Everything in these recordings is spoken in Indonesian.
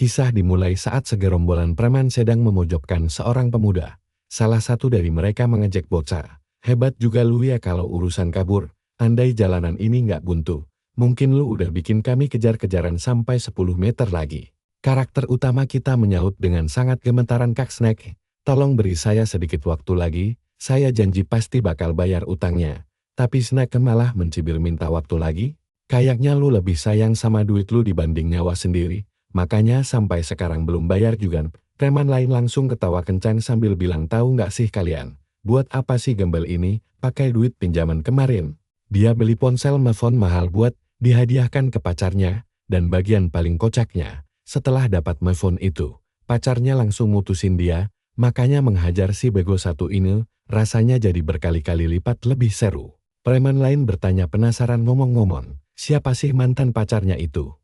Kisah dimulai saat segerombolan preman sedang memojokkan seorang pemuda. Salah satu dari mereka mengejek bocah. Hebat juga lu ya kalau urusan kabur. Andai jalanan ini nggak buntu, mungkin lu udah bikin kami kejar-kejaran sampai 10 meter lagi. Karakter utama kita menyahut dengan sangat gemetaran, Kak Snack. Tolong beri saya sedikit waktu lagi, saya janji pasti bakal bayar utangnya. Tapi Snack malah mencibir minta waktu lagi. Kayaknya lu lebih sayang sama duit lu dibanding nyawa sendiri. Makanya sampai sekarang belum bayar juga. Preman lain langsung ketawa kencang sambil bilang, tahu nggak sih kalian, buat apa sih gembel ini pakai duit pinjaman kemarin? Dia beli ponsel telepon mahal buat dihadiahkan ke pacarnya, dan bagian paling kocaknya, setelah dapat telepon itu, pacarnya langsung mutusin dia, makanya menghajar si bego satu ini, rasanya jadi berkali-kali lipat lebih seru. Preman lain bertanya penasaran, ngomong-ngomong, siapa sih mantan pacarnya itu?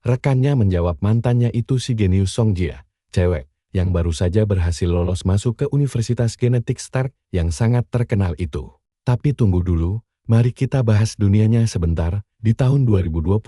Rekannya menjawab, mantannya itu si genius Songjia, cewek, yang baru saja berhasil lolos masuk ke Universitas Genetik Stark yang sangat terkenal itu. Tapi tunggu dulu, mari kita bahas dunianya sebentar. Di tahun 2026,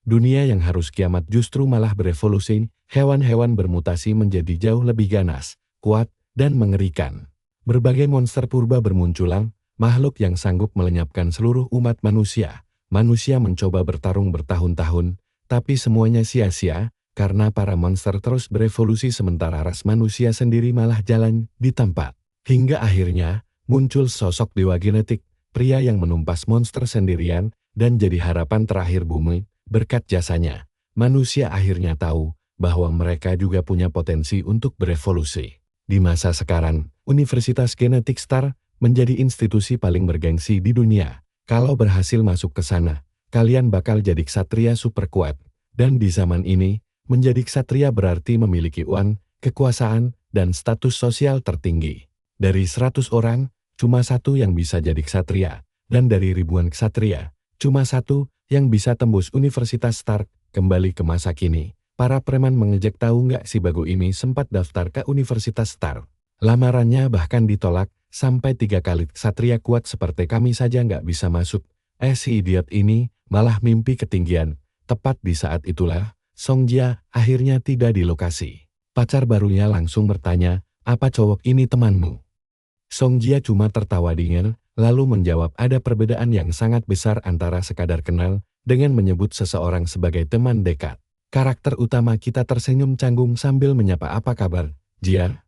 dunia yang harus kiamat justru malah berevolusi, hewan-hewan bermutasi menjadi jauh lebih ganas, kuat, dan mengerikan. Berbagai monster purba bermunculan, makhluk yang sanggup melenyapkan seluruh umat manusia. Manusia mencoba bertarung bertahun-tahun, tapi semuanya sia-sia, karena para monster terus berevolusi sementara ras manusia sendiri malah jalan di tempat. Hingga akhirnya, muncul sosok dewa genetik, pria yang menumpas monster sendirian, dan jadi harapan terakhir bumi. Berkat jasanya, manusia akhirnya tahu bahwa mereka juga punya potensi untuk berevolusi. Di masa sekarang, Universitas Genetik Star menjadi institusi paling bergengsi di dunia. Kalau berhasil masuk ke sana, kalian bakal jadi ksatria super kuat. Dan di zaman ini, menjadi ksatria berarti memiliki uang, kekuasaan, dan status sosial tertinggi. Dari 100 orang, cuma satu yang bisa jadi ksatria. Dan dari ribuan ksatria, cuma satu yang bisa tembus Universitas Stark. Kembali ke masa kini, para preman mengejek, tahu nggak si Bago ini sempat daftar ke Universitas Stark. Lamarannya bahkan ditolak, sampai 3 kali ksatria kuat seperti kami saja nggak bisa masuk. Si idiot ini malah mimpi ketinggian. Tepat di saat itulah, Songjia akhirnya tiba di lokasi. Pacar barunya langsung bertanya, apa cowok ini temanmu? Songjia cuma tertawa dingin, lalu menjawab, ada perbedaan yang sangat besar antara sekadar kenal, dengan menyebut seseorang sebagai teman dekat. Karakter utama kita tersenyum canggung sambil menyapa, apa kabar, Jia?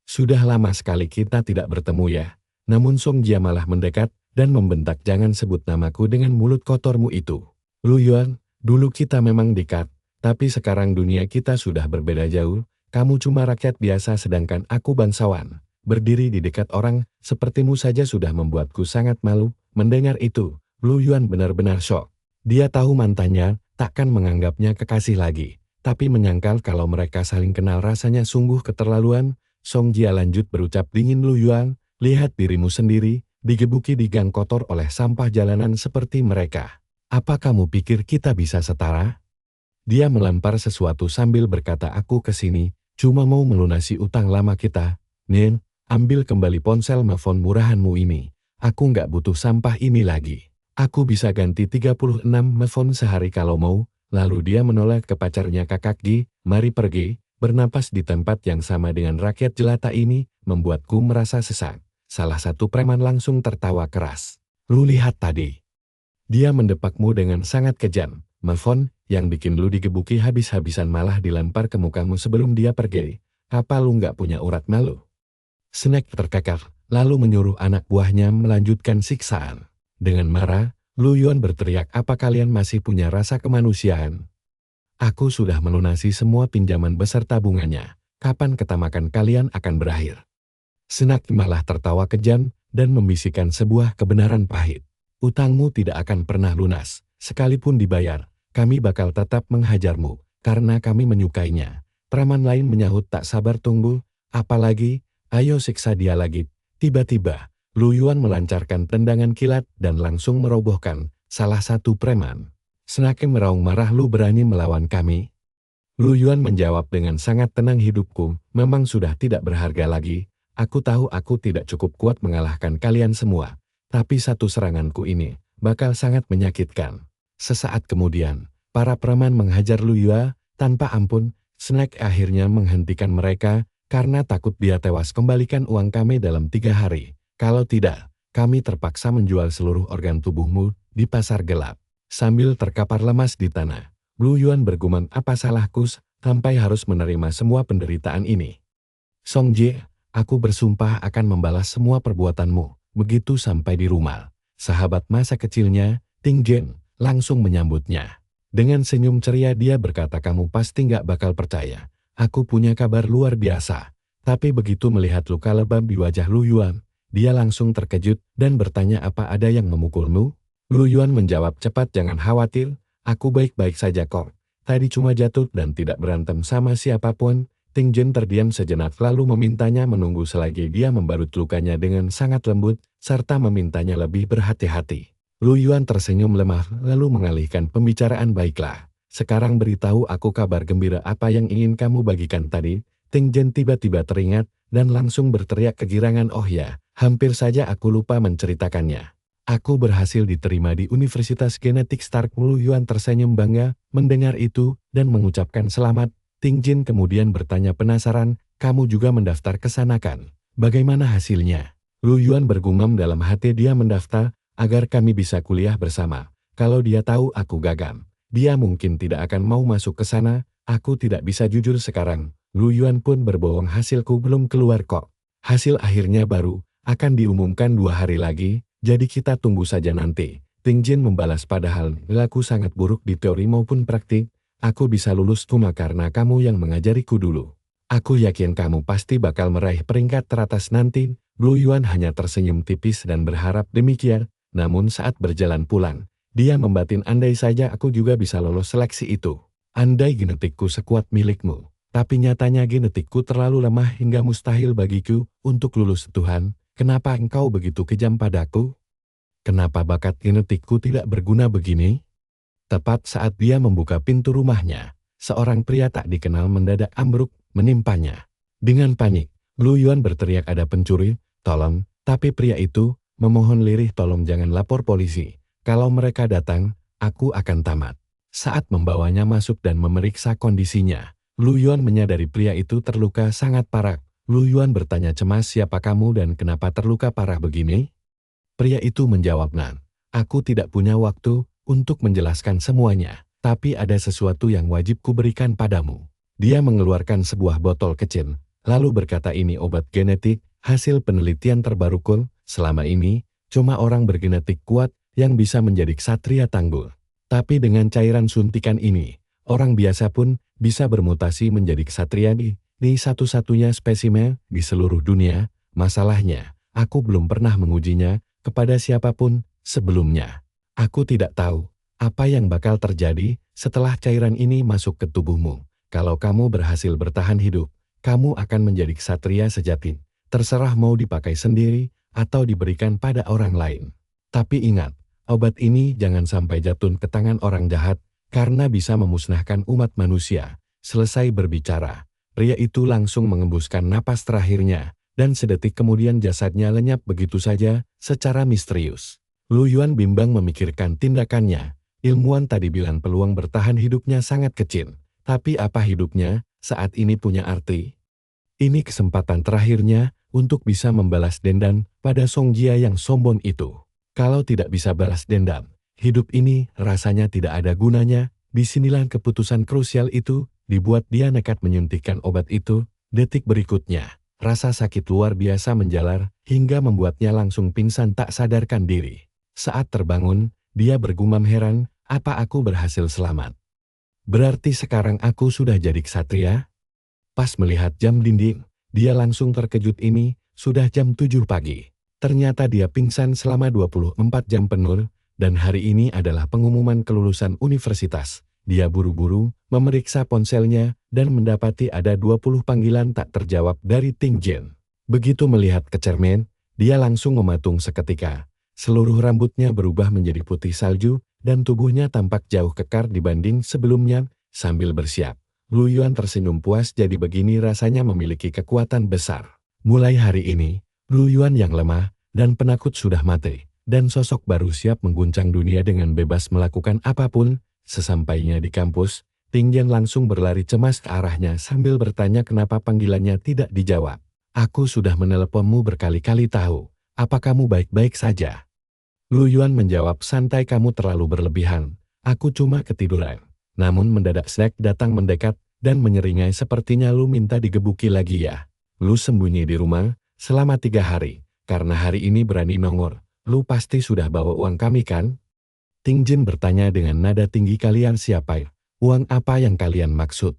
Sudah lama sekali kita tidak bertemu ya. Namun Songjia malah mendekat, dan membentak, jangan sebut namaku dengan mulut kotormu itu. Lu Yuan, dulu kita memang dekat, tapi sekarang dunia kita sudah berbeda jauh. Kamu cuma rakyat biasa sedangkan aku bangsawan. Berdiri di dekat orang sepertimu saja sudah membuatku sangat malu. Mendengar itu, Lu Yuan benar-benar syok. Dia tahu mantannya takkan menganggapnya kekasih lagi, tapi menyangkal kalau mereka saling kenal rasanya sungguh keterlaluan. Songjia lanjut berucap dingin, Lu Yuan, lihat dirimu sendiri, digebuki di gang kotor oleh sampah jalanan seperti mereka. Apa kamu pikir kita bisa setara? Dia melempar sesuatu sambil berkata, aku kesini cuma mau melunasi utang lama kita. Nin, ambil kembali ponsel telepon murahanmu ini. Aku nggak butuh sampah ini lagi. Aku bisa ganti 36 telepon sehari kalau mau. Lalu dia menoleh ke pacarnya, kakak Gi, mari pergi. Bernapas di tempat yang sama dengan rakyat jelata ini membuatku merasa sesak. Salah satu preman langsung tertawa keras. Lu lihat tadi. Dia mendepakmu dengan sangat kejam. Telepon yang bikin lu digebuki habis-habisan malah dilempar ke mukamu sebelum dia pergi. Apa lu nggak punya urat malu? Snack terkekar, lalu menyuruh anak buahnya melanjutkan siksaan. Dengan marah, Lu Yuan berteriak, apa kalian masih punya rasa kemanusiaan? Aku sudah melunasi semua pinjaman besar tabungannya. Kapan ketamakan kalian akan berakhir? Snack malah tertawa kejam dan membisikkan sebuah kebenaran pahit. Utangmu tidak akan pernah lunas. Sekalipun dibayar, kami bakal tetap menghajarmu, karena kami menyukainya. Preman lain menyahut, tak sabar tunggu, apalagi, ayo siksa dia lagi. Tiba-tiba, Lu Yuan melancarkan tendangan kilat dan langsung merobohkan salah satu preman. Snack meraung marah, lu berani melawan kami? Lu Yuan menjawab dengan sangat tenang, hidupku memang sudah tidak berharga lagi. Aku tahu aku tidak cukup kuat mengalahkan kalian semua. Tapi satu seranganku ini bakal sangat menyakitkan. Sesaat kemudian, para preman menghajar Lu Yuan tanpa ampun. Snack akhirnya menghentikan mereka karena takut dia tewas. Kembalikan uang kami dalam 3 hari. Kalau tidak, kami terpaksa menjual seluruh organ tubuhmu di pasar gelap. Sambil terkapar lemas di tanah, Blue Yuan bergumam, apa salahku sampai harus menerima semua penderitaan ini? Song Ji, aku bersumpah akan membalas semua perbuatanmu. Begitu sampai di rumah, sahabat masa kecilnya, Ting Jin, langsung menyambutnya. Dengan senyum ceria dia berkata, kamu pasti nggak bakal percaya. Aku punya kabar luar biasa. Tapi begitu melihat luka lebam di wajah Lu Yuan, dia langsung terkejut dan bertanya, apa ada yang memukulmu? Lu Yuan menjawab cepat, jangan khawatir, aku baik-baik saja kok. Tadi cuma jatuh dan tidak berantem sama siapapun. Ting Jin terdiam sejenak lalu memintanya menunggu selagi dia membalut lukanya dengan sangat lembut, serta memintanya lebih berhati-hati. Lu Yuan tersenyum lemah lalu mengalihkan pembicaraan, baiklah. Sekarang beritahu aku kabar gembira apa yang ingin kamu bagikan tadi. Ting Jin tiba-tiba teringat dan langsung berteriak kegirangan, oh ya, hampir saja aku lupa menceritakannya. Aku berhasil diterima di Universitas Genetik Stark. Lu Yuan tersenyum bangga mendengar itu dan mengucapkan selamat. Ting Jin kemudian bertanya penasaran, kamu juga mendaftar ke sana kan? Bagaimana hasilnya? Lu Yuan bergumam dalam hati, dia mendaftar agar kami bisa kuliah bersama. Kalau dia tahu aku gagal, dia mungkin tidak akan mau masuk ke sana. Aku tidak bisa jujur sekarang. Lu Yuan pun berbohong, hasilku belum keluar kok. Hasil akhirnya baru akan diumumkan 2 hari lagi, jadi kita tunggu saja nanti. Ting Jin membalas, padahal aku sangat buruk di teori maupun praktik. Aku bisa lulus cuma karena kamu yang mengajariku dulu. Aku yakin kamu pasti bakal meraih peringkat teratas nanti. Blue Yuan hanya tersenyum tipis dan berharap demikian. Namun saat berjalan pulang, dia membatin, andai saja aku juga bisa lolos seleksi itu. Andai genetikku sekuat milikmu. Tapi nyatanya genetikku terlalu lemah hingga mustahil bagiku untuk lulus. Tuhan, kenapa engkau begitu kejam padaku? Kenapa bakat genetikku tidak berguna begini? Tepat saat dia membuka pintu rumahnya, seorang pria tak dikenal mendadak ambruk menimpanya. Dengan panik, Lu Yuan berteriak, ada pencuri, tolong, tapi pria itu memohon lirih, tolong jangan lapor polisi. Kalau mereka datang, aku akan tamat. Saat membawanya masuk dan memeriksa kondisinya, Lu Yuan menyadari pria itu terluka sangat parah. Lu Yuan bertanya cemas, siapa kamu dan kenapa terluka parah begini? Pria itu menjawab, Nan, aku tidak punya waktu untuk menjelaskan semuanya, tapi ada sesuatu yang wajib kuberikan padamu. Dia mengeluarkan sebuah botol kecil, lalu berkata, ini obat genetik, hasil penelitian terbaruku. Selama ini, cuma orang bergenetik kuat yang bisa menjadi ksatria tangguh. Tapi dengan cairan suntikan ini, orang biasa pun bisa bermutasi menjadi ksatria. Ini satu-satunya spesimen di seluruh dunia. Masalahnya, aku belum pernah mengujinya kepada siapapun sebelumnya. Aku tidak tahu apa yang bakal terjadi setelah cairan ini masuk ke tubuhmu. Kalau kamu berhasil bertahan hidup, kamu akan menjadi ksatria sejati. Terserah mau dipakai sendiri atau diberikan pada orang lain. Tapi ingat, obat ini jangan sampai jatuh ke tangan orang jahat karena bisa memusnahkan umat manusia. Selesai berbicara, pria itu langsung mengembuskan napas terakhirnya dan sedetik kemudian jasadnya lenyap begitu saja secara misterius. Lu Yuan bimbang memikirkan tindakannya. Ilmuwan tadi bilang peluang bertahan hidupnya sangat kecil. Tapi apa hidupnya saat ini punya arti? Ini kesempatan terakhirnya untuk bisa membalas dendam pada Song Jia yang sombong itu. Kalau tidak bisa balas dendam, hidup ini rasanya tidak ada gunanya. Disinilah keputusan krusial itu dibuat dia nekat menyuntikkan obat itu. Detik berikutnya, rasa sakit luar biasa menjalar hingga membuatnya langsung pingsan tak sadarkan diri. Saat terbangun, dia bergumam heran, apa aku berhasil selamat? Berarti sekarang aku sudah jadi ksatria? Pas melihat jam dinding, dia langsung terkejut, ini sudah jam 7 pagi. Ternyata dia pingsan selama 24 jam penuh, dan hari ini adalah pengumuman kelulusan universitas. Dia buru-buru memeriksa ponselnya dan mendapati ada 20 panggilan tak terjawab dari Ting Jin. Begitu melihat ke cermin, dia langsung mematung seketika. Seluruh rambutnya berubah menjadi putih salju, dan tubuhnya tampak jauh kekar dibanding sebelumnya. Sambil bersiap, Lu Yuan tersenyum puas, jadi begini rasanya memiliki kekuatan besar. Mulai hari ini, Lu Yuan yang lemah dan penakut sudah mati, dan sosok baru siap mengguncang dunia dengan bebas melakukan apapun. Sesampainya di kampus, Tingjian langsung berlari cemas ke arahnya sambil bertanya kenapa panggilannya tidak dijawab. Aku sudah meneleponmu berkali-kali tahu. Apa kamu baik-baik saja? Lu Yuan menjawab santai, kamu terlalu berlebihan. Aku cuma ketiduran. Namun mendadak Snack datang mendekat dan menyeringai, sepertinya lu minta digebuki lagi ya. Lu sembunyi di rumah selama 3 hari. Karena hari ini berani nongol. Lu pasti sudah bawa uang kami kan? Ting Jin bertanya dengan nada tinggi, kalian siapa? Uang apa yang kalian maksud?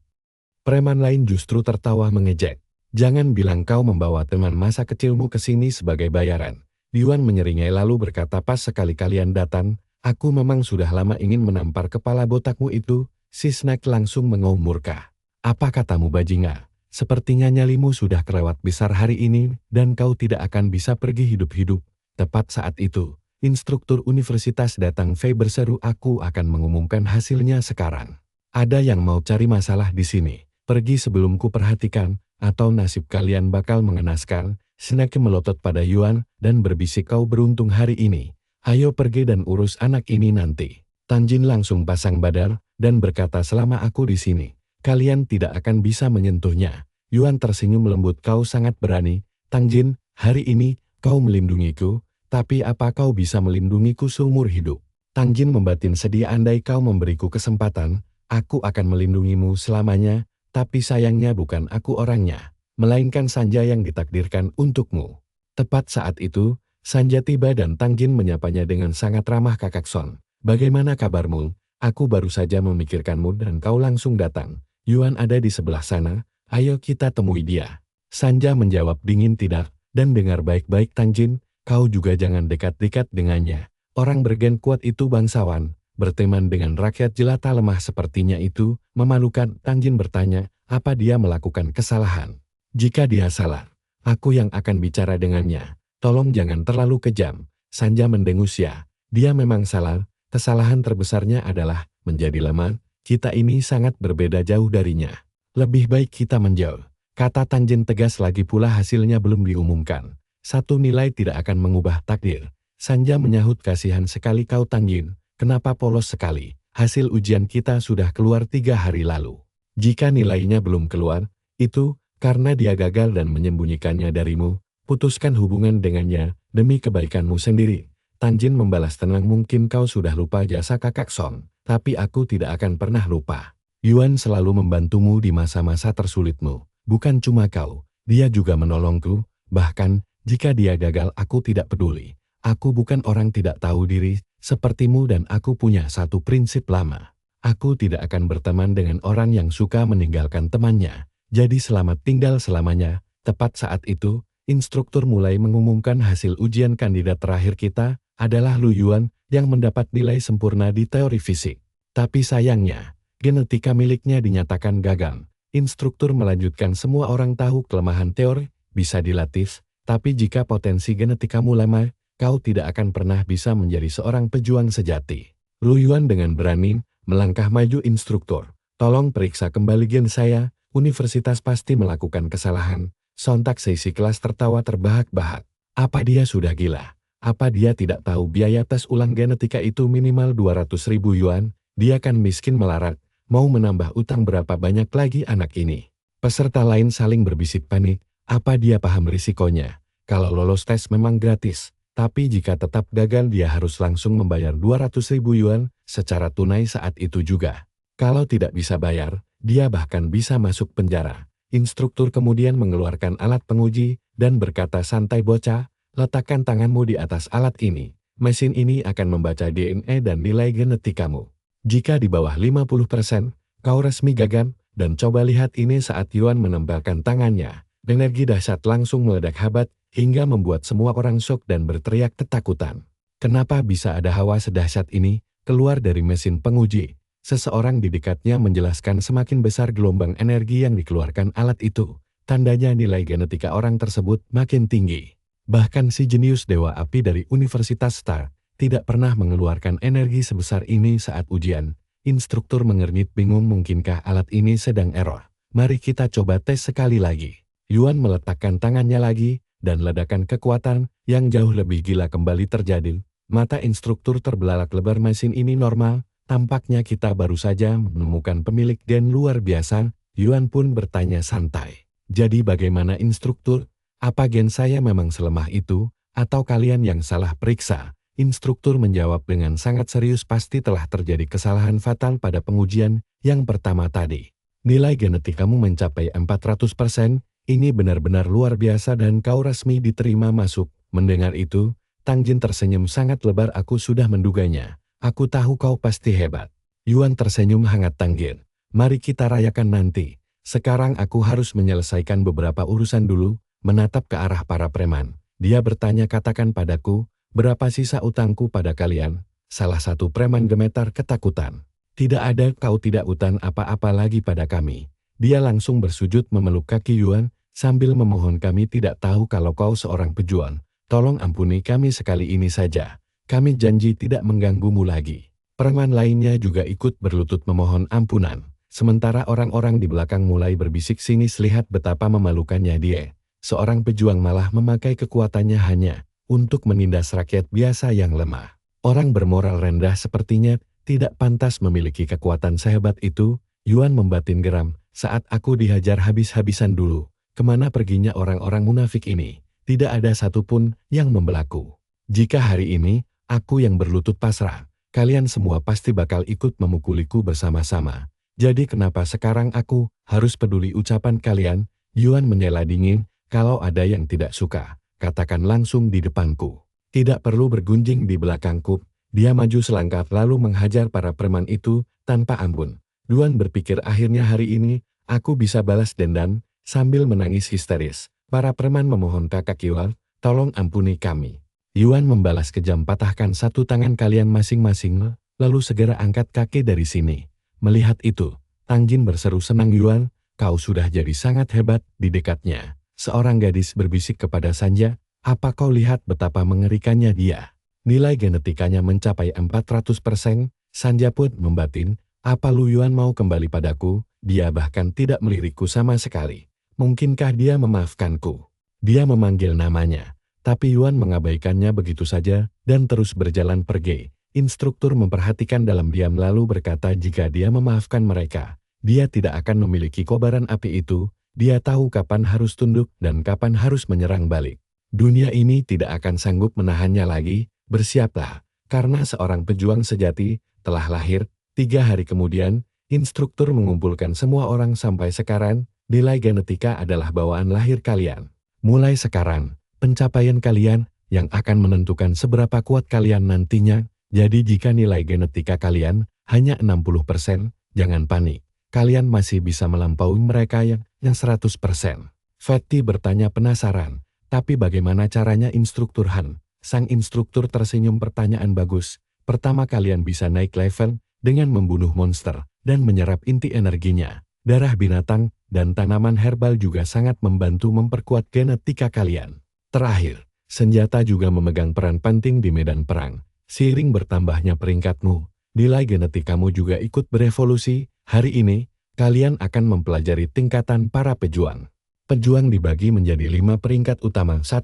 Preman lain justru tertawa mengejek. Jangan bilang kau membawa teman masa kecilmu ke sini sebagai bayaran. Yuan menyeringai lalu berkata, pas sekali kalian datang, aku memang sudah lama ingin menampar kepala botakmu itu. Si Snack langsung mengaum murka. Apa katamu bajingan? Sepertinya nyalimu sudah kelewat besar hari ini dan kau tidak akan bisa pergi hidup-hidup. Tepat saat itu, instruktur universitas datang. Fei berseru, aku akan mengumumkan hasilnya sekarang. Ada yang mau cari masalah di sini? Pergi sebelum ku perhatikan, atau nasib kalian bakal mengenaskan. Snack melotot pada Yuan dan berbisik, kau beruntung hari ini. Ayo pergi dan urus anak ini nanti. Tan Jin langsung pasang badan dan berkata, selama aku di sini, kalian tidak akan bisa menyentuhnya. Yuan tersenyum lembut, kau sangat berani. Tan Jin, hari ini kau melindungiku, tapi apa kau bisa melindungiku seumur hidup? Tan Jin membatin sedih, andai kau memberiku kesempatan, aku akan melindungimu selamanya, tapi sayangnya bukan aku orangnya, melainkan Sanja yang ditakdirkan untukmu. Tepat saat itu, Sanja tiba dan Tan Jin menyapanya dengan sangat ramah, Kakak Son. Bagaimana kabarmu? Aku baru saja memikirkanmu dan kau langsung datang. Yuan ada di sebelah sana, ayo kita temui dia. Sanja menjawab dingin, tidak, dan dengar baik-baik Tan Jin, kau juga jangan dekat-dekat dengannya. Orang bergen kuat itu bangsawan. Berteman dengan rakyat jelata lemah sepertinya itu memalukan. Tan Jin bertanya, apa dia melakukan kesalahan? Jika dia salah, aku yang akan bicara dengannya. Tolong jangan terlalu kejam. Sanja mendengus, ya. Dia memang salah. Kesalahan terbesarnya adalah menjadi lemah. Kita ini sangat berbeda jauh darinya. Lebih baik kita menjauh, kata Tan Jin tegas. Lagi pula hasilnya belum diumumkan. Satu nilai tidak akan mengubah takdir. Sanja menyahut, kasihan sekali kau Tan Jin. Kenapa polos sekali? Hasil ujian kita sudah keluar 3 hari lalu. Jika nilainya belum keluar, itu karena dia gagal dan menyembunyikannya darimu. Putuskan hubungan dengannya demi kebaikanmu sendiri. Tan Jin membalas tenang, mungkin kau sudah lupa jasa Kakak Son, tapi aku tidak akan pernah lupa. Yuan selalu membantumu di masa-masa tersulitmu. Bukan cuma kau, dia juga menolongku. Bahkan, jika dia gagal aku tidak peduli. Aku bukan orang tidak tahu diri sepertimu dan aku punya satu prinsip lama. Aku tidak akan berteman dengan orang yang suka meninggalkan temannya. Jadi selamat tinggal selamanya. Tepat saat itu, instruktur mulai mengumumkan hasil ujian. Kandidat terakhir kita adalah Lu Yuan yang mendapat nilai sempurna di teori fisik. Tapi sayangnya, genetika miliknya dinyatakan gagal. Instruktur melanjutkan, semua orang tahu kelemahan teori bisa dilatih, tapi jika potensi genetikamu lemah, kau tidak akan pernah bisa menjadi seorang pejuang sejati. Lu Yuan dengan berani melangkah maju. Instruktur, tolong periksa kembali gen saya. Universitas pasti melakukan kesalahan. Sontak seisi kelas tertawa terbahak-bahak. Apa dia sudah gila? Apa dia tidak tahu biaya tes ulang genetika itu minimal 200.000 yuan? Dia kan miskin melarat. Mau menambah utang berapa banyak lagi anak ini? Peserta lain saling berbisik panik. Apa dia paham risikonya? Kalau lolos tes memang gratis. Tapi jika tetap gagal dia harus langsung membayar 200.000 yuan secara tunai saat itu juga. Kalau tidak bisa bayar, dia bahkan bisa masuk penjara. Instruktur kemudian mengeluarkan alat penguji dan berkata, santai bocah, letakkan tanganmu di atas alat ini. Mesin ini akan membaca DNA dan nilai genetikamu. Jika di bawah 50%, kau resmi gagal, dan coba lihat ini. Saat Yuan menempelkan tangannya, energi dahsyat langsung meledak hebat, hingga membuat semua orang syok dan berteriak ketakutan. Kenapa bisa ada hawa sedahsyat ini keluar dari mesin penguji? Seseorang di dekatnya menjelaskan, semakin besar gelombang energi yang dikeluarkan alat itu, tandanya nilai genetika orang tersebut makin tinggi. Bahkan si jenius Dewa Api dari Universitas Star tidak pernah mengeluarkan energi sebesar ini saat ujian. Instruktur mengernyit bingung, mungkinkah alat ini sedang error? Mari kita coba tes sekali lagi. Yuan meletakkan tangannya lagi, dan ledakan kekuatan yang jauh lebih gila kembali terjadi. Mata instruktur terbelalak lebar, mesin ini normal, Tampaknya kita baru saja menemukan pemilik gen luar biasa. Yuan pun bertanya santai. Jadi bagaimana instruktur? Apa gen saya memang selemah itu? Atau kalian yang salah periksa? Instruktur menjawab dengan sangat serius, pasti telah terjadi kesalahan fatal pada pengujian yang pertama tadi. Nilai genetik kamu mencapai 400%, ini benar-benar luar biasa dan kau resmi diterima masuk. Mendengar itu, Tang Jin tersenyum sangat lebar. Aku sudah menduganya. Aku tahu kau pasti hebat. Yuan tersenyum hangat. Tang Jin, mari kita rayakan nanti. Sekarang aku harus menyelesaikan beberapa urusan dulu. Menatap ke arah para preman, dia bertanya, katakan padaku, berapa sisa utangku pada kalian? Salah satu preman gemetar ketakutan. Tidak ada, kau tidak utang apa-apa lagi pada kami. Dia langsung bersujud memeluk kaki Yuan, sambil memohon, kami tidak tahu kalau kau seorang pejuang. Tolong ampuni kami sekali ini saja. Kami janji tidak mengganggumu lagi. Preman lainnya juga ikut berlutut memohon ampunan. Sementara orang-orang di belakang mulai berbisik sinis, lihat betapa memalukannya dia. Seorang pejuang malah memakai kekuatannya hanya untuk menindas rakyat biasa yang lemah. Orang bermoral rendah sepertinya tidak pantas memiliki kekuatan sehebat itu. Yuan membatin geram, saat aku dihajar habis-habisan dulu, kemana perginya orang-orang munafik ini? Tidak ada satupun yang membelaku. Jika hari ini aku yang berlutut pasrah, kalian semua pasti bakal ikut memukuliku bersama-sama. Jadi kenapa sekarang aku harus peduli ucapan kalian? Yuan menyela dingin, kalau ada yang tidak suka, katakan langsung di depanku. Tidak perlu bergunjing di belakangku. Dia maju selangkah lalu menghajar para preman itu tanpa ampun. Yuan berpikir, akhirnya hari ini aku bisa balas dendam. Sambil menangis histeris, para preman memohon, kakak Yuan, tolong ampuni kami. Yuan membalas kejam, patahkan satu tangan kalian masing-masing, lalu segera angkat kaki dari sini. Melihat itu, Tang Jin berseru senang, Yuan, kau sudah jadi sangat hebat. Di dekatnya, seorang gadis berbisik kepada Sanja, apa kau lihat betapa mengerikannya dia? Nilai genetikanya mencapai 400%, Sanja pun membatin, apa lu Yuan mau kembali padaku? Dia bahkan tidak melirikku sama sekali. Mungkinkah dia memaafkanku? Dia memanggil namanya, tapi Yuan mengabaikannya begitu saja dan terus berjalan pergi. Instruktur memperhatikan dalam diam lalu berkata, jika dia memaafkan mereka, dia tidak akan memiliki kobaran api itu. Dia tahu kapan harus tunduk dan kapan harus menyerang balik. Dunia ini tidak akan sanggup menahannya lagi. Bersiaplah, karena seorang pejuang sejati telah lahir. 3 hari kemudian, instruktur mengumpulkan semua orang. Sampai sekarang, nilai genetika adalah bawaan lahir kalian. Mulai sekarang, pencapaian kalian yang akan menentukan seberapa kuat kalian nantinya. Jadi jika nilai genetika kalian hanya 60%, jangan panik. Kalian masih bisa melampaui mereka yang 100%. Fatty bertanya penasaran, tapi bagaimana caranya instruktur Han? Sang instruktur tersenyum, pertanyaan bagus. Pertama, kalian bisa naik level dengan membunuh monster dan menyerap inti energinya. Darah binatang dan tanaman herbal juga sangat membantu memperkuat genetika kalian. Terakhir, senjata juga memegang peran penting di medan perang. Seiring bertambahnya peringkatmu, nilai genetik kamu juga ikut berevolusi. Hari ini, kalian akan mempelajari tingkatan para pejuang. Pejuang dibagi menjadi 5 peringkat utama. 1.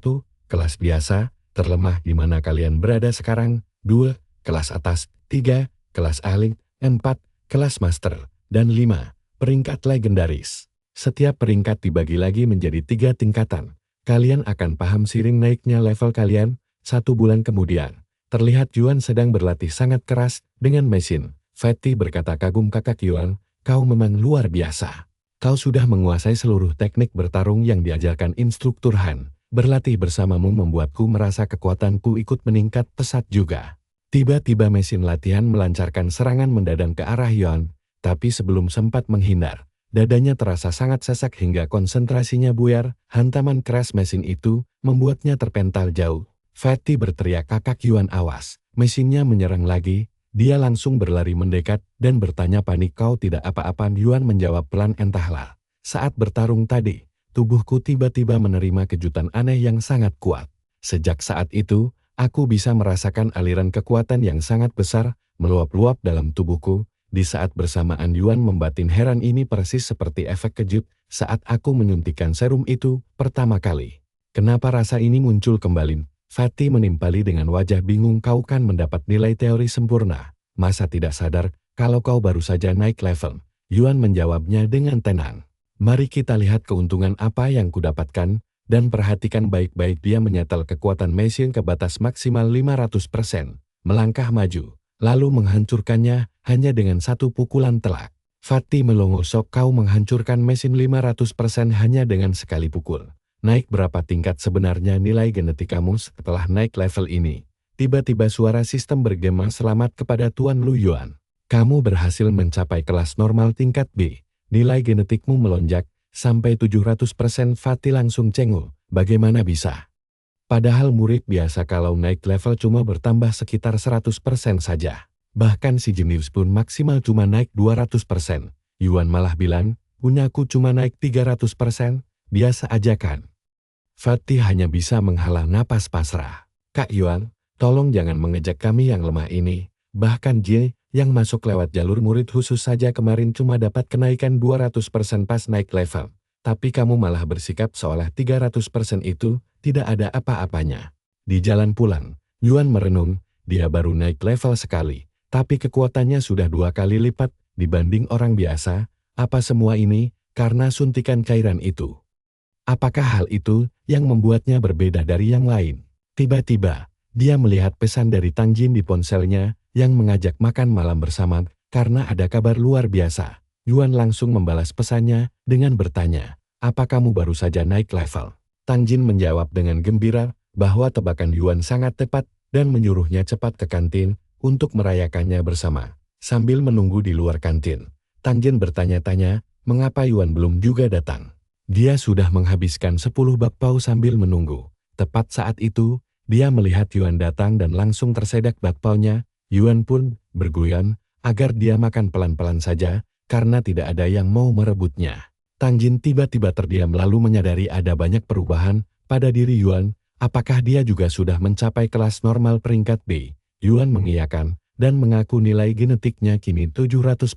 Kelas biasa, terlemah di mana kalian berada sekarang. 2. Kelas atas. 3. Kelas ahli. 4. Kelas master. Dan 5. Peringkat legendaris. Setiap peringkat dibagi lagi menjadi 3 tingkatan. Kalian akan paham seiring naiknya level kalian. 1 bulan kemudian, terlihat Yuan sedang berlatih sangat keras dengan mesin. Fatty berkata kagum, kakak Yuan, kau memang luar biasa. Kau sudah menguasai seluruh teknik bertarung yang diajarkan instruktur Han. Berlatih bersamamu membuatku merasa kekuatanku ikut meningkat pesat juga. Tiba-tiba mesin latihan melancarkan serangan mendadak ke arah Yuan. Tapi sebelum sempat menghindar, dadanya terasa sangat sesak hingga konsentrasinya buyar. Hantaman keras mesin itu membuatnya terpental jauh. Fatty berteriak, kakak Yuan awas, mesinnya menyerang lagi. Dia langsung berlari mendekat dan bertanya panik, kau tidak apa-apa? Yuan menjawab pelan, entahlah. Saat bertarung tadi, tubuhku tiba-tiba menerima kejutan aneh yang sangat kuat. Sejak saat itu, aku bisa merasakan aliran kekuatan yang sangat besar meluap-luap dalam tubuhku. Di saat bersamaan Yuan membatin, heran, ini persis seperti efek kejut saat aku menyuntikkan serum itu pertama kali. Kenapa rasa ini muncul kembali? Fatty menimpali dengan wajah bingung, kau kan mendapat nilai teori sempurna. Masa tidak sadar kalau kau baru saja naik level? Yuan menjawabnya dengan tenang. Mari kita lihat keuntungan apa yang kudapatkan, dan perhatikan baik-baik. Dia menyetel kekuatan mesin ke batas maksimal 500%, melangkah maju, lalu menghancurkannya hanya dengan satu pukulan telak. Fatih melongosok, kau menghancurkan mesin 500% hanya dengan sekali pukul. Naik berapa tingkat sebenarnya nilai genetik kamu setelah naik level ini? Tiba-tiba suara sistem bergema, selamat kepada Tuan Lu Yuan. Kamu berhasil mencapai kelas normal tingkat B. Nilai genetikmu melonjak sampai 700%. Fatih langsung cengul. Bagaimana bisa? Padahal murid biasa kalau naik level cuma bertambah sekitar 100% saja. Bahkan si jenius pun maksimal cuma naik 200%. Yuan malah bilang, punyaku cuma naik 300%. Biasa aja kan? Fatih hanya bisa menghela napas pasrah. Kak Yuan, tolong jangan mengejek kami yang lemah ini. Bahkan Jie yang masuk lewat jalur murid khusus saja kemarin cuma dapat kenaikan 200% pas naik level. Tapi kamu malah bersikap seolah 300% itu tidak ada apa-apanya. Di jalan pulang, Yuan merenung, dia baru naik level sekali, tapi kekuatannya sudah 2 kali lipat dibanding orang biasa. Apa semua ini karena suntikan cairan itu? Apakah hal itu yang membuatnya berbeda dari yang lain? Tiba-tiba, dia melihat pesan dari Tang Jin di ponselnya yang mengajak makan malam bersama karena ada kabar luar biasa. Yuan langsung membalas pesannya dengan bertanya, apa kamu baru saja naik level? Tang Jin menjawab dengan gembira bahwa tebakan Yuan sangat tepat dan menyuruhnya cepat ke kantin untuk merayakannya bersama. Sambil menunggu di luar kantin, Tang Jin bertanya-tanya mengapa Yuan belum juga datang. Dia sudah menghabiskan 10 bakpao sambil menunggu. Tepat saat itu, dia melihat Yuan datang dan langsung tersedak bakpaonya. Yuan pun berguyon agar dia makan pelan-pelan saja karena tidak ada yang mau merebutnya. Tang Jin tiba-tiba terdiam lalu menyadari ada banyak perubahan pada diri Yuan. Apakah dia juga sudah mencapai kelas normal peringkat B? Yuan mengiyakan dan mengaku nilai genetiknya kini 700%.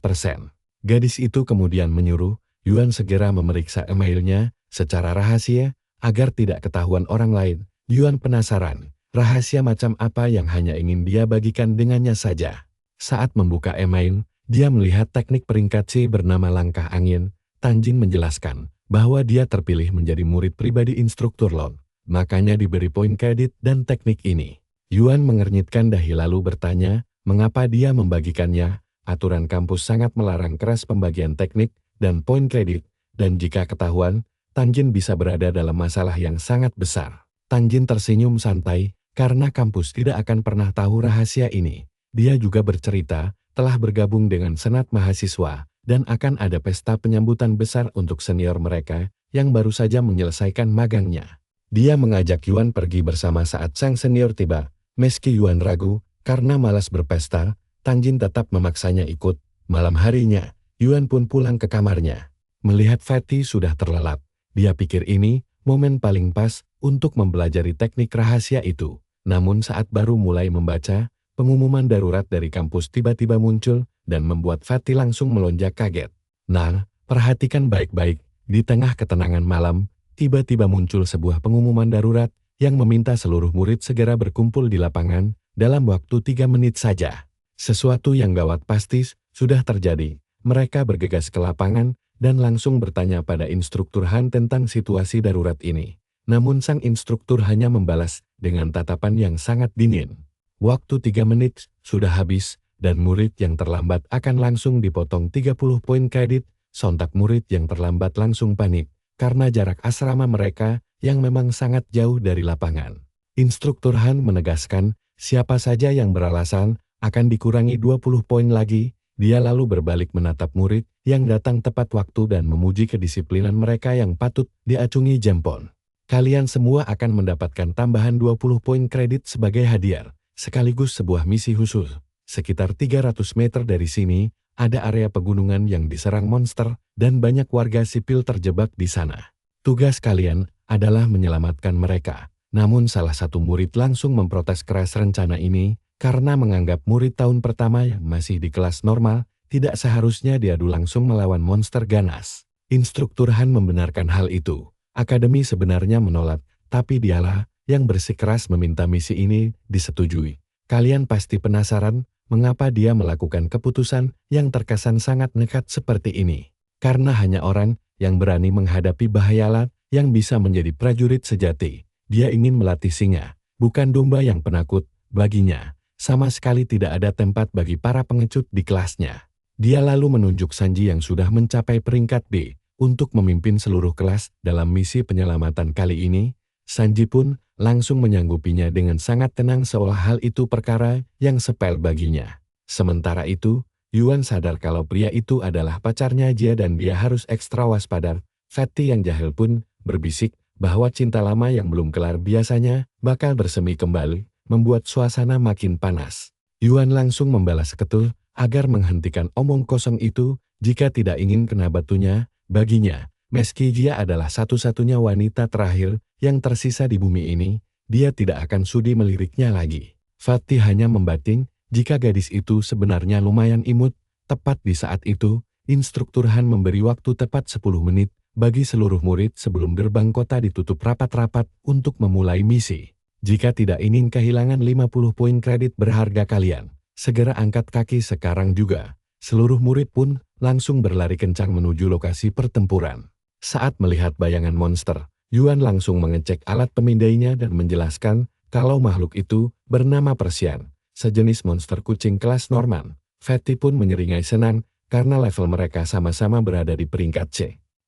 Gadis itu kemudian menyuruh Yuan segera memeriksa emailnya secara rahasia agar tidak ketahuan orang lain. Yuan penasaran. Rahasia macam apa yang hanya ingin dia bagikan dengannya saja. Saat membuka email, dia melihat teknik peringkat C bernama langkah angin. Tang Jin menjelaskan bahwa dia terpilih menjadi murid pribadi instruktur Lon. Makanya diberi poin kredit dan teknik ini. Yuan mengernyitkan dahi lalu bertanya, mengapa dia membagikannya? Aturan kampus sangat melarang keras pembagian teknik dan poin kredit, dan jika ketahuan, Tang Jin bisa berada dalam masalah yang sangat besar. Tang Jin tersenyum santai, karena kampus tidak akan pernah tahu rahasia ini. Dia juga bercerita, telah bergabung dengan senat mahasiswa, dan akan ada pesta penyambutan besar untuk senior mereka, yang baru saja menyelesaikan magangnya. Dia mengajak Yuan pergi bersama saat sang senior tiba. Meski Yuan ragu, karena malas berpesta, Tang Jin tetap memaksanya ikut. Malam harinya, Yuan pun pulang ke kamarnya. Melihat Fatih sudah terlelap, dia pikir ini momen paling pas untuk mempelajari teknik rahasia itu. Namun saat baru mulai membaca, pengumuman darurat dari kampus tiba-tiba muncul dan membuat Fatih langsung melonjak kaget. Nah, perhatikan baik-baik, di tengah ketenangan malam, tiba-tiba muncul sebuah pengumuman darurat yang meminta seluruh murid segera berkumpul di lapangan dalam waktu 3 menit saja. Sesuatu yang gawat pasti sudah terjadi. Mereka bergegas ke lapangan dan langsung bertanya pada instruktur Han tentang situasi darurat ini. Namun sang instruktur hanya membalas dengan tatapan yang sangat dingin. Waktu 3 menit sudah habis dan murid yang terlambat akan langsung dipotong 30 poin kredit. Sontak murid yang terlambat langsung panik karena jarak asrama mereka yang memang sangat jauh dari lapangan. Instruktur Han menegaskan siapa saja yang beralasan akan dikurangi 20 poin lagi. Dia lalu berbalik menatap murid yang datang tepat waktu dan memuji kedisiplinan mereka yang patut diacungi jempol. Kalian semua akan mendapatkan tambahan 20 poin kredit sebagai hadiah, sekaligus sebuah misi khusus. Sekitar 300 meter dari sini, ada area pegunungan yang diserang monster dan banyak warga sipil terjebak di sana. Tugas kalian adalah menyelamatkan mereka. Namun salah satu murid langsung memprotes keras rencana ini, karena menganggap murid tahun pertama yang masih di kelas normal, tidak seharusnya diadu langsung melawan monster ganas. Instruktur Han membenarkan hal itu. Akademi sebenarnya menolak, tapi dialah yang bersikeras meminta misi ini disetujui. Kalian pasti penasaran, mengapa dia melakukan keputusan yang terkesan sangat nekat seperti ini. Karena hanya orang yang berani menghadapi bahaya yang bisa menjadi prajurit sejati. Dia ingin melatih singa, bukan domba yang penakut. Baginya, sama sekali tidak ada tempat bagi para pengecut di kelasnya. Dia lalu menunjuk Sanji yang sudah mencapai peringkat B untuk memimpin seluruh kelas dalam misi penyelamatan kali ini. Sanji pun langsung menyanggupinya dengan sangat tenang seolah hal itu perkara yang sepele baginya. Sementara itu, Yuan sadar kalau pria itu adalah pacarnya Jia dan dia harus ekstra waspada. Fatty yang jahil pun berbisik bahwa cinta lama yang belum kelar biasanya bakal bersemi kembali, membuat suasana makin panas. Yuan langsung membalas ketul agar menghentikan omong kosong itu jika tidak ingin kena batunya. Baginya, meski Jia adalah satu-satunya wanita terakhir yang tersisa di bumi ini, dia tidak akan sudi meliriknya lagi. Fatty hanya membating jika gadis itu sebenarnya lumayan imut. Tepat di saat itu, instruktur Han memberi waktu tepat 10 menit bagi seluruh murid sebelum gerbang kota ditutup rapat-rapat untuk memulai misi. Jika tidak ingin kehilangan 50 poin kredit berharga kalian, segera angkat kaki sekarang juga. Seluruh murid pun langsung berlari kencang menuju lokasi pertempuran. Saat melihat bayangan monster, Yuan langsung mengecek alat pemindainya dan menjelaskan kalau makhluk itu bernama Persian, sejenis monster kucing kelas Norman. Fatty pun menyeringai senang karena level mereka sama-sama berada di peringkat C.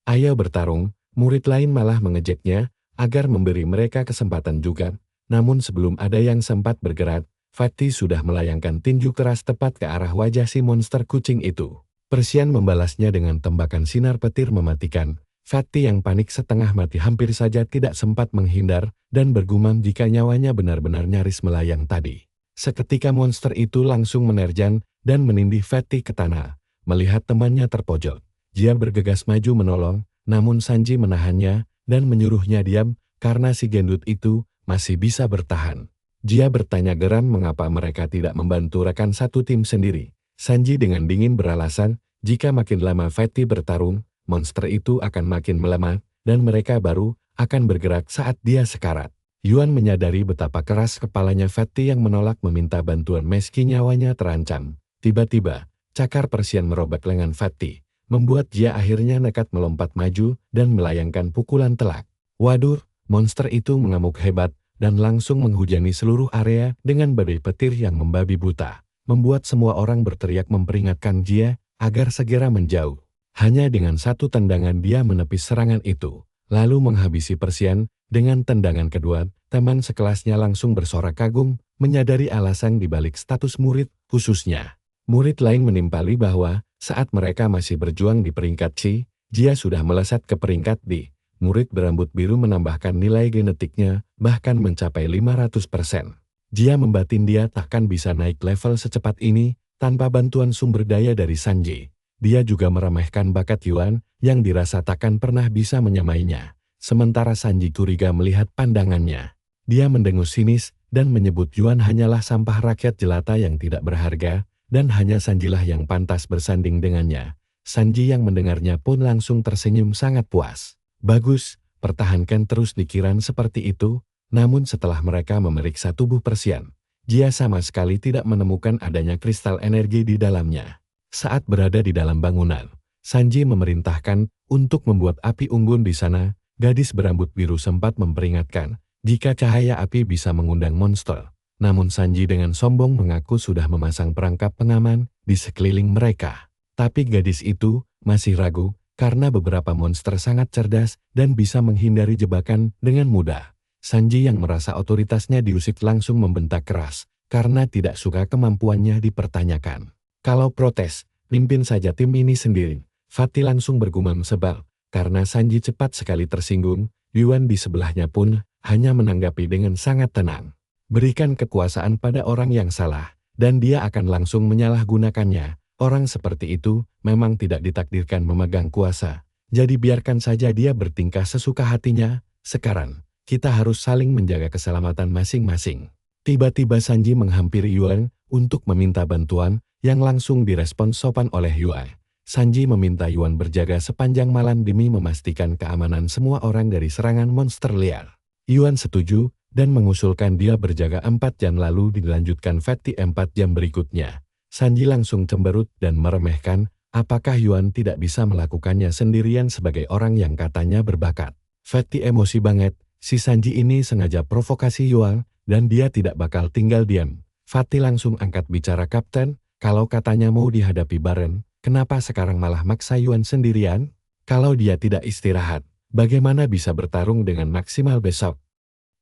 Ayo bertarung, murid lain malah mengejeknya agar memberi mereka kesempatan juga. Namun sebelum ada yang sempat bergerak, Fatty sudah melayangkan tinju keras tepat ke arah wajah si monster kucing itu. Persian membalasnya dengan tembakan sinar petir mematikan. Fatty yang panik setengah mati hampir saja tidak sempat menghindar dan bergumam jika nyawanya benar-benar nyaris melayang tadi. Seketika monster itu langsung menerjang dan menindih Fatty ke tanah. Melihat temannya terpojok, Jia bergegas maju menolong, namun Sanji menahannya dan menyuruhnya diam karena si gendut itu masih bisa bertahan. Jia bertanya geram mengapa mereka tidak membantu rekan satu tim sendiri. Sanji dengan dingin beralasan, jika makin lama Fatty bertarung, monster itu akan makin melemah, dan mereka baru akan bergerak saat dia sekarat. Yuan menyadari betapa keras kepalanya Fatty yang menolak meminta bantuan meski nyawanya terancam. Tiba-tiba, cakar Persian merobek lengan Fatty, membuat Jia akhirnya nekat melompat maju dan melayangkan pukulan telak. Waduh, monster itu mengamuk hebat, dan langsung menghujani seluruh area dengan badai petir yang membabi buta, membuat semua orang berteriak memperingatkan Jia agar segera menjauh. Hanya dengan satu tendangan dia menepis serangan itu, lalu menghabisi Persian. Dengan tendangan kedua, teman sekelasnya langsung bersorak kagum, menyadari alasan dibalik status murid, khususnya. Murid lain menimpali bahwa saat mereka masih berjuang di peringkat C, Jia sudah melesat ke peringkat D. Murid berambut biru menambahkan nilai genetiknya, bahkan mencapai 500%. Jia membatin dia takkan bisa naik level secepat ini, tanpa bantuan sumber daya dari Sanji. Dia juga meremehkan bakat Yuan, yang dirasa takkan pernah bisa menyamainya. Sementara Sanji curiga melihat pandangannya. Dia mendengus sinis, dan menyebut Yuan hanyalah sampah rakyat jelata yang tidak berharga, dan hanya Sanjilah yang pantas bersanding dengannya. Sanji yang mendengarnya pun langsung tersenyum sangat puas. Bagus, pertahankan terus pikiran seperti itu. Namun setelah mereka memeriksa tubuh Persian, Jia sama sekali tidak menemukan adanya kristal energi di dalamnya. Saat berada di dalam bangunan, Sanji memerintahkan untuk membuat api unggun di sana. Gadis berambut biru sempat memperingatkan jika cahaya api bisa mengundang monster. Namun Sanji dengan sombong mengaku sudah memasang perangkap pengaman di sekeliling mereka. Tapi gadis itu masih ragu karena beberapa monster sangat cerdas dan bisa menghindari jebakan dengan mudah. Sanji yang merasa otoritasnya diusik langsung membentak keras karena tidak suka kemampuannya dipertanyakan. Kalau protes, pimpin saja tim ini sendiri. Fatty langsung bergumam sebal. Karena Sanji cepat sekali tersinggung, Yuan di sebelahnya pun hanya menanggapi dengan sangat tenang. Berikan kekuasaan pada orang yang salah, dan dia akan langsung menyalahgunakannya. Orang seperti itu memang tidak ditakdirkan memegang kuasa. Jadi biarkan saja dia bertingkah sesuka hatinya. Sekarang, kita harus saling menjaga keselamatan masing-masing. Tiba-tiba Sanji menghampiri Yuan untuk meminta bantuan, yang langsung direspons sopan oleh Yuan. Sanji meminta Yuan berjaga sepanjang malam demi memastikan keamanan semua orang dari serangan monster liar. Yuan setuju dan mengusulkan dia berjaga 4 jam lalu dilanjutkan Fatty 4 jam berikutnya. Sanji langsung cemberut dan meremehkan, apakah Yuan tidak bisa melakukannya sendirian sebagai orang yang katanya berbakat. Fatty emosi banget, si Sanji ini sengaja provokasi Yuan, dan dia tidak bakal tinggal diam. Fatty langsung angkat bicara Kapten, kalau katanya mau dihadapi bareng, kenapa sekarang malah maksa Yuan sendirian? Kalau dia tidak istirahat, bagaimana bisa bertarung dengan maksimal besok?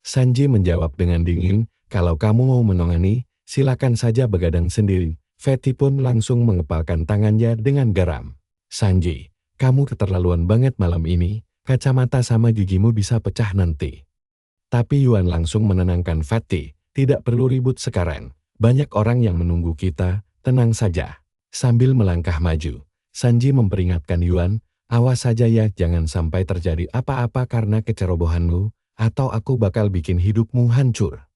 Sanji menjawab dengan dingin, kalau kamu mau menongani, silakan saja begadang sendiri. Fatty pun langsung mengepalkan tangannya dengan garam. Sanji, kamu keterlaluan banget malam ini, kacamata sama gigimu bisa pecah nanti. Tapi Yuan langsung menenangkan Fatty, tidak perlu ribut sekarang. Banyak orang yang menunggu kita, tenang saja. Sambil melangkah maju, Sanji memperingatkan Yuan, awas saja ya jangan sampai terjadi apa-apa karena kecerobohanmu, atau aku bakal bikin hidupmu hancur.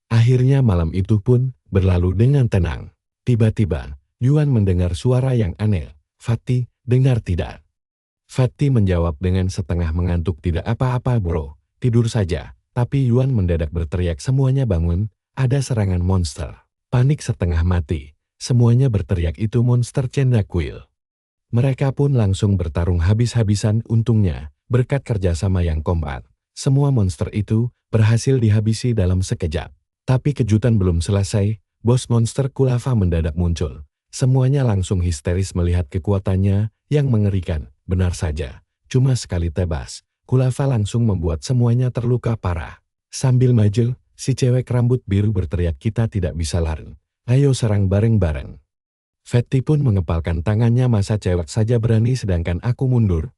Akhirnya malam itu pun berlalu dengan tenang. Tiba-tiba, Yuan mendengar suara yang aneh. Fatty, dengar tidak? Fatty menjawab dengan setengah mengantuk, tidak apa-apa bro, tidur saja. Tapi Yuan mendadak berteriak, semuanya bangun, ada serangan monster. Panik setengah mati, semuanya berteriak itu monster Cyndaquil. Mereka pun langsung bertarung habis-habisan, untungnya, berkat kerjasama yang kompak. Semua monster itu berhasil dihabisi dalam sekejap. Tapi kejutan belum selesai. Bos monster Kulava mendadak muncul. Semuanya langsung histeris melihat kekuatannya yang mengerikan. Benar saja, cuma sekali tebas, Kulava langsung membuat semuanya terluka parah. Sambil maju, si cewek rambut biru berteriak, kita tidak bisa lari. Ayo serang bareng-bareng. Fatty pun mengepalkan tangannya, masa cewek saja berani sedangkan aku mundur.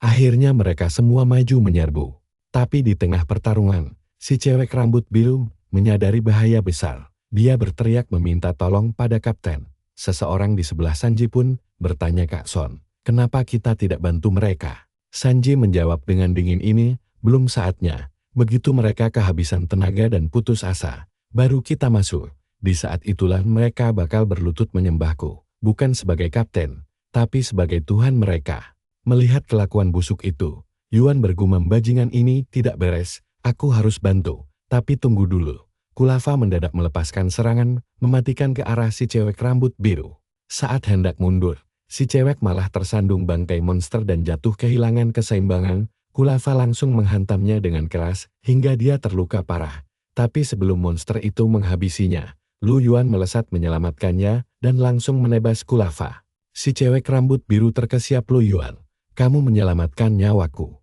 Akhirnya mereka semua maju menyerbu. Tapi di tengah pertarungan, si cewek rambut biru menyadari bahaya besar. Dia berteriak meminta tolong pada Kapten. Seseorang di sebelah Sanji pun bertanya, Kak Son, kenapa kita tidak bantu mereka? Sanji menjawab dengan dingin, ini belum saatnya. Begitu mereka kehabisan tenaga dan putus asa, baru kita masuk. Di saat itulah mereka bakal berlutut menyembahku, bukan sebagai kapten, tapi sebagai Tuhan mereka. Melihat kelakuan busuk itu, Yuan bergumam, bajingan ini tidak beres, aku harus bantu. Tapi tunggu dulu. Kulava mendadak melepaskan serangan, mematikan ke arah si cewek rambut biru. Saat hendak mundur, si cewek malah tersandung bangkai monster dan jatuh kehilangan keseimbangan. Kulava langsung menghantamnya dengan keras, hingga dia terluka parah. Tapi sebelum monster itu menghabisinya, Lu Yuan melesat menyelamatkannya, dan langsung menebas Kulava. Si cewek rambut biru terkesiap, Lu Yuan, kamu menyelamatkan nyawaku.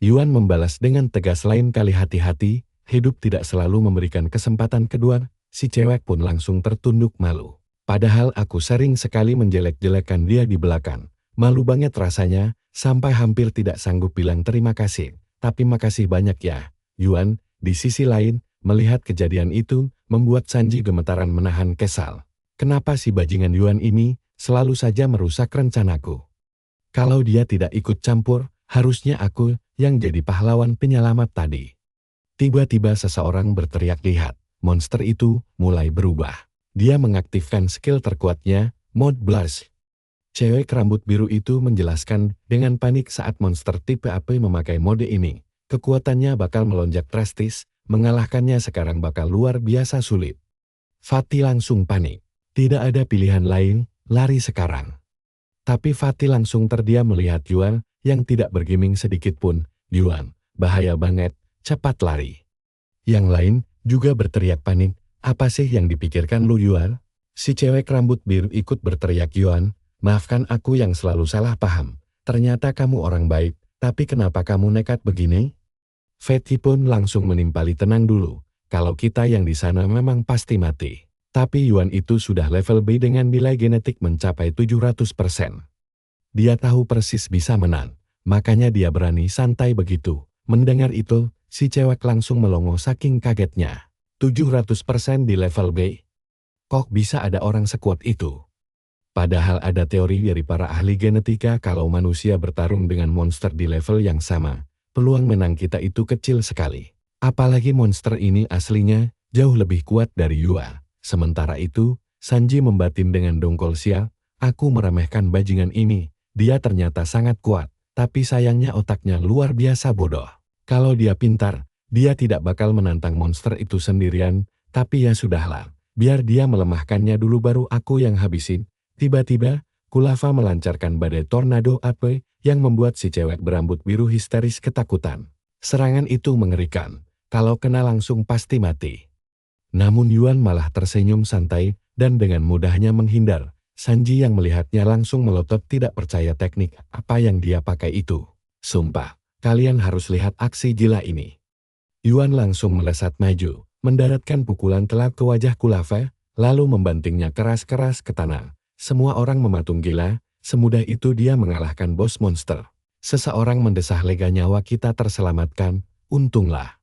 Yuan membalas dengan tegas, lain kali hati-hati. Hidup tidak selalu memberikan kesempatan kedua, si cewek pun langsung tertunduk malu. Padahal aku sering sekali menjelek-jelekan dia di belakang. Malu banget rasanya, sampai hampir tidak sanggup bilang terima kasih. Tapi makasih banyak ya, Yuan. Di sisi lain, melihat kejadian itu, membuat Sanji gemetaran menahan kesal. Kenapa si bajingan Yuan ini selalu saja merusak rencanaku? Kalau dia tidak ikut campur, harusnya aku yang jadi pahlawan penyelamat tadi. Tiba-tiba seseorang berteriak, lihat, monster itu mulai berubah. Dia mengaktifkan skill terkuatnya, Mode Blast. Cewek rambut biru itu menjelaskan dengan panik, saat monster tipe api memakai mode ini, kekuatannya bakal melonjak drastis, mengalahkannya sekarang bakal luar biasa sulit. Fatty langsung panik. Tidak ada pilihan lain, lari sekarang. Tapi Fatty langsung terdiam melihat Yuan yang tidak bergeming sedikit pun. Yuan, bahaya banget. Cepat lari. Yang lain juga berteriak panik, apa sih yang dipikirkan Lu Yuan? Si cewek rambut biru ikut berteriak, Yuan, maafkan aku yang selalu salah paham. Ternyata kamu orang baik, tapi kenapa kamu nekat begini? Fatty pun langsung menimpali, tenang dulu, kalau kita yang di sana memang pasti mati. Tapi Yuan itu sudah level B dengan nilai genetik mencapai 700%. Dia tahu persis bisa menang, makanya dia berani santai begitu. Mendengar itu, si cewek langsung melongo saking kagetnya. 700% di level B. Kok bisa ada orang sekuat itu? Padahal ada teori dari para ahli genetika kalau manusia bertarung dengan monster di level yang sama, peluang menang kita itu kecil sekali. Apalagi monster ini aslinya jauh lebih kuat dari Yuan. Sementara itu, Sanji membatin dengan dongkol, sial, aku meremehkan bajingan ini. Dia ternyata sangat kuat, tapi sayangnya otaknya luar biasa bodoh. Kalau dia pintar, dia tidak bakal menantang monster itu sendirian, tapi ya sudahlah. Biar dia melemahkannya dulu baru aku yang habisin. Tiba-tiba, Kulava melancarkan badai tornado api yang membuat si cewek berambut biru histeris ketakutan. Serangan itu mengerikan. Kalau kena langsung pasti mati. Namun Yuan malah tersenyum santai dan dengan mudahnya menghindar. Sanji yang melihatnya langsung melotot tidak percaya teknik apa yang dia pakai itu. Sumpah, kalian harus lihat aksi gila ini. Yuan langsung melesat maju, mendaratkan pukulan telak ke wajah Kulava, lalu membantingnya keras-keras ke tanah. Semua orang mematung gila, semudah itu dia mengalahkan bos monster. Seseorang mendesah lega nyawa kita terselamatkan, untunglah.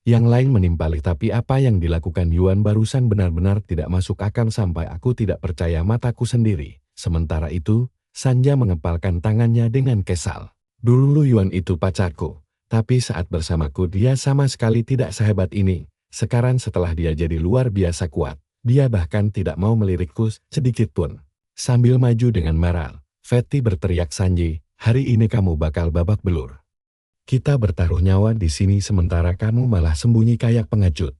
Yang lain menimpali tapi apa yang dilakukan Yuan barusan benar-benar tidak masuk akal sampai aku tidak percaya mataku sendiri. Sementara itu, Sanja mengepalkan tangannya dengan kesal. Dulu Yuan itu pacarku, tapi saat bersamaku dia sama sekali tidak sehebat ini. Sekarang setelah dia jadi luar biasa kuat, dia bahkan tidak mau melirikku sedikit pun. Sambil maju dengan marah, Fatty berteriak Sanji, hari ini kamu bakal babak belur. Kita bertaruh nyawa di sini sementara kamu malah sembunyi kayak pengecut.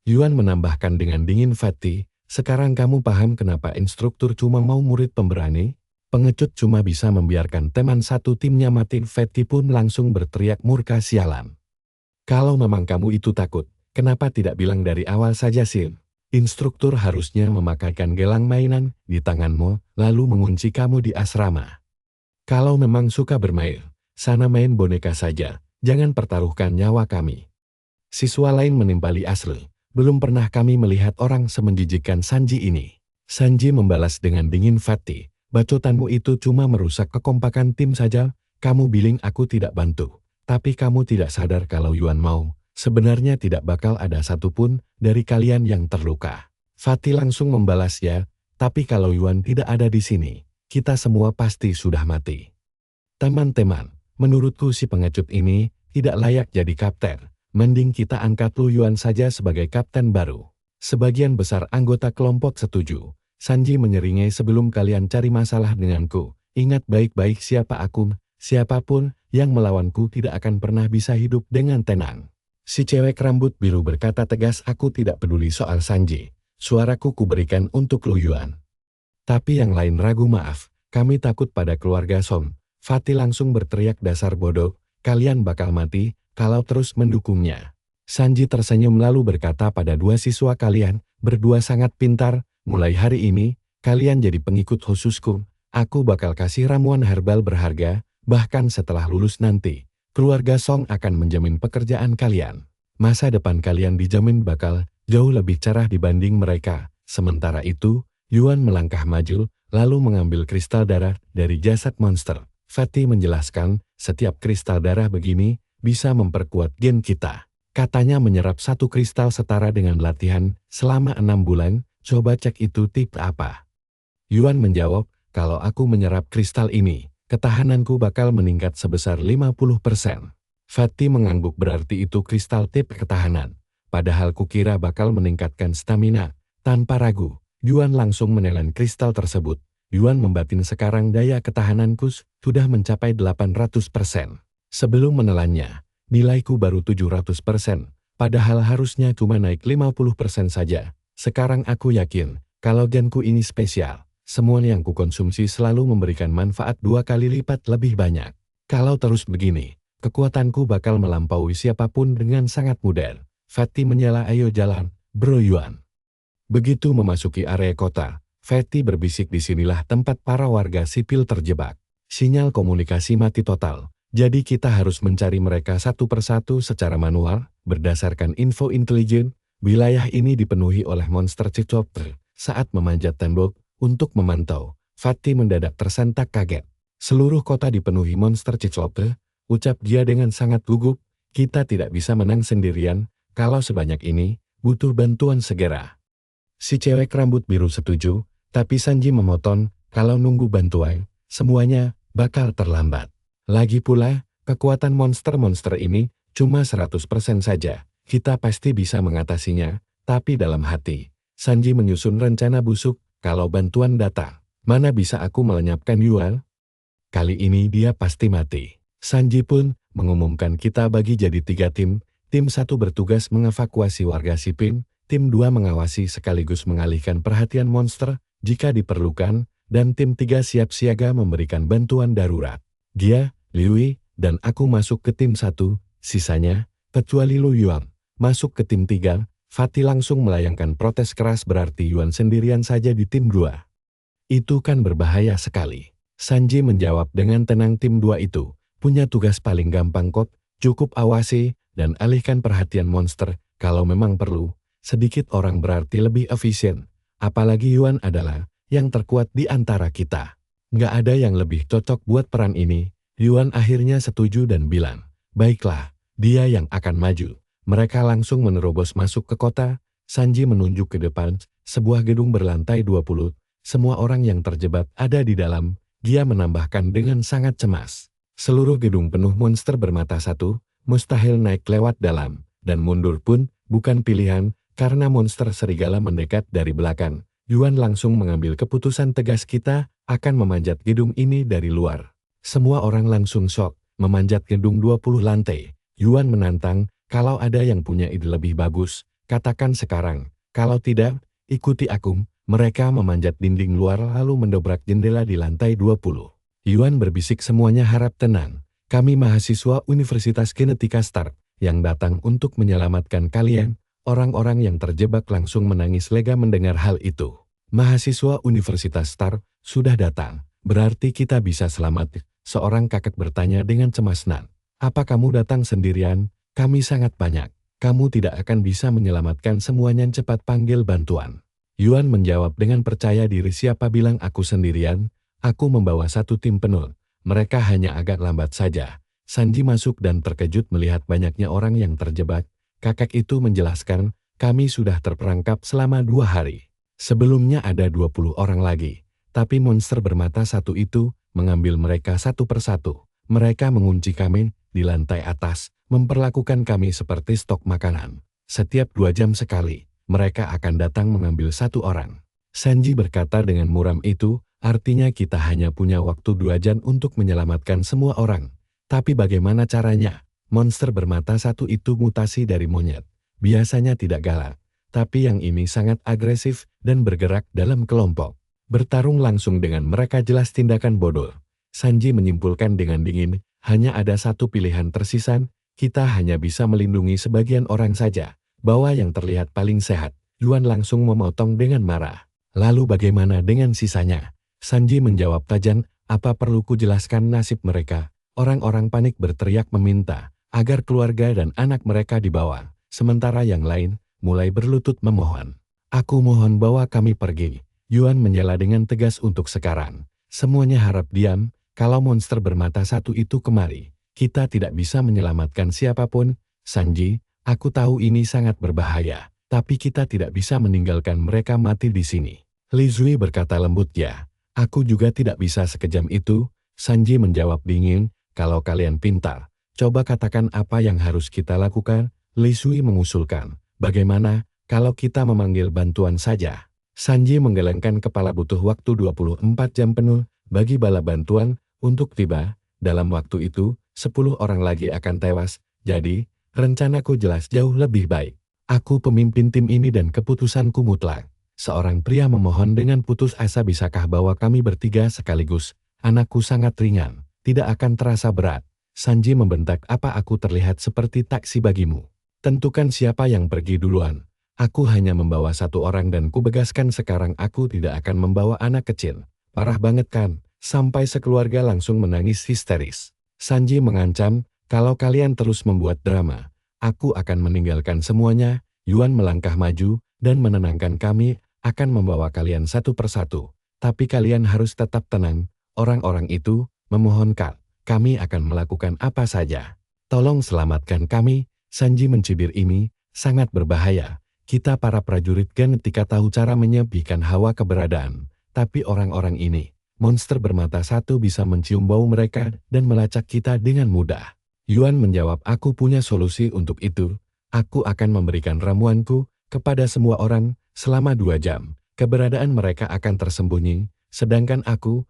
Yuan menambahkan dengan dingin Fatty, sekarang kamu paham kenapa instruktur cuma mau murid pemberani? Pengecut cuma bisa membiarkan teman satu timnya mati. Fatty pun langsung berteriak murka sialan. Kalau memang kamu itu takut, kenapa tidak bilang dari awal saja sih? Instruktur harusnya memakaikan gelang mainan di tanganmu, lalu mengunci kamu di asrama. Kalau memang suka bermain, sana main boneka saja, jangan pertaruhkan nyawa kami. Siswa lain menimpali Asli, belum pernah kami melihat orang semenjijikkan Sanji ini. Sanji membalas dengan dingin Fatty, bacotanmu itu cuma merusak kekompakan tim saja, kamu bilang aku tidak bantu. Tapi kamu tidak sadar kalau Yuan mau, sebenarnya tidak bakal ada satupun dari kalian yang terluka. Fatty langsung membalas ya, tapi kalau Yuan tidak ada di sini, kita semua pasti sudah mati. Teman-teman, menurutku si pengecut ini tidak layak jadi kapten. Mending kita angkat Lu Yuan saja sebagai kapten baru. Sebagian besar anggota kelompok setuju. Sanji menyeringai sebelum kalian cari masalah denganku. Ingat baik-baik siapa aku, siapapun yang melawanku tidak akan pernah bisa hidup dengan tenang. Si cewek rambut biru berkata tegas aku tidak peduli soal Sanji. Suaraku kuberikan untuk Lu Yuan. Tapi yang lain ragu maaf, kami takut pada keluarga Song. Fatty langsung berteriak dasar bodoh, kalian bakal mati kalau terus mendukungnya. Sanji tersenyum lalu berkata pada dua siswa kalian, berdua sangat pintar, mulai hari ini, kalian jadi pengikut khususku, aku bakal kasih ramuan herbal berharga, bahkan setelah lulus nanti, keluarga Song akan menjamin pekerjaan kalian. Masa depan kalian dijamin bakal jauh lebih cerah dibanding mereka. Sementara itu, Yuan melangkah maju, lalu mengambil kristal darah dari jasad monster. Fatty menjelaskan, setiap kristal darah begini bisa memperkuat gen kita. Katanya menyerap satu kristal setara dengan latihan selama 6 bulan, coba cek itu tipe apa. Yuan menjawab, kalau aku menyerap kristal ini, ketahananku bakal meningkat sebesar 50%. Fatty mengangguk berarti itu kristal tipe ketahanan. Padahal kukira bakal meningkatkan stamina. Tanpa ragu, Yuan langsung menelan kristal tersebut. Yuan membatin sekarang daya ketahananku sudah mencapai 800%. Sebelum menelannya, nilaiku baru 700%, padahal harusnya cuma naik 50% saja. Sekarang aku yakin, kalau genku ini spesial, semua yang kukonsumsi selalu memberikan manfaat 2 kali lipat lebih banyak. Kalau terus begini, kekuatanku bakal melampaui siapapun dengan sangat mudah. Fatty menyela ayo jalan, bro Yuan. Begitu memasuki area kota, Fatty berbisik disinilah tempat para warga sipil terjebak. Sinyal komunikasi mati total, jadi kita harus mencari mereka satu persatu secara manual. Berdasarkan info intelijen, wilayah ini dipenuhi oleh monster Cicopter. Saat memanjat tembok untuk memantau, Fatty mendadak tersentak kaget. Seluruh kota dipenuhi monster Cicopter, ucap dia dengan sangat gugup, kita tidak bisa menang sendirian, kalau sebanyak ini, butuh bantuan segera. Si cewek rambut biru setuju, tapi Sanji memotong, kalau nunggu bantuan, semuanya bakal terlambat. Lagi pula, kekuatan monster-monster ini cuma 100% saja. Kita pasti bisa mengatasinya, tapi dalam hati, Sanji menyusun rencana busuk, kalau bantuan datang, mana bisa aku melenyapkan Yuan? Kali ini dia pasti mati. Sanji pun mengumumkan kita bagi jadi 3 tim. Tim 1 bertugas mengevakuasi warga sipil, Tim 2 mengawasi sekaligus mengalihkan perhatian monster jika diperlukan, dan tim 3 siap siaga memberikan bantuan darurat. Gia, Liu, dan aku masuk ke tim 1, sisanya, kecuali Lu Yuan, masuk ke tim 3. Fatih langsung melayangkan protes keras, berarti Yuan sendirian saja di tim 2. Itu kan berbahaya sekali. Sanji menjawab dengan tenang, tim 2 itu punya tugas paling gampang kok, cukup awasi dan alihkan perhatian monster kalau memang perlu. Sedikit orang berarti lebih efisien, apalagi Yuan adalah yang terkuat di antara kita. Nggak ada yang lebih cocok buat peran ini. Yuan akhirnya setuju dan bilang, baiklah, dia yang akan maju. Mereka langsung menerobos masuk ke kota. Sanji menunjuk ke depan, sebuah gedung berlantai 20. Semua orang yang terjebak ada di dalam. Dia menambahkan dengan sangat cemas. Seluruh gedung penuh monster bermata satu, mustahil naik lewat dalam, dan mundur pun bukan pilihan. Karena monster serigala mendekat dari belakang, Yuan langsung mengambil keputusan tegas, kita akan memanjat gedung ini dari luar. Semua orang langsung shock, memanjat gedung 20 lantai. Yuan menantang, kalau ada yang punya ide lebih bagus, katakan sekarang. Kalau tidak, ikuti aku. Mereka memanjat dinding luar lalu mendobrak jendela di lantai 20. Yuan berbisik, semuanya harap tenang. Kami mahasiswa Universitas Genetika Stark yang datang untuk menyelamatkan kalian. Orang-orang yang terjebak langsung menangis lega mendengar hal itu. Mahasiswa Universitas Stark sudah datang, berarti kita bisa selamat. Seorang kakek bertanya dengan cemas, Nan, apa kamu datang sendirian? Kami sangat banyak. Kamu tidak akan bisa menyelamatkan semuanya, cepat panggil bantuan. Yuan menjawab dengan percaya diri, siapa bilang aku sendirian? Aku membawa satu tim penuh. Mereka hanya agak lambat saja. Sanji masuk dan terkejut melihat banyaknya orang yang terjebak. Kakek itu menjelaskan, kami sudah terperangkap selama 2 hari. Sebelumnya ada 20 orang lagi, tapi monster bermata satu itu mengambil mereka satu persatu. Mereka mengunci kami di lantai atas, memperlakukan kami seperti stok makanan. Setiap 2 jam sekali, mereka akan datang mengambil satu orang. Sanji berkata dengan muram, itu artinya kita hanya punya waktu 2 jam untuk menyelamatkan semua orang. Tapi bagaimana caranya? Monster bermata satu itu mutasi dari monyet. Biasanya tidak galak, tapi yang ini sangat agresif dan bergerak dalam kelompok. Bertarung langsung dengan mereka jelas tindakan bodoh. Sanji menyimpulkan dengan dingin, hanya ada satu pilihan tersisa, kita hanya bisa melindungi sebagian orang saja. Bawa yang terlihat paling sehat. Yuan langsung memotong dengan marah. Lalu bagaimana dengan sisanya? Sanji menjawab tajam, apa perlu ku jelaskan nasib mereka? Orang-orang panik berteriak meminta agar keluarga dan anak mereka dibawa, sementara yang lain mulai berlutut memohon. Aku mohon bawa kami pergi. Yuan menyela dengan tegas, untuk sekarang. Semuanya harap diam, kalau monster bermata satu itu kemari, kita tidak bisa menyelamatkan siapapun. Sanji, aku tahu ini sangat berbahaya, tapi kita tidak bisa meninggalkan mereka mati di sini. Li Zui berkata lembut, ya, aku juga tidak bisa sekejam itu. Sanji menjawab dingin, kalau kalian pintar, coba katakan apa yang harus kita lakukan. Li Zui mengusulkan, bagaimana kalau kita memanggil bantuan saja? Sanji menggelengkan kepala, butuh waktu 24 jam penuh bagi bala bantuan untuk tiba. Dalam waktu itu, 10 orang lagi akan tewas. Jadi, rencanaku jelas jauh lebih baik. Aku pemimpin tim ini dan keputusanku mutlak. Seorang pria memohon dengan putus asa, bisakah bawa kami bertiga sekaligus? Anakku sangat ringan, tidak akan terasa berat. Sanji membentak, apa aku terlihat seperti taksi bagimu? Tentukan siapa yang pergi duluan. Aku hanya membawa satu orang dan kubegaskan sekarang aku tidak akan membawa anak kecil. Parah banget kan? Sampai sekeluarga langsung menangis histeris. Sanji mengancam, kalau kalian terus membuat drama, aku akan meninggalkan semuanya. Yuan melangkah maju dan menenangkan, kami akan membawa kalian satu persatu. Tapi kalian harus tetap tenang. Orang-orang itu memohon, Kak, kami akan melakukan apa saja. Tolong selamatkan kami. Sanji mencibir, ini sangat berbahaya. Kita para prajurit genetika tahu cara menyepikan hawa keberadaan. Tapi orang-orang ini, monster bermata satu, bisa mencium bau mereka dan melacak kita dengan mudah. Yuan menjawab, aku punya solusi untuk itu. Aku akan memberikan ramuanku kepada semua orang selama 2 jam. Keberadaan mereka akan tersembunyi, sedangkan aku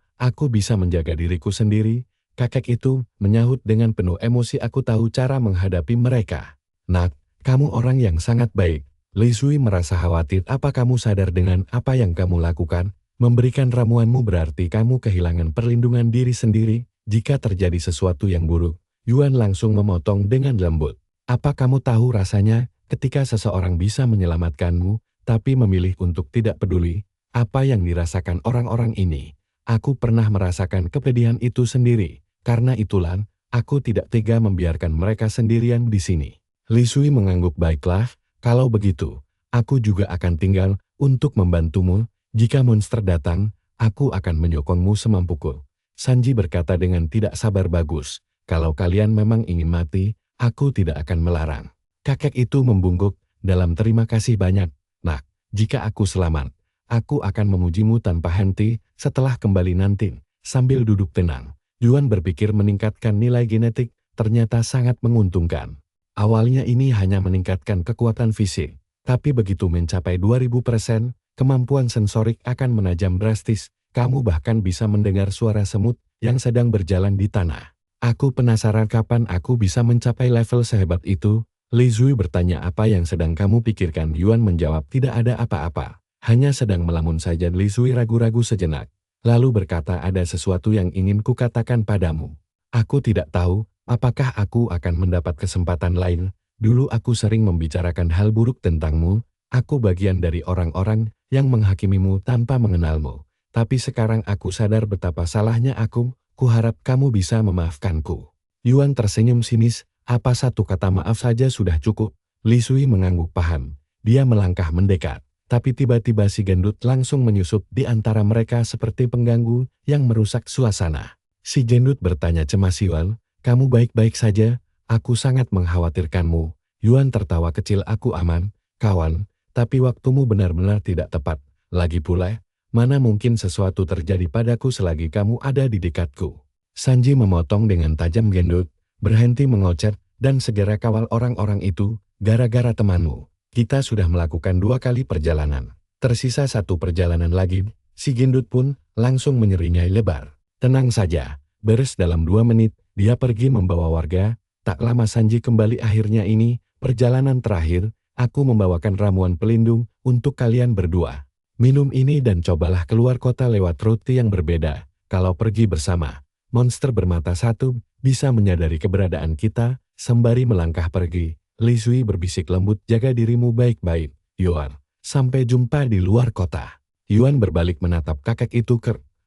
bisa menjaga diriku sendiri. Kakek itu menyahut dengan penuh emosi, aku tahu cara menghadapi mereka. Nak, kamu orang yang sangat baik. Li Shui merasa khawatir. Apa kamu sadar dengan apa yang kamu lakukan? Memberikan ramuanmu berarti kamu kehilangan perlindungan diri sendiri. Jika terjadi sesuatu yang buruk, Yuan langsung memotong dengan lembut. Apa kamu tahu rasanya ketika seseorang bisa menyelamatkanmu, tapi memilih untuk tidak peduli? Apa yang dirasakan orang-orang ini? Aku pernah merasakan kepedihan itu sendiri. Karena itulah, aku tidak tega membiarkan mereka sendirian di sini. Li Shui mengangguk. Baiklah, kalau begitu, aku juga akan tinggal untuk membantumu. Jika monster datang, aku akan menyokongmu semampuku. Sanji berkata dengan tidak sabar. Bagus, kalau kalian memang ingin mati, aku tidak akan melarang. Kakek itu membungkuk dalam terima kasih banyak. Nah, jika aku selamat, aku akan memujimu tanpa henti setelah kembali nanti. Sambil duduk tenang, Yuan berpikir meningkatkan nilai genetik ternyata sangat menguntungkan. Awalnya ini hanya meningkatkan kekuatan fisik, tapi begitu mencapai 2000%, kemampuan sensorik akan menajam drastis. Kamu bahkan bisa mendengar suara semut yang sedang berjalan di tanah. Aku penasaran kapan aku bisa mencapai level sehebat itu. Li Shui bertanya. Apa yang sedang kamu pikirkan? Yuan menjawab. Tidak ada apa-apa, hanya sedang melamun saja. Li Shui ragu-ragu sejenak, lalu berkata, ada sesuatu yang ingin kukatakan padamu. Aku tidak tahu apakah aku akan mendapat kesempatan lain. Dulu aku sering membicarakan hal buruk tentangmu. Aku bagian dari orang-orang yang menghakimimu tanpa mengenalmu. Tapi sekarang aku sadar betapa salahnya aku. Kuharap kamu bisa memaafkanku. Yuan tersenyum sinis. Apa satu kata maaf saja sudah cukup? Li Shui mengangguk paham. Dia melangkah mendekat. Tapi tiba-tiba si gendut langsung menyusup di antara mereka seperti pengganggu yang merusak suasana. Si gendut bertanya cemas. Yuan, kamu baik-baik saja? Aku sangat mengkhawatirkanmu. Yuan tertawa kecil. Aku aman, kawan. Tapi waktumu benar-benar tidak tepat. Lagi pula, mana mungkin sesuatu terjadi padaku selagi kamu ada di dekatku. Sanji memotong dengan tajam. Gendut, berhenti mengocet dan segera kawal orang-orang itu. Gara-gara temanmu, kita sudah melakukan 2 kali perjalanan. Tersisa 1 perjalanan lagi. Si gendut pun langsung menyeringai lebar. Tenang saja, beres dalam 2 menit. Dia pergi membawa warga. Tak lama Sanji kembali. Akhirnya ini perjalanan terakhir. Aku membawakan ramuan pelindung untuk kalian berdua. Minum ini dan cobalah keluar kota lewat rute yang berbeda. Kalau pergi bersama, monster bermata satu bisa menyadari keberadaan kita sembari melangkah pergi. Li Shui berbisik lembut. Jaga dirimu baik-baik, Yuan. Sampai jumpa di luar kota. Yuan berbalik menatap kakek itu.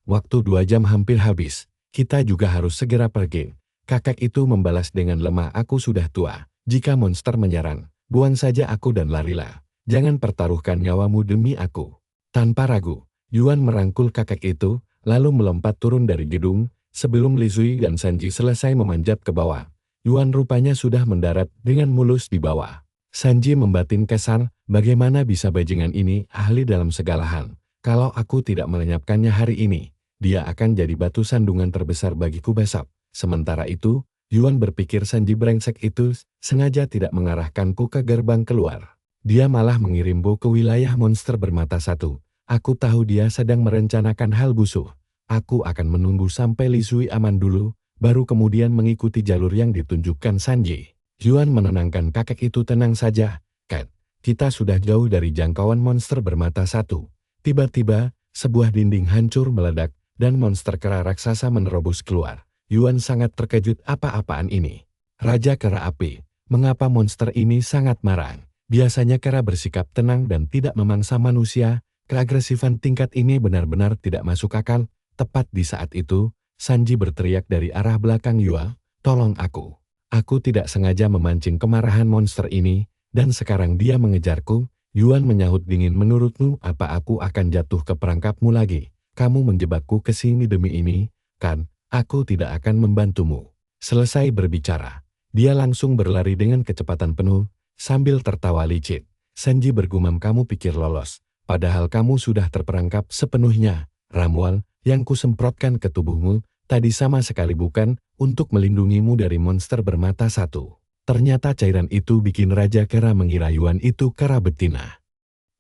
Waktu 2 jam hampir habis. Kita juga harus segera pergi. Kakek itu membalas dengan lemah. Aku sudah tua. Jika monster menyerang, buang saja aku dan larilah. Jangan pertaruhkan nyawamu demi aku. Tanpa ragu, Yuan merangkul kakek itu, lalu melompat turun dari gedung. Sebelum Li Shui dan Sanji selesai memanjat ke bawah, Yuan rupanya sudah mendarat dengan mulus di bawah. Sanji membatin kesal. Bagaimana bisa bajingan ini ahli dalam segala hal? Kalau aku tidak melenyapkannya hari ini, dia akan jadi batu sandungan terbesar bagiku besok. Sementara itu, Yuan berpikir Sanji brengsek itu sengaja tidak mengarahkanku ke gerbang keluar. Dia malah mengirimku ke wilayah monster bermata satu. Aku tahu dia sedang merencanakan hal busuk. Aku akan menunggu sampai Li Shui aman dulu, baru kemudian mengikuti jalur yang ditunjukkan Sanji. Yuan menenangkan kakek itu. Tenang saja, Kat. Kita sudah jauh dari jangkauan monster bermata satu. Tiba-tiba, sebuah dinding hancur meledak, dan monster kera raksasa menerobos keluar. Yuan sangat terkejut. Apa-apaan ini? Raja Kera Api. Mengapa monster ini sangat marah? Biasanya kera bersikap tenang dan tidak memangsa manusia. Keagresifan tingkat ini benar-benar tidak masuk akal. Tepat di saat itu, Sanji berteriak dari arah belakang. Yuan, tolong aku. Aku tidak sengaja memancing kemarahan monster ini, dan sekarang dia mengejarku. Yuan menyahut dingin. Menurutmu apa aku akan jatuh ke perangkapmu lagi? Kamu menjebakku ke sini demi ini, kan? Aku tidak akan membantumu. Selesai berbicara, dia langsung berlari dengan kecepatan penuh, sambil tertawa licik. Sanji bergumam. Kamu pikir lolos, padahal kamu sudah terperangkap sepenuhnya. Ramuan yang kusemprotkan ke tubuhmu tadi sama sekali bukan untuk melindungimu dari monster bermata satu. Ternyata cairan itu bikin Raja Kera mengira Yuan itu kera betina.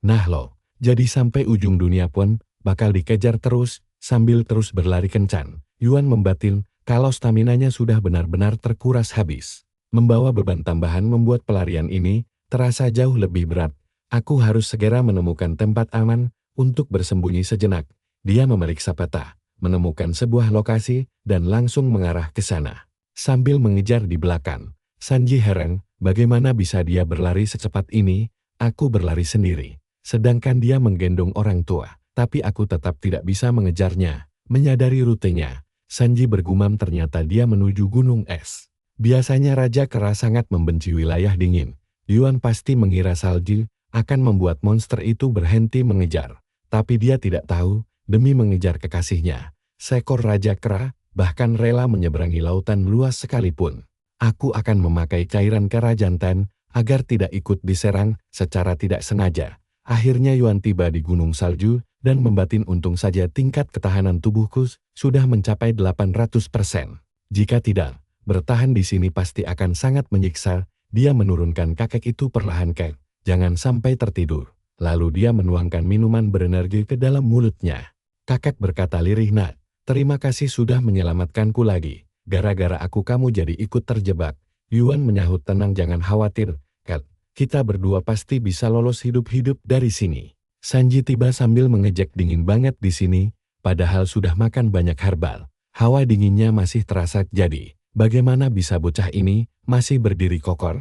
Nah lo, jadi sampai ujung dunia pun bakal dikejar terus. Sambil terus berlari kencang, Yuan membatin kalau staminanya sudah benar-benar terkuras habis. Membawa beban tambahan membuat pelarian ini terasa jauh lebih berat. Aku harus segera menemukan tempat aman untuk bersembunyi sejenak. Dia memeriksa peta, menemukan sebuah lokasi, dan langsung mengarah ke sana. Sambil mengejar di belakang, Sanji heran, bagaimana bisa dia berlari secepat ini. Aku berlari sendiri, sedangkan dia menggendong orang tua, tapi aku tetap tidak bisa mengejarnya. Menyadari rutenya, Sanji bergumam ternyata dia menuju gunung es. Biasanya Raja Kera sangat membenci wilayah dingin. Yuan pasti mengira salju akan membuat monster itu berhenti mengejar. Tapi dia tidak tahu, demi mengejar kekasihnya, seekor Raja Kera bahkan rela menyeberangi lautan luas sekalipun. Aku akan memakai cairan kera jantan agar tidak ikut diserang secara tidak sengaja. Akhirnya Yuan tiba di gunung salju dan membatin untung saja tingkat ketahanan tubuhku sudah mencapai 800%. Jika tidak, bertahan di sini pasti akan sangat menyiksa. Dia menurunkan kakek itu perlahan kek. Jangan sampai tertidur. Lalu dia menuangkan minuman berenergi ke dalam mulutnya. Kakek berkata lirih, "Nak, terima kasih sudah menyelamatkanku lagi. Gara-gara aku kamu jadi ikut terjebak." Yuan menyahut tenang, "Jangan khawatir, Kat. Kita berdua pasti bisa lolos hidup-hidup dari sini." Sanji tiba sambil mengejek, "Dingin banget di sini, padahal sudah makan banyak herbal. Hawa dinginnya masih terasa, jadi bagaimana bisa bocah ini masih berdiri kokoh?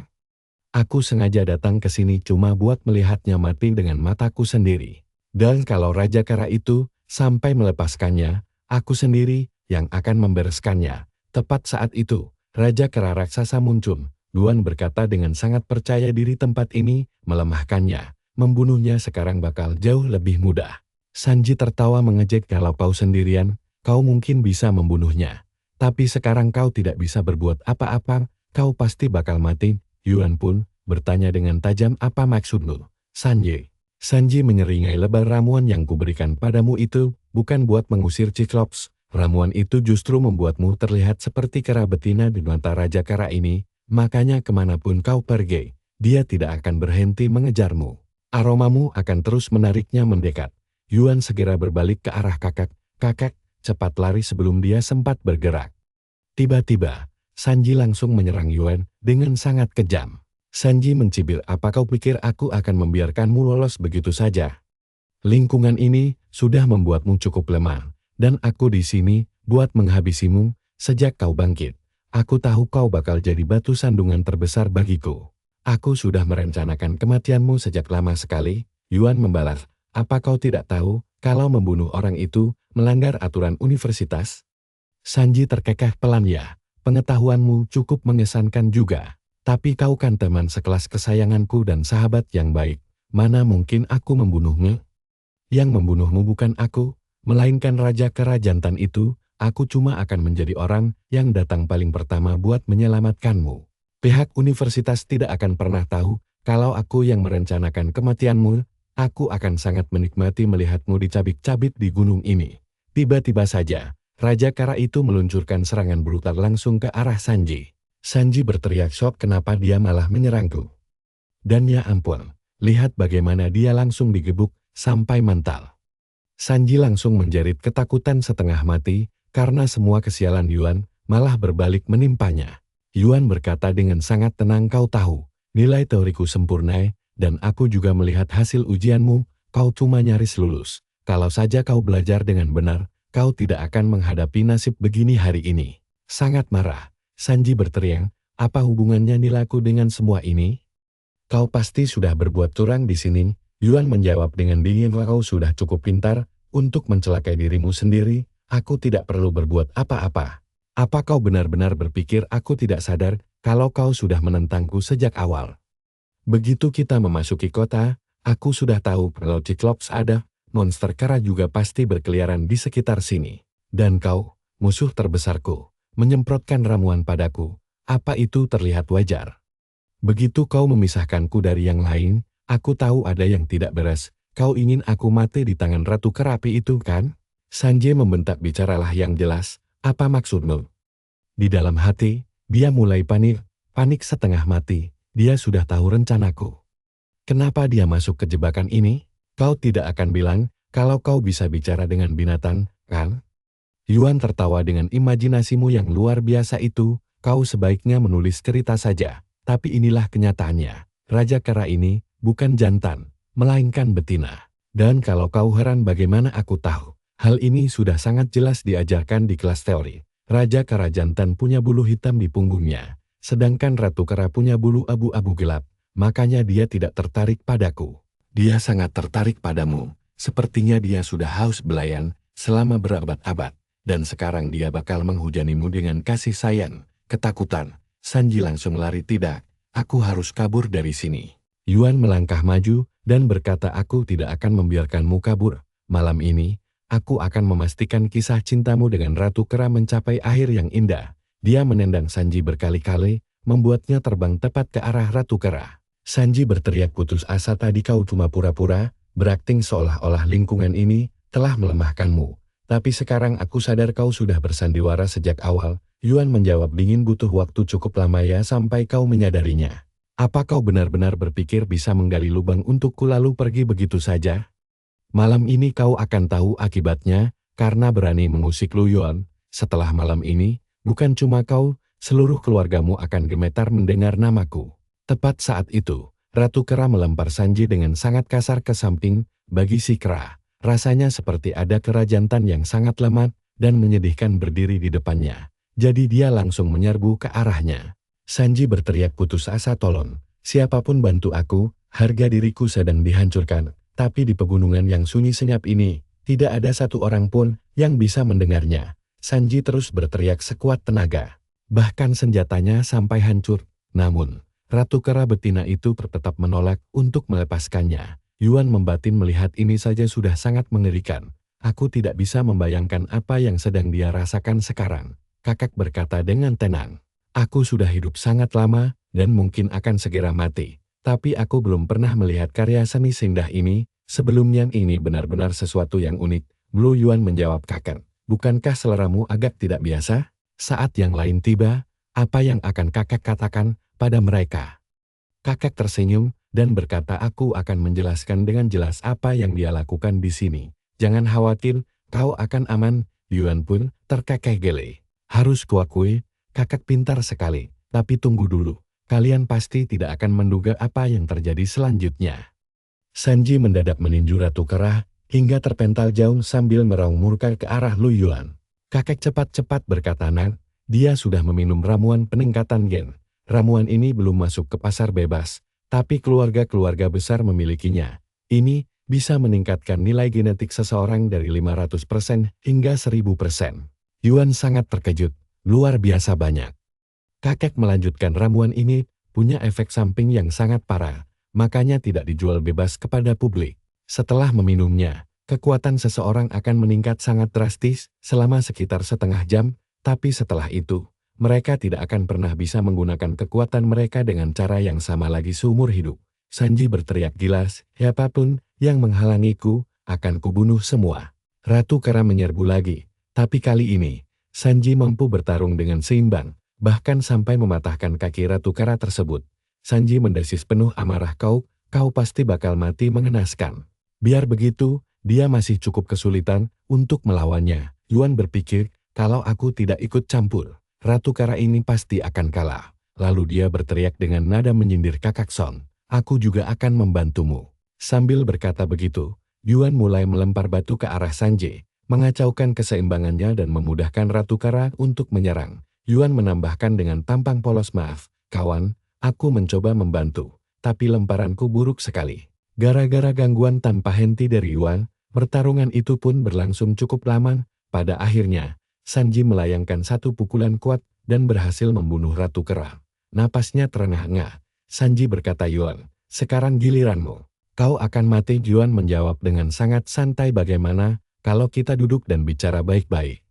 Aku sengaja datang ke sini cuma buat melihatnya mati dengan mataku sendiri. Dan kalau Raja Kera itu sampai melepaskannya, aku sendiri yang akan membereskannya." Tepat saat itu, Raja Kera raksasa muncul. Yuan berkata dengan sangat percaya diri, "Tempat ini melemahkannya. Membunuhnya sekarang bakal jauh lebih mudah." Sanji tertawa mengejek, "Kalau kau sendirian, kau mungkin bisa membunuhnya. Tapi sekarang kau tidak bisa berbuat apa-apa, kau pasti bakal mati." Yuan pun bertanya dengan tajam, "Apa maksudmu, Sanji?" Sanji menyeringai, "Lebar ramuan yang kuberikan padamu itu bukan buat mengusir Cyclops. Ramuan itu justru membuatmu terlihat seperti kera betina di mata Raja Kera ini, makanya kemanapun kau pergi, dia tidak akan berhenti mengejarmu. Aromamu akan terus menariknya mendekat." Yuan segera berbalik ke arah kakek. "Kakek, cepat lari sebelum dia sempat bergerak." Tiba-tiba, Sanji langsung menyerang Yuan dengan sangat kejam. Sanji mencibir, "Apa kau pikir aku akan membiarkanmu lolos begitu saja? Lingkungan ini sudah membuatmu cukup lemah, dan aku di sini buat menghabisimu sejak kau bangkit. Aku tahu kau bakal jadi batu sandungan terbesar bagiku. Aku sudah merencanakan kematianmu sejak lama sekali." Yuan membalas, "Apa kau tidak tahu kalau membunuh orang itu melanggar aturan universitas?" Sanji terkekeh pelan, "Ya, pengetahuanmu cukup mengesankan juga. Tapi kau kan teman sekelas kesayanganku dan sahabat yang baik. Mana mungkin aku membunuhmu? Yang membunuhmu bukan aku, melainkan Raja Kera jantan itu. Aku cuma akan menjadi orang yang datang paling pertama buat menyelamatkanmu. Pihak universitas tidak akan pernah tahu kalau aku yang merencanakan kematianmu. Aku akan sangat menikmati melihatmu dicabik-cabik di gunung ini." Tiba-tiba saja, Raja Kera itu meluncurkan serangan brutal langsung ke arah Sanji. Sanji berteriak shock, "Kenapa dia malah menyerangku? Dan ya ampun, lihat bagaimana dia langsung digebuk sampai mental." Sanji langsung menjerit ketakutan setengah mati, karena semua kesialan Yuan malah berbalik menimpanya. Yuan berkata dengan sangat tenang, "Kau tahu, nilai teoriku sempurna, dan aku juga melihat hasil ujianmu, kau cuma nyaris lulus. Kalau saja kau belajar dengan benar, kau tidak akan menghadapi nasib begini hari ini." Sangat marah, Sanji berteriak, "Apa hubungannya nilaiku dengan semua ini? Kau pasti sudah berbuat curang di sini." Yuan menjawab dengan dingin, "Kau sudah cukup pintar untuk mencelakai dirimu sendiri. Aku tidak perlu berbuat apa-apa. Apa kau benar-benar berpikir aku tidak sadar kalau kau sudah menentangku sejak awal? Begitu kita memasuki kota, aku sudah tahu kalau Cyclops ada. Monster kera juga pasti berkeliaran di sekitar sini. Dan kau, musuh terbesarku, menyemprotkan ramuan padaku. Apa itu terlihat wajar? Begitu kau memisahkanku dari yang lain, aku tahu ada yang tidak beres. Kau ingin aku mati di tangan Ratu Kerapi itu kan?" Sanji membentak, "Bicaralah yang jelas, apa maksudmu?" Di dalam hati, dia mulai panik setengah mati. Dia sudah tahu rencanaku. Kenapa dia masuk ke jebakan ini? Kau tidak akan bilang kalau kau bisa bicara dengan binatang, kan? Yuan tertawa, dengan imajinasimu yang luar biasa itu, kau sebaiknya menulis cerita saja. Tapi inilah kenyataannya. Raja Kera ini bukan jantan. melainkan betina. Dan kalau kau heran bagaimana aku tahu, hal ini sudah sangat jelas diajarkan di kelas teori. Raja Kera jantan punya bulu hitam di punggungnya, sedangkan Ratu Kera punya bulu abu-abu gelap, makanya dia tidak tertarik padaku. Dia sangat tertarik padamu, sepertinya dia sudah haus belayan selama berabad-abad, dan sekarang dia bakal menghujanimu dengan kasih sayang. Ketakutan, Sanji langsung lari. Tidak, aku harus kabur dari sini. Yuan melangkah maju dan berkata, aku tidak akan membiarkanmu kabur. Malam ini, aku akan memastikan kisah cintamu dengan Ratu Kera mencapai akhir yang indah. Dia menendang Sanji berkali-kali, membuatnya terbang tepat ke arah Ratu Kera. Sanji berteriak putus asa, tadi kau cuma pura-pura, berakting seolah-olah lingkungan ini telah melemahkanmu. Tapi sekarang aku sadar kau sudah bersandiwara sejak awal. Yuan menjawab dingin, butuh waktu cukup lama ya sampai kau menyadarinya. Apa kau benar-benar berpikir bisa menggali lubang untukku lalu pergi begitu saja? Malam ini kau akan tahu akibatnya, karena berani mengusik Lu Yuan. Setelah malam ini, bukan cuma kau, seluruh keluargamu akan gemetar mendengar namaku. Tepat saat itu, Ratu Kera melempar Sanji dengan sangat kasar ke samping. Bagi si kera, rasanya seperti ada kera jantan yang sangat lemah dan menyedihkan berdiri di depannya. Jadi dia langsung menyerbu ke arahnya. Sanji berteriak putus asa, tolong, siapapun bantu aku, harga diriku sedang dihancurkan. Tapi di pegunungan yang sunyi senyap ini, tidak ada satu orang pun yang bisa mendengarnya. Sanji terus berteriak sekuat tenaga. Bahkan senjatanya sampai hancur. Namun, Ratu Kera betina itu tetap menolak untuk melepaskannya. Yuan membatin melihat ini saja sudah sangat mengerikan. Aku tidak bisa membayangkan apa yang sedang dia rasakan sekarang. Kakak berkata dengan tenang. Aku sudah hidup sangat lama, dan mungkin akan segera mati. Tapi aku belum pernah melihat karya seni seindah ini. Sebelumnya ini benar-benar sesuatu yang unik. Blue Yuan menjawab, kakak, bukankah seleramu agak tidak biasa? Saat yang lain tiba, apa yang akan kakak katakan pada mereka? Kakak tersenyum dan berkata, aku akan menjelaskan dengan jelas apa yang dia lakukan di sini. Jangan khawatir, kau akan aman. Yuan pun terkekeh gele. Harus kuakui, kakak pintar sekali, tapi tunggu dulu, kalian pasti tidak akan menduga apa yang terjadi selanjutnya. Sanji mendadak meninju Ratu Kera, hingga terpental jauh sambil meraung murka ke arah Lu Yuan. Kakek cepat-cepat berkata, Nan, dia sudah meminum ramuan peningkatan gen. Ramuan ini belum masuk ke pasar bebas, tapi keluarga-keluarga besar memilikinya. Ini bisa meningkatkan nilai genetik seseorang dari 500% hingga 1000%. Yuan sangat terkejut. Luar biasa banyak. Kakek melanjutkan, ramuan ini punya efek samping yang sangat parah, makanya tidak dijual bebas kepada publik. Setelah meminumnya, kekuatan seseorang akan meningkat sangat drastis selama sekitar setengah jam, tapi setelah itu, mereka tidak akan pernah bisa menggunakan kekuatan mereka dengan cara yang sama lagi seumur hidup. Sanji berteriak gilas, siapapun yang menghalangiku, akan kubunuh semua. Ratu Kera menyerbu lagi, tapi kali ini, Sanji mampu bertarung dengan seimbang, bahkan sampai mematahkan kaki Ratu Kera tersebut. Sanji mendesis penuh amarah, kau pasti bakal mati mengenaskan. Biar begitu, dia masih cukup kesulitan untuk melawannya. Yuan berpikir, kalau aku tidak ikut campur, Ratu Kera ini pasti akan kalah. Lalu dia berteriak dengan nada menyindir, kakak Song, aku juga akan membantumu. Sambil berkata begitu, Yuan mulai melempar batu ke arah Sanji, mengacaukan keseimbangannya dan memudahkan Ratu Kera untuk menyerang. Yuan menambahkan dengan tampang polos, maaf, kawan, aku mencoba membantu, tapi lemparanku buruk sekali. Gara-gara gangguan tanpa henti dari Yuan, pertarungan itu pun berlangsung cukup lama. Pada akhirnya, Sanji melayangkan satu pukulan kuat dan berhasil membunuh Ratu Kera. Napasnya terengah-engah. Sanji berkata, Yuan, sekarang giliranmu. Kau akan mati. Yuan menjawab dengan sangat santai, bagaimana kalau kita duduk dan bicara baik-baik?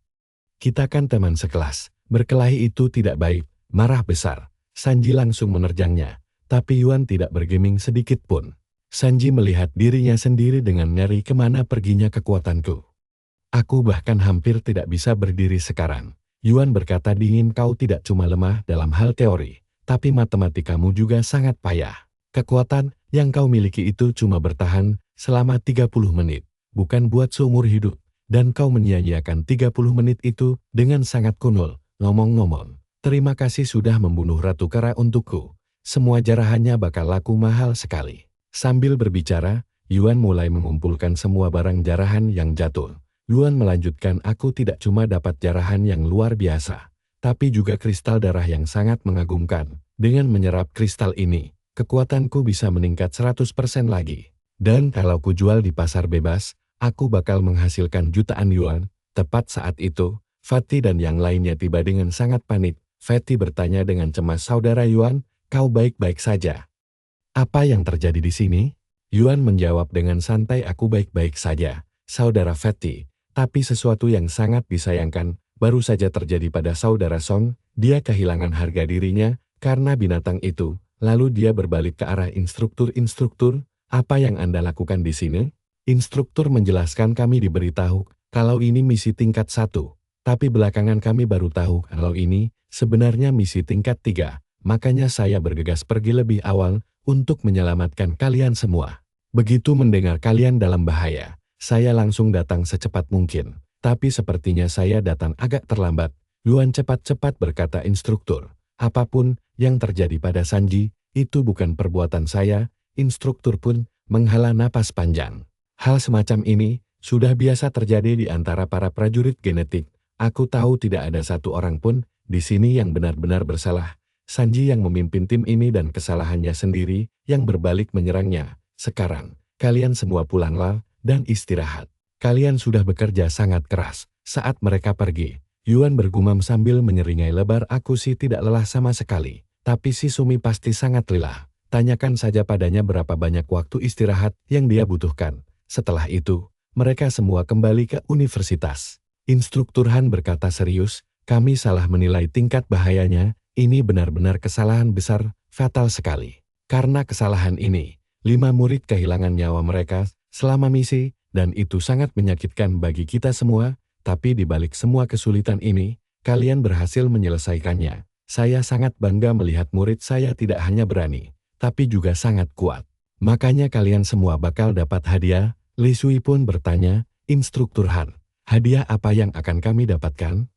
Kita kan teman sekelas. Berkelahi itu tidak baik, marah besar. Sanji langsung menerjangnya, tapi Yuan tidak bergeming sedikit pun. Sanji melihat dirinya sendiri dengan ngeri, kemana perginya kekuatanku. Aku bahkan hampir tidak bisa berdiri sekarang. Yuan berkata dingin, kau tidak cuma lemah dalam hal teori, tapi matematikamu juga sangat payah. Kekuatan yang kau miliki itu cuma bertahan selama 30 menit. Bukan buat seumur hidup, dan kau menyia-nyiakan 30 menit itu dengan sangat kuno. Ngomong-ngomong, terima kasih sudah membunuh Ratu Kera untukku. Semua jarahannya bakal laku mahal sekali. Sambil berbicara, Yuan mulai mengumpulkan semua barang jarahan yang jatuh. Yuan melanjutkan, aku tidak cuma dapat jarahan yang luar biasa, tapi juga kristal darah yang sangat mengagumkan. Dengan menyerap kristal ini, kekuatanku bisa meningkat 100% lagi. Dan kalau ku jual di pasar bebas, aku bakal menghasilkan jutaan yuan. Tepat saat itu, Fatty dan yang lainnya tiba dengan sangat panik. Fatty bertanya dengan cemas, saudara Yuan, kau baik-baik saja? Apa yang terjadi di sini? Yuan menjawab dengan santai, aku baik-baik saja, saudara Fatty. Tapi sesuatu yang sangat disayangkan baru saja terjadi pada saudara Song. Dia kehilangan harga dirinya karena binatang itu. Lalu dia berbalik ke arah instruktur. Apa yang Anda lakukan di sini? Instruktur menjelaskan, kami diberitahu kalau ini misi tingkat 1. Tapi belakangan kami baru tahu kalau ini sebenarnya misi tingkat 3. Makanya saya bergegas pergi lebih awal untuk menyelamatkan kalian semua. Begitu mendengar kalian dalam bahaya, saya langsung datang secepat mungkin. Tapi sepertinya saya datang agak terlambat. Yuan cepat-cepat berkata instruktur. Apapun yang terjadi pada Sanji, itu bukan perbuatan saya. Instruktur pun menghela napas panjang. Hal semacam ini sudah biasa terjadi di antara para prajurit genetik. Aku tahu tidak ada satu orang pun di sini yang benar-benar bersalah. Sanji yang memimpin tim ini dan kesalahannya sendiri yang berbalik menyerangnya. Sekarang, kalian semua pulanglah dan istirahat. Kalian sudah bekerja sangat keras. Saat mereka pergi, Yuan bergumam sambil menyeringai lebar, aku sih tidak lelah sama sekali. Tapi si Sumi pasti sangat lelah. Tanyakan saja padanya berapa banyak waktu istirahat yang dia butuhkan. Setelah itu, mereka semua kembali ke universitas. Instruktur Han berkata serius, kami salah menilai tingkat bahayanya. Ini benar-benar kesalahan besar, fatal sekali. Karena kesalahan ini, 5 murid kehilangan nyawa mereka selama misi, dan itu sangat menyakitkan bagi kita semua. Tapi di balik semua kesulitan ini, kalian berhasil menyelesaikannya. Saya sangat bangga melihat murid saya tidak hanya berani, tapi juga sangat kuat. Makanya kalian semua bakal dapat hadiah. Li Sui pun bertanya, Instruktur Han, hadiah apa yang akan kami dapatkan?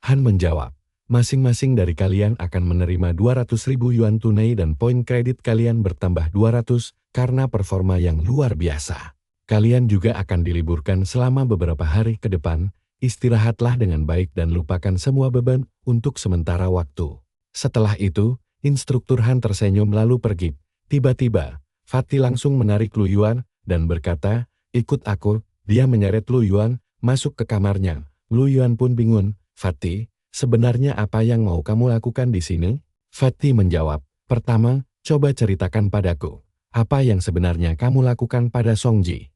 Han menjawab, masing-masing dari kalian akan menerima 200.000 yuan tunai dan poin kredit kalian bertambah 200 karena performa yang luar biasa. Kalian juga akan diliburkan selama beberapa hari ke depan. Istirahatlah dengan baik dan lupakan semua beban untuk sementara waktu. Setelah itu, Instruktur Han tersenyum lalu pergi. Tiba-tiba, Fatty langsung menarik Lu Yuan dan berkata, ikut aku. Dia menyeret Lu Yuan masuk ke kamarnya. Lu Yuan pun bingung, Fatty, sebenarnya apa yang mau kamu lakukan di sini? Fatty menjawab, pertama, coba ceritakan padaku. Apa yang sebenarnya kamu lakukan pada Songji?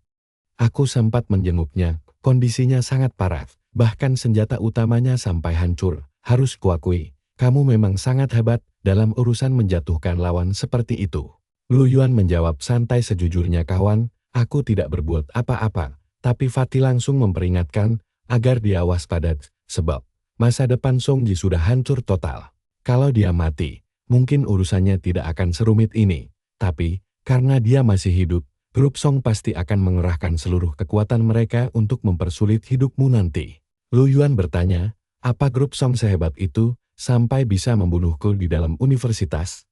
Aku sempat menjenguknya, kondisinya sangat parah, bahkan senjata utamanya sampai hancur. Harus kuakui, kamu memang sangat hebat dalam urusan menjatuhkan lawan seperti itu. Lu Yuan menjawab santai, sejujurnya kawan, aku tidak berbuat apa-apa. Tapi Fatty langsung memperingatkan agar dia waspada, sebab masa depan Songji sudah hancur total. Kalau dia mati, mungkin urusannya tidak akan serumit ini. Tapi, karena dia masih hidup, grup Song pasti akan mengerahkan seluruh kekuatan mereka untuk mempersulit hidupmu nanti. Lu Yuan bertanya, apa grup Song sehebat itu sampai bisa membunuhku di dalam universitas?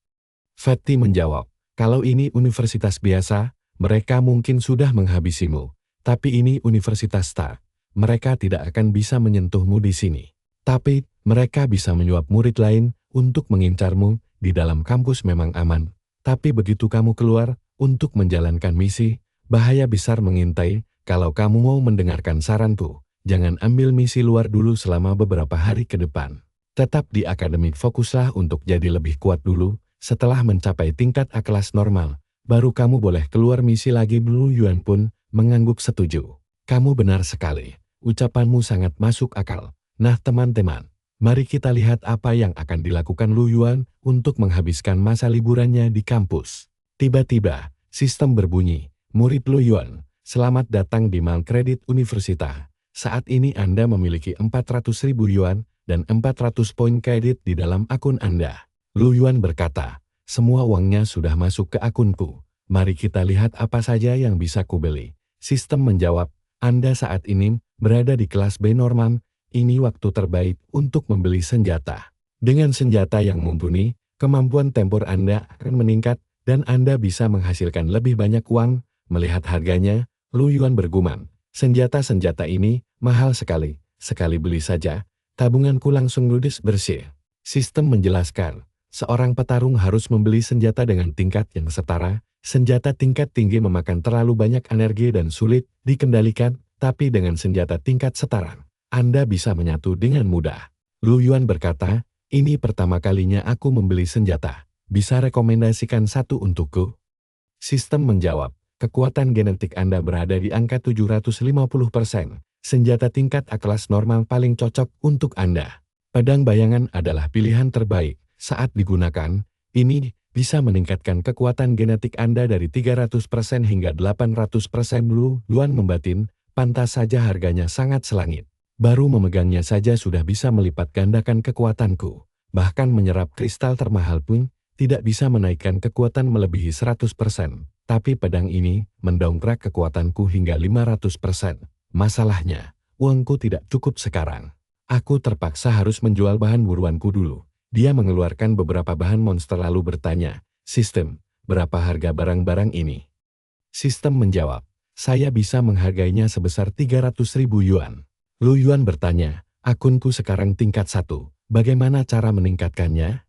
Fatty menjawab, kalau ini universitas biasa, mereka mungkin sudah menghabisimu. Tapi ini universitas Star. Mereka tidak akan bisa menyentuhmu di sini. Tapi, mereka bisa menyuap murid lain untuk mengincarmu. Di dalam kampus memang aman. Tapi begitu kamu keluar untuk menjalankan misi, bahaya besar mengintai. Kalau kamu mau mendengarkan saranku, jangan ambil misi luar dulu selama beberapa hari ke depan. Tetap di akademik, fokuslah untuk jadi lebih kuat dulu. Setelah mencapai tingkat A kelas normal, baru kamu boleh keluar misi lagi. Lu Yuan pun mengangguk setuju. Kamu benar sekali. Ucapanmu sangat masuk akal. Nah teman-teman, mari kita lihat apa yang akan dilakukan Lu Yuan untuk menghabiskan masa liburannya di kampus. Tiba-tiba, sistem berbunyi, murid Lu Yuan, selamat datang di Mal Kredit Universitas. Saat ini Anda memiliki 400.000 yuan dan 400 poin kredit di dalam akun Anda. Lu Yuan berkata, semua uangnya sudah masuk ke akunku. Mari kita lihat apa saja yang bisa kubeli. Sistem menjawab, Anda saat ini berada di kelas B normal. Ini waktu terbaik untuk membeli senjata. Dengan senjata yang mumpuni, kemampuan tempur Anda akan meningkat dan Anda bisa menghasilkan lebih banyak uang. Melihat harganya, Lu Yuan bergumam, senjata-senjata ini mahal sekali beli saja, tabunganku langsung ludes bersih. Sistem menjelaskan, seorang petarung harus membeli senjata dengan tingkat yang setara, senjata tingkat tinggi memakan terlalu banyak energi dan sulit dikendalikan, tapi dengan senjata tingkat setara, Anda bisa menyatu dengan mudah. Lu Yuan berkata, ini pertama kalinya aku membeli senjata, bisa rekomendasikan satu untukku? Sistem menjawab, kekuatan genetik Anda berada di angka 750%. Senjata tingkat A-kelas normal paling cocok untuk Anda. Pedang bayangan adalah pilihan terbaik. Saat digunakan, ini bisa meningkatkan kekuatan genetik Anda dari 300% hingga 800%. Lu Yuan membatin, pantas saja harganya sangat selangit. Baru memegangnya saja sudah bisa melipat gandakan kekuatanku. Bahkan menyerap kristal termahal pun tidak bisa menaikkan kekuatan melebihi 100%. Tapi pedang ini mendongkrak kekuatanku hingga 500%. Masalahnya, uangku tidak cukup sekarang. Aku terpaksa harus menjual bahan buruanku dulu. Dia mengeluarkan beberapa bahan monster lalu bertanya, Sistem, berapa harga barang-barang ini? Sistem menjawab, saya bisa menghargainya sebesar 300.000 yuan. Lu Yuan bertanya, akunku sekarang tingkat 1, bagaimana cara meningkatkannya?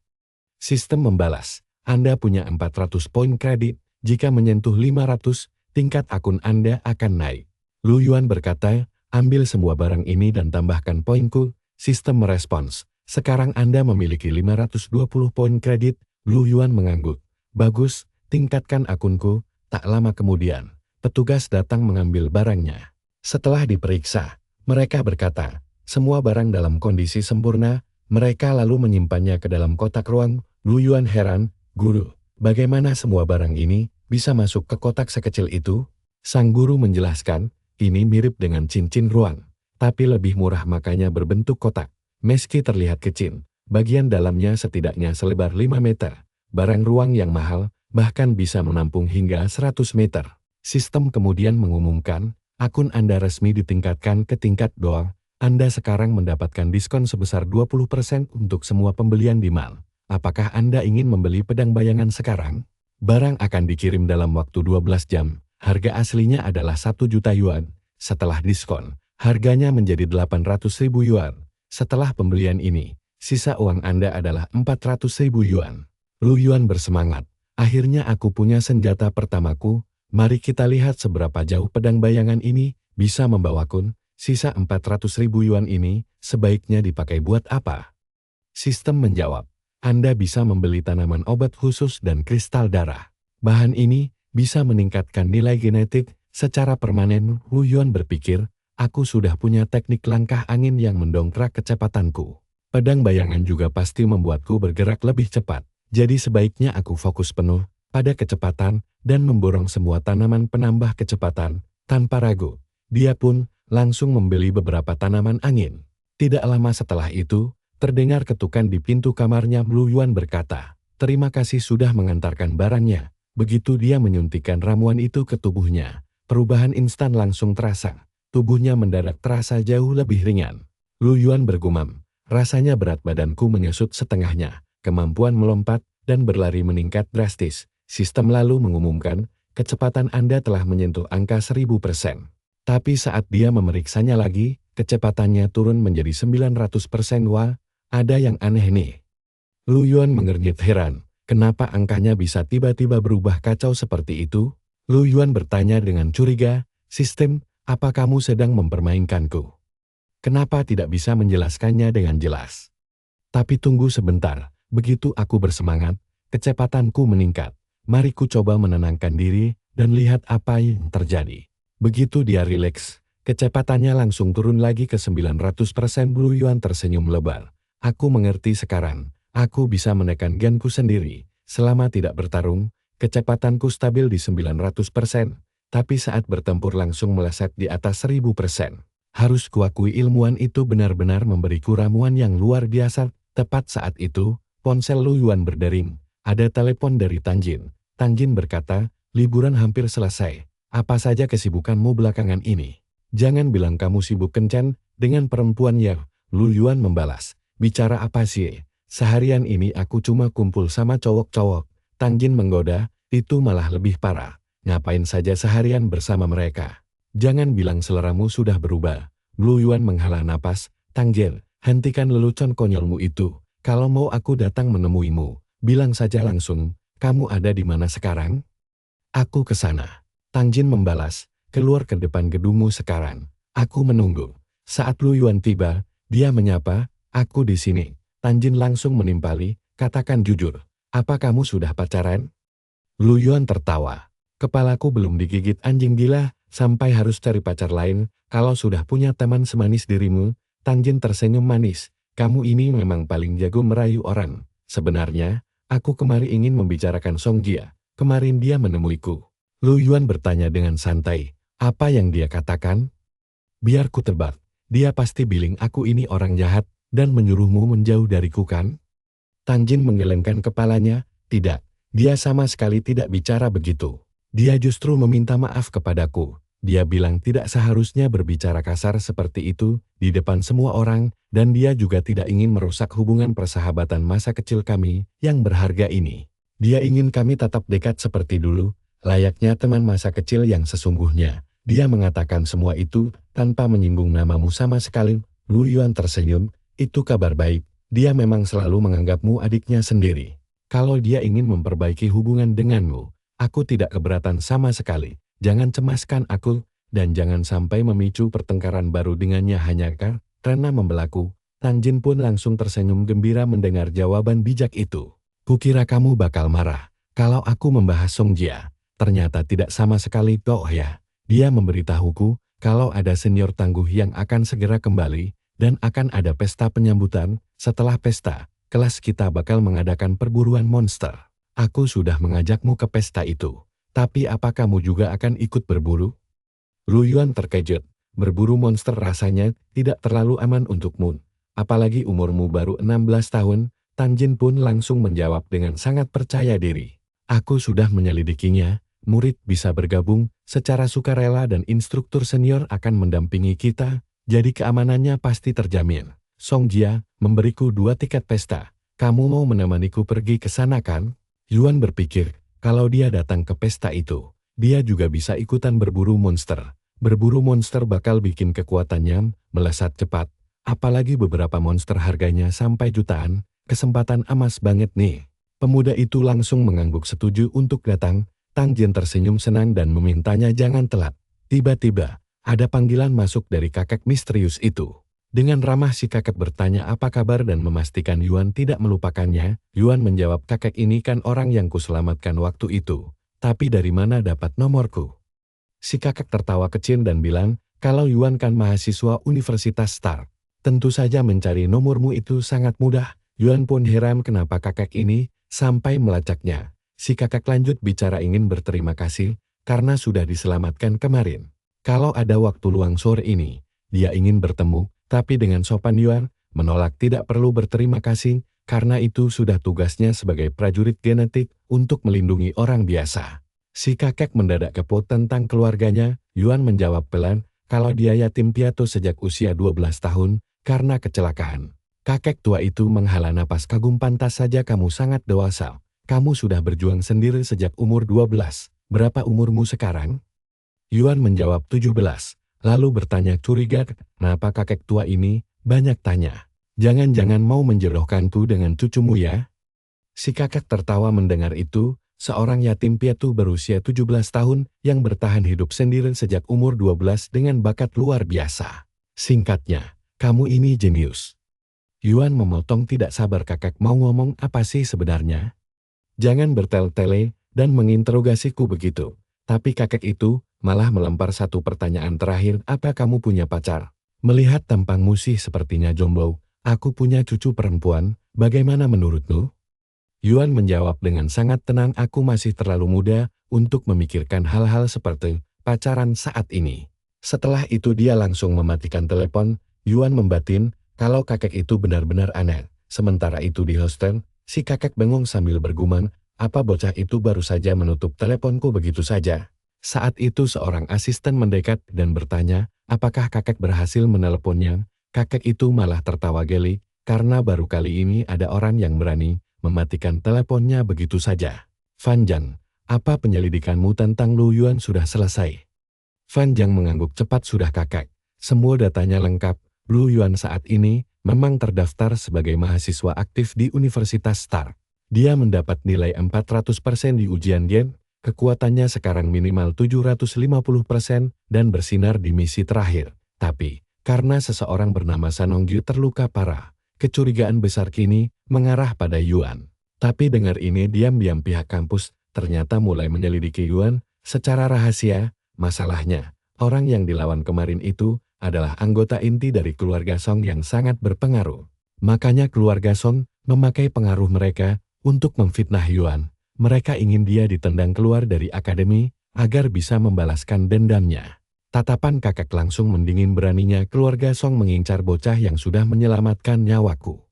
Sistem membalas, Anda punya 400 poin kredit, jika menyentuh 500, tingkat akun Anda akan naik. Lu Yuan berkata, ambil semua barang ini dan tambahkan poinku. Sistem merespons, sekarang Anda memiliki 520 poin kredit. Lu Yuan mengangguk, bagus, tingkatkan akunku. Tak lama kemudian, petugas datang mengambil barangnya. Setelah diperiksa, mereka berkata, semua barang dalam kondisi sempurna. Mereka lalu menyimpannya ke dalam kotak ruang. Lu Yuan heran, guru, bagaimana semua barang ini bisa masuk ke kotak sekecil itu? Sang guru menjelaskan, ini mirip dengan cincin ruang, tapi lebih murah makanya berbentuk kotak. Meski terlihat kecil, bagian dalamnya setidaknya selebar 5 meter. Barang ruang yang mahal, bahkan bisa menampung hingga 100 meter. Sistem kemudian mengumumkan, akun Anda resmi ditingkatkan ke tingkat 2. Anda sekarang mendapatkan diskon sebesar 20% untuk semua pembelian di mall. Apakah Anda ingin membeli pedang bayangan sekarang? Barang akan dikirim dalam waktu 12 jam. Harga aslinya adalah 1 juta yuan. Setelah diskon, harganya menjadi 800.000 yuan. Setelah pembelian ini, sisa uang Anda adalah 400.000 yuan. Lu Yuan bersemangat. Akhirnya aku punya senjata pertamaku. Mari kita lihat seberapa jauh pedang bayangan ini bisa membawaku. Sisa 400.000 yuan ini sebaiknya dipakai buat apa? Sistem menjawab, Anda bisa membeli tanaman obat khusus dan kristal darah. Bahan ini bisa meningkatkan nilai genetik secara permanen. Lu Yuan berpikir, aku sudah punya teknik langkah angin yang mendongkrak kecepatanku. Pedang bayangan juga pasti membuatku bergerak lebih cepat. Jadi sebaiknya aku fokus penuh pada kecepatan dan memborong semua tanaman penambah kecepatan. Tanpa ragu, dia pun langsung membeli beberapa tanaman angin. Tidak lama setelah itu, terdengar ketukan di pintu kamarnya. Lu Yuan berkata, terima kasih sudah mengantarkan barangnya. Begitu dia menyuntikkan ramuan itu ke tubuhnya, perubahan instan langsung terasa. Tubuhnya mendadak terasa jauh lebih ringan. Lu Yuan bergumam, rasanya berat badanku menyusut setengahnya. Kemampuan melompat dan berlari meningkat drastis. Sistem lalu mengumumkan, kecepatan Anda telah menyentuh angka 1000%. Tapi saat dia memeriksanya lagi, kecepatannya turun menjadi 900%. Wah, ada yang aneh nih. Lu Yuan mengernyit heran, kenapa angkanya bisa tiba-tiba berubah kacau seperti itu? Lu Yuan bertanya dengan curiga, Sistem, apa kamu sedang mempermainkanku? Kenapa tidak bisa menjelaskannya dengan jelas? Tapi tunggu sebentar, begitu aku bersemangat, kecepatanku meningkat. Mari ku coba menenangkan diri dan lihat apa yang terjadi. Begitu dia rileks, kecepatannya langsung turun lagi ke 900%. Lu Yuan tersenyum lebar. Aku mengerti sekarang, aku bisa menekan genku sendiri. Selama tidak bertarung, kecepatanku stabil di 900%, tapi saat bertempur langsung meleset di atas 1000%. Harus kuakui ilmuwan itu benar-benar memberiku ramuan yang luar biasa. Tepat saat itu, ponsel Lu Yuan berdering. Ada telepon dari Tanjin. Tanjin berkata, liburan hampir selesai. Apa saja kesibukanmu belakangan ini? Jangan bilang kamu sibuk kencan dengan perempuan ya. Lu Yuan membalas, bicara apa sih? Seharian ini aku cuma kumpul sama cowok-cowok. Tanjin menggoda, itu malah lebih parah. ngapain saja seharian bersama mereka? Jangan bilang seleramu sudah berubah. Blue Yuan menghela napas. Tang Jin, hentikan lelucon konyolmu itu. Kalau mau aku datang menemuimu, bilang saja langsung, kamu ada di mana sekarang? Aku ke sana. Tang Jin membalas, keluar ke depan gedungmu sekarang. Aku menunggu. Saat Lu Yuan tiba, dia menyapa, aku di sini. Tang Jin langsung menimpali, katakan jujur, apa kamu sudah pacaran? Lu Yuan tertawa. Kepalaku belum digigit anjing gila, sampai harus cari pacar lain, kalau sudah punya teman semanis dirimu. Tang Jin tersenyum manis, kamu ini memang paling jago merayu orang. Sebenarnya, aku kemari ingin membicarakan Song Jia. Kemarin dia menemuiku. Lu Yuan bertanya dengan santai, apa yang dia katakan? Biar ku tebak, dia pasti bilang aku ini orang jahat, dan menyuruhmu menjauh dariku kan? Tang Jin menggelengkan kepalanya, tidak, dia sama sekali tidak bicara begitu. Dia justru meminta maaf kepadaku. Dia bilang tidak seharusnya berbicara kasar seperti itu, di depan semua orang, dan dia juga tidak ingin merusak hubungan persahabatan masa kecil kami, yang berharga ini. Dia ingin kami tetap dekat seperti dulu, layaknya teman masa kecil yang sesungguhnya. Dia mengatakan semua itu, tanpa menyinggung namamu sama sekali. Lu Yuan tersenyum, itu kabar baik. Dia memang selalu menganggapmu adiknya sendiri. Kalau dia ingin memperbaiki hubungan denganmu, aku tidak keberatan sama sekali. Jangan cemaskan aku, dan jangan sampai memicu pertengkaran baru dengannya hanya karena membelaku. Tang Jin pun langsung tersenyum gembira mendengar jawaban bijak itu. Kukira kamu bakal marah, kalau aku membahas Song Jia. Ternyata tidak sama sekali toh ya. Dia memberitahuku, kalau ada senior tangguh yang akan segera kembali, dan akan ada pesta penyambutan. Setelah pesta, kelas kita bakal mengadakan perburuan monster. Aku sudah mengajakmu ke pesta itu. Tapi apa kamu juga akan ikut berburu? Lu Yuan terkejut. Berburu monster rasanya tidak terlalu aman untukmu. Apalagi umurmu baru 16 tahun, Tang Jin pun langsung menjawab dengan sangat percaya diri. Aku sudah menyelidikinya, murid bisa bergabung secara sukarela dan instruktur senior akan mendampingi kita, jadi keamanannya pasti terjamin. Song Jia memberiku 2 tiket pesta. Kamu mau menemaniku pergi ke sana kan? Yuan berpikir, kalau dia datang ke pesta itu, dia juga bisa ikutan berburu monster. Berburu monster bakal bikin kekuatannya melesat cepat, apalagi beberapa monster harganya sampai jutaan, kesempatan emas banget nih. Pemuda itu langsung mengangguk setuju untuk datang. Tang Jin tersenyum senang dan memintanya jangan telat. Tiba-tiba, ada panggilan masuk dari kakek misterius itu. Dengan ramah si kakek bertanya apa kabar dan memastikan Yuan tidak melupakannya. Yuan menjawab kakek ini kan orang yang kuselamatkan waktu itu. Tapi dari mana dapat nomorku? Si kakek tertawa kecil dan bilang, kalau Yuan kan mahasiswa Universitas Star. Tentu saja mencari nomormu itu sangat mudah. Yuan pun heran kenapa kakek ini sampai melacaknya. Si kakek lanjut bicara ingin berterima kasih, karena sudah diselamatkan kemarin. Kalau ada waktu luang sore ini, dia ingin bertemu, tapi dengan sopan Yuan menolak tidak perlu berterima kasih, karena itu sudah tugasnya sebagai prajurit genetik untuk melindungi orang biasa. Si kakek mendadak kepo tentang keluarganya. Yuan menjawab pelan, kalau dia yatim piatu sejak usia 12 tahun, karena kecelakaan. Kakek tua itu menghela napas kagum, pantas saja kamu sangat dewasa. Kamu sudah berjuang sendiri sejak umur 12. Berapa umurmu sekarang? Yuan menjawab 17. Lalu bertanya curiga, kenapa kakek tua ini banyak tanya? Jangan-jangan mau menjodohkanku dengan cucumu ya? Si kakek tertawa mendengar itu, seorang yatim piatu berusia 17 tahun yang bertahan hidup sendiri sejak umur 12 dengan bakat luar biasa. Singkatnya, kamu ini jenius. Yuan memotong tidak sabar kakek mau ngomong apa sih sebenarnya? Jangan bertele-tele dan menginterogasiku begitu. Tapi kakek itu malah melempar satu pertanyaan terakhir, apa kamu punya pacar? Melihat tampangmu sih sepertinya jomblo, aku punya cucu perempuan, bagaimana menurutmu? Yuan menjawab dengan sangat tenang, aku masih terlalu muda untuk memikirkan hal-hal seperti pacaran saat ini. Setelah itu dia langsung mematikan telepon. Yuan membatin kalau kakek itu benar-benar aneh. Sementara itu di hostel, si kakek bengong sambil bergumam, apa bocah itu baru saja menutup teleponku begitu saja. Saat itu seorang asisten mendekat dan bertanya, apakah kakek berhasil meneleponnya? Kakek itu malah tertawa geli, karena baru kali ini ada orang yang berani mematikan teleponnya begitu saja. Fan Zhang, Apa penyelidikanmu tentang Lu Yuan sudah selesai? Fan Jiang mengangguk cepat. Sudah kakak. Semua datanya lengkap. Lu Yuan saat ini memang terdaftar sebagai mahasiswa aktif di Universitas Star. Dia mendapat nilai 400% di ujian Gen. Kekuatannya sekarang minimal 750% dan bersinar di misi terakhir. Tapi, karena seseorang bernama Sanongyu terluka parah, kecurigaan besar kini mengarah pada Yuan. Tapi dengar ini, diam-diam pihak kampus ternyata mulai menyelidiki Yuan secara rahasia. Masalahnya, orang yang dilawan kemarin itu adalah anggota inti dari keluarga Song yang sangat berpengaruh. Makanya keluarga Song memakai pengaruh mereka untuk memfitnah Yuan. Mereka ingin dia ditendang keluar dari akademi agar bisa membalaskan dendamnya. Tatapan kakak langsung mendingin. Beraninya keluarga Song mengincar bocah yang sudah menyelamatkan nyawaku.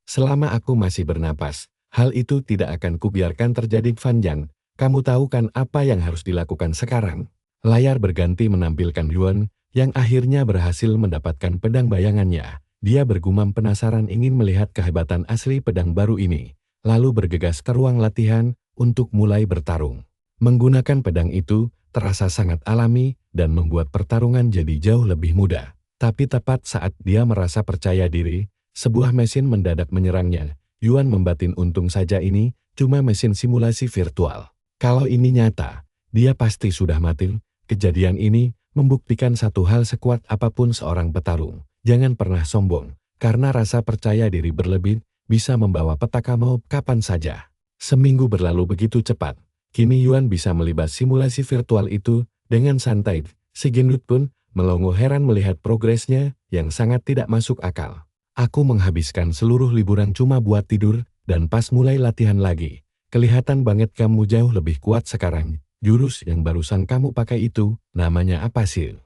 Selama aku masih bernapas, hal itu tidak akan kubiarkan terjadi. Fan Jiang, kamu tahu kan apa yang harus dilakukan sekarang? Layar berganti menampilkan Yuan yang akhirnya berhasil mendapatkan pedang bayangannya. Dia bergumam penasaran ingin melihat kehebatan asli pedang baru ini, lalu bergegas ke ruang latihan untuk mulai bertarung. Menggunakan pedang itu terasa sangat alami dan membuat pertarungan jadi jauh lebih mudah. Tapi tepat saat dia merasa percaya diri, sebuah mesin mendadak menyerangnya. Yuan membatin, untung saja ini cuma mesin simulasi virtual. Kalau ini nyata, dia pasti sudah mati. Kejadian ini membuktikan satu hal, sekuat apapun seorang petarung, jangan pernah sombong, karena rasa percaya diri berlebih bisa membawa petaka mau kapan saja. Seminggu berlalu begitu cepat, kini Yuan bisa melibas simulasi virtual itu dengan santai. Si gendut pun melongo heran melihat progresnya yang sangat tidak masuk akal. Aku menghabiskan seluruh liburan cuma buat tidur, dan pas mulai latihan lagi, kelihatan banget kamu jauh lebih kuat sekarang. Jurus yang barusan kamu pakai itu, namanya apa sih?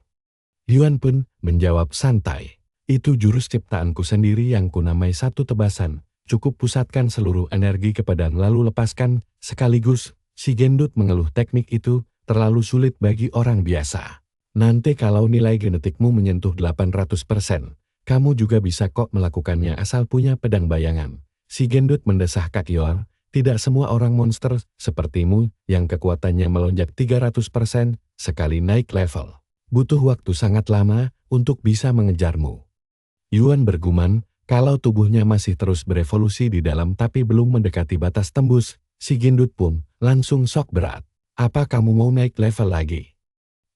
Yuan pun menjawab santai. Itu jurus ciptaanku sendiri yang kunamai satu tebasan. Cukup pusatkan seluruh energi ke pedang lalu lepaskan sekaligus. Si gendut mengeluh, teknik itu terlalu sulit bagi orang biasa. Nanti kalau nilai genetikmu menyentuh 800%, kamu juga bisa kok melakukannya asal punya pedang bayangan. Si gendut mendesah Kak Yoar, tidak semua orang monster sepertimu yang kekuatannya melonjak 300% sekali naik level. Butuh waktu sangat lama untuk bisa mengejarmu. Yuan bergumam, kalau tubuhnya masih terus berevolusi di dalam tapi belum mendekati batas tembus, si gendut pun langsung shock berat. Apa kamu mau naik level lagi?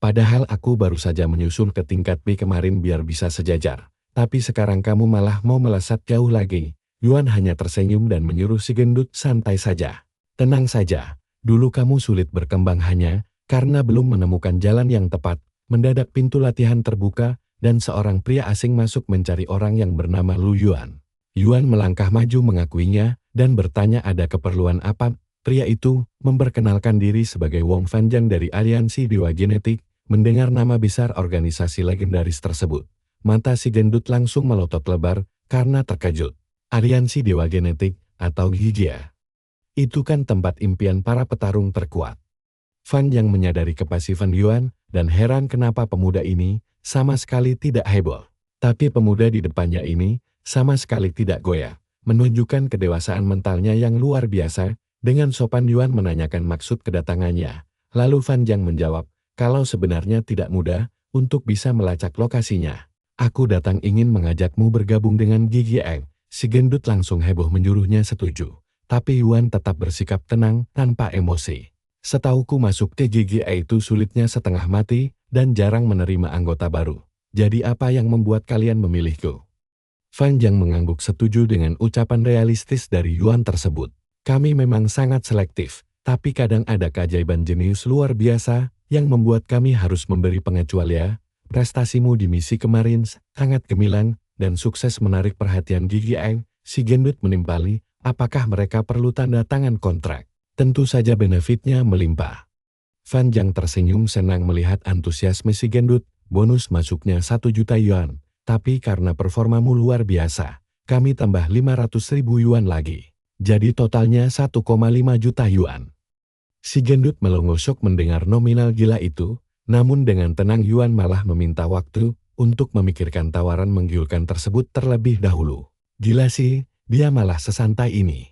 Padahal aku baru saja menyusul ke tingkat B kemarin biar bisa sejajar. Tapi sekarang kamu malah mau melesat jauh lagi. Yuan hanya tersenyum dan menyuruh si gendut santai saja. Tenang saja, dulu kamu sulit berkembang hanya karena belum menemukan jalan yang tepat. Mendadak pintu latihan terbuka dan seorang pria asing masuk mencari orang yang bernama Lu Yuan. Yuan melangkah maju mengakuinya dan bertanya ada keperluan apa. Pria itu memperkenalkan diri sebagai Wong Fan Jiang dari Aliansi Dewa Genetik. Mendengar nama besar organisasi legendaris tersebut, mata si gendut langsung melotot lebar karena terkejut. Aliansi Dewa Genetik atau GIGA. Itu kan tempat impian para petarung terkuat. Fan yang menyadari kepasifan Yuan dan heran kenapa pemuda ini sama sekali tidak heboh. Tapi pemuda di depannya ini sama sekali tidak goyah, menunjukkan kedewasaan mentalnya yang luar biasa. Dengan sopan Yuan menanyakan maksud kedatangannya. Lalu Fan Jiang menjawab, kalau sebenarnya tidak mudah untuk bisa melacak lokasinya. Aku datang ingin mengajakmu bergabung dengan GGA. Si gendut langsung heboh menyuruhnya setuju. Tapi Yuan tetap bersikap tenang tanpa emosi. Setauku masuk ke GGA itu sulitnya setengah mati dan jarang menerima anggota baru. Jadi apa yang membuat kalian memilihku? Fan Jiang mengangguk setuju dengan ucapan realistis dari Yuan tersebut. Kami memang sangat selektif, tapi kadang ada keajaiban jenius luar biasa yang membuat kami harus memberi pengecualian. Prestasimu di misi kemarin sangat gemilang dan sukses menarik perhatian GGA. Si gendut menimpali, apakah mereka perlu tanda tangan kontrak? Tentu saja benefitnya melimpah. Fan Jiang tersenyum senang melihat antusiasme si gendut. Bonus masuknya 1 juta yuan, tapi karena performamu luar biasa, kami tambah 500.000 yuan lagi. Jadi totalnya 1,5 juta yuan. Si gendut melongo syok mendengar nominal gila itu, namun dengan tenang Yuan malah meminta waktu untuk memikirkan tawaran menggiurkan tersebut terlebih dahulu. Gila sih, dia malah sesantai ini.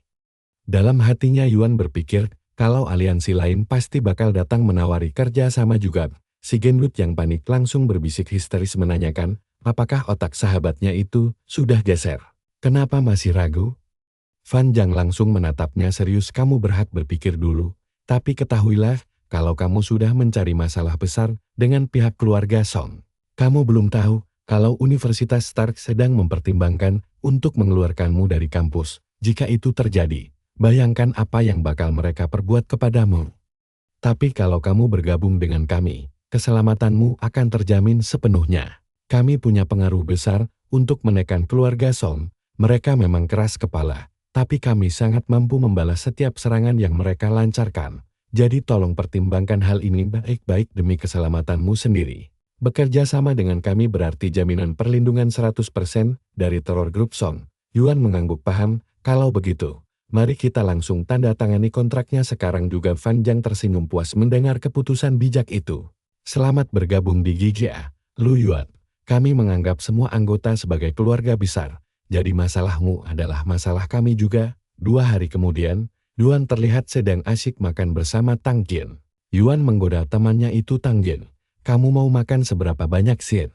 Dalam hatinya Yuan berpikir, Kalau aliansi lain pasti bakal datang menawari kerja sama juga. Si Gendut yang panik langsung berbisik histeris menanyakan, apakah otak sahabatnya itu sudah geser? Kenapa masih ragu? Fan Zhang langsung menatapnya serius, kamu berhak berpikir dulu. Tapi ketahuilah, kalau kamu sudah mencari masalah besar dengan pihak keluarga Song. Kamu belum tahu kalau Universitas Stark sedang mempertimbangkan untuk mengeluarkanmu dari kampus. Jika itu terjadi, bayangkan apa yang bakal mereka perbuat kepadamu. Tapi kalau kamu bergabung dengan kami, keselamatanmu akan terjamin sepenuhnya. Kami punya pengaruh besar untuk menekan keluarga Song. Mereka memang keras kepala, tapi kami sangat mampu membalas setiap serangan yang mereka lancarkan. Jadi tolong pertimbangkan hal ini baik-baik demi keselamatanmu sendiri. Bekerja sama dengan kami berarti jaminan perlindungan 100% dari teror grup Song. Yuan mengangguk, paham. Kalau begitu, mari kita langsung tanda tangani kontraknya sekarang juga. Fan Zhang tersenyum puas mendengar keputusan bijak itu. Selamat bergabung di GGA, Lu Yuan. Kami menganggap semua anggota sebagai keluarga besar. Jadi masalahmu adalah masalah kami juga. 2 hari kemudian, Yuan terlihat sedang asyik makan bersama Tang Jin. Yuan menggoda temannya itu, Tang Jin. Kamu mau makan seberapa banyak sih?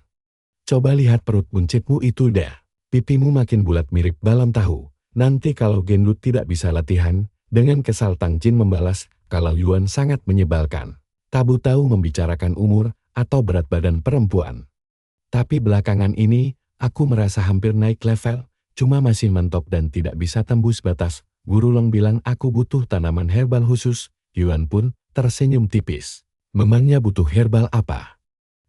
Coba lihat perut buncitmu itu dah. Pipimu makin bulat mirip balon tahu. Nanti kalau Gendut tidak bisa latihan, dengan kesal Tang Jin membalas, kalau Yuan sangat menyebalkan. Tabu tahu membicarakan umur atau berat badan perempuan. Tapi belakangan ini, aku merasa hampir naik level, cuma masih mentok dan tidak bisa tembus batas. Guru Long bilang aku butuh tanaman herbal khusus. Yuan pun tersenyum tipis. Memangnya butuh herbal apa?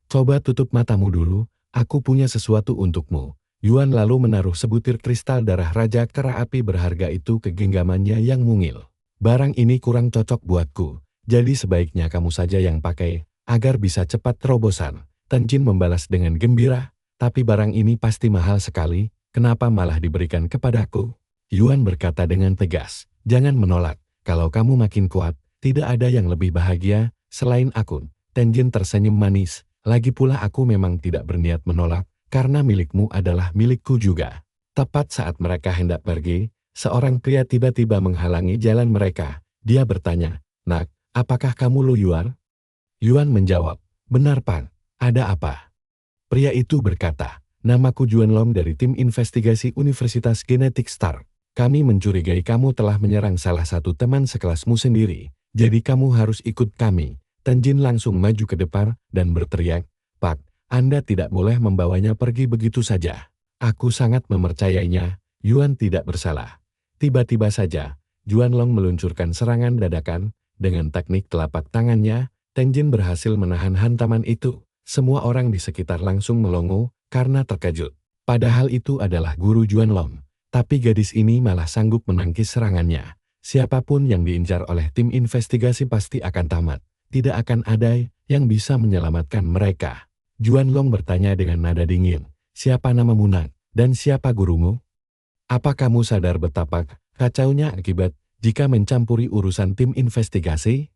Coba tutup matamu dulu, aku punya sesuatu untukmu. Yuan lalu menaruh sebutir kristal darah Raja Kera Api berharga itu ke genggamannya yang mungil. Barang ini kurang cocok buatku, jadi sebaiknya kamu saja yang pakai, agar bisa cepat terobosan. Tang Jin membalas dengan gembira, tapi barang ini pasti mahal sekali, kenapa malah diberikan kepadaku? Yuan berkata dengan tegas, jangan menolak, kalau kamu makin kuat, tidak ada yang lebih bahagia selain aku. Tang Jin tersenyum manis, lagi pula aku memang tidak berniat menolak, karena milikmu adalah milikku juga. Tepat saat mereka hendak pergi, seorang pria tiba-tiba menghalangi jalan mereka. Dia bertanya, nak, apakah kamu Lu Yuan? Yuan menjawab, benar Pan, ada apa? Pria itu berkata, namaku Juan Long dari tim investigasi Universitas Genetik Stark. Kami mencurigai kamu telah menyerang salah satu teman sekelasmu sendiri. Jadi kamu harus ikut kami. Tang Jin langsung maju ke depan dan berteriak, Pak, Anda tidak boleh membawanya pergi begitu saja. Aku sangat mempercayainya, Yuan tidak bersalah. Tiba-tiba saja, Juan Long meluncurkan serangan dadakan. Dengan teknik telapak tangannya, Tang Jin berhasil menahan hantaman itu. Semua orang di sekitar langsung melongo karena terkejut. Padahal itu adalah guru Juan Long. Tapi gadis ini malah sanggup menangkis serangannya. Siapapun yang diincar oleh tim investigasi pasti akan tamat. Tidak akan ada yang bisa menyelamatkan mereka. Juan Long bertanya dengan nada dingin, siapa namamu nak, dan siapa gurumu? Apa kamu sadar betapa kacaunya akibat jika mencampuri urusan tim investigasi?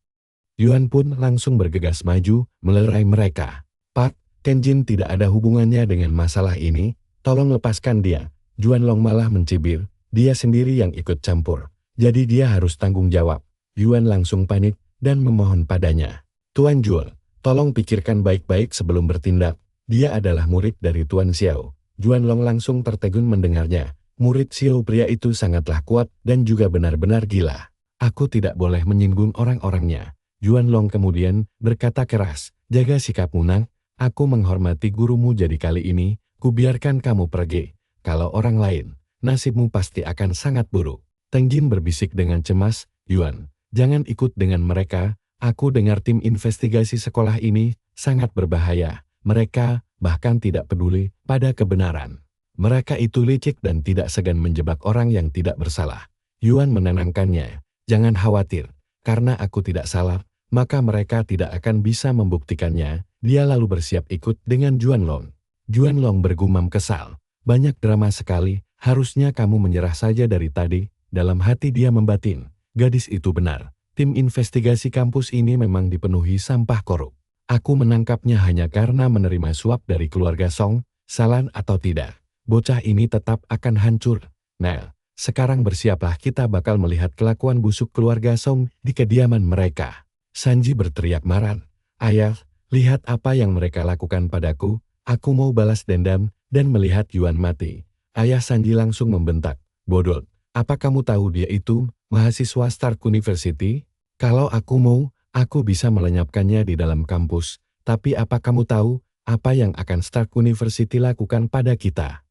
Yuan pun langsung bergegas maju melerai mereka. Pak, Tang Jin tidak ada hubungannya dengan masalah ini, tolong lepaskan dia. Juan Long malah mencibir, dia sendiri yang ikut campur. Jadi dia harus tanggung jawab. Yuan langsung panik dan memohon padanya. Tuan Jul, tolong pikirkan baik-baik sebelum bertindak. Dia adalah murid dari Tuan Xiao. Juan Long langsung tertegun mendengarnya. Murid Xiao pria itu sangatlah kuat dan juga benar-benar gila. Aku tidak boleh menyinggung orang-orangnya. Juan Long kemudian berkata keras, jaga sikapmu Nang. Aku menghormati gurumu, jadi kali ini, kubiarkan kamu pergi. Kalau orang lain, nasibmu pasti akan sangat buruk. Tang Jin berbisik dengan cemas, Yuan, jangan ikut dengan mereka. Aku dengar tim investigasi sekolah ini sangat berbahaya. Mereka bahkan tidak peduli pada kebenaran. Mereka itu licik dan tidak segan menjebak orang yang tidak bersalah. Yuan menenangkannya, jangan khawatir, karena aku tidak salah, maka mereka tidak akan bisa membuktikannya. Dia lalu bersiap ikut dengan Juan Long. Juan Long bergumam kesal, banyak drama sekali, harusnya kamu menyerah saja dari tadi. Dalam hati dia membatin, gadis itu benar, tim investigasi kampus ini memang dipenuhi sampah korup. Aku menangkapnya hanya karena menerima suap dari keluarga Song, salah atau tidak, bocah ini tetap akan hancur. Nah, Sekarang bersiaplah, kita bakal melihat kelakuan busuk keluarga Song di kediaman mereka. Sanji berteriak marah. Ayah, lihat apa yang mereka lakukan padaku. Aku mau balas dendam dan melihat Yuan mati. Ayah Sanji langsung membentak. Bodoh, apa kamu tahu dia itu mahasiswa Stark University? Kalau aku mau, aku bisa melenyapkannya di dalam kampus. Tapi apa kamu tahu apa yang akan Stark University lakukan pada kita?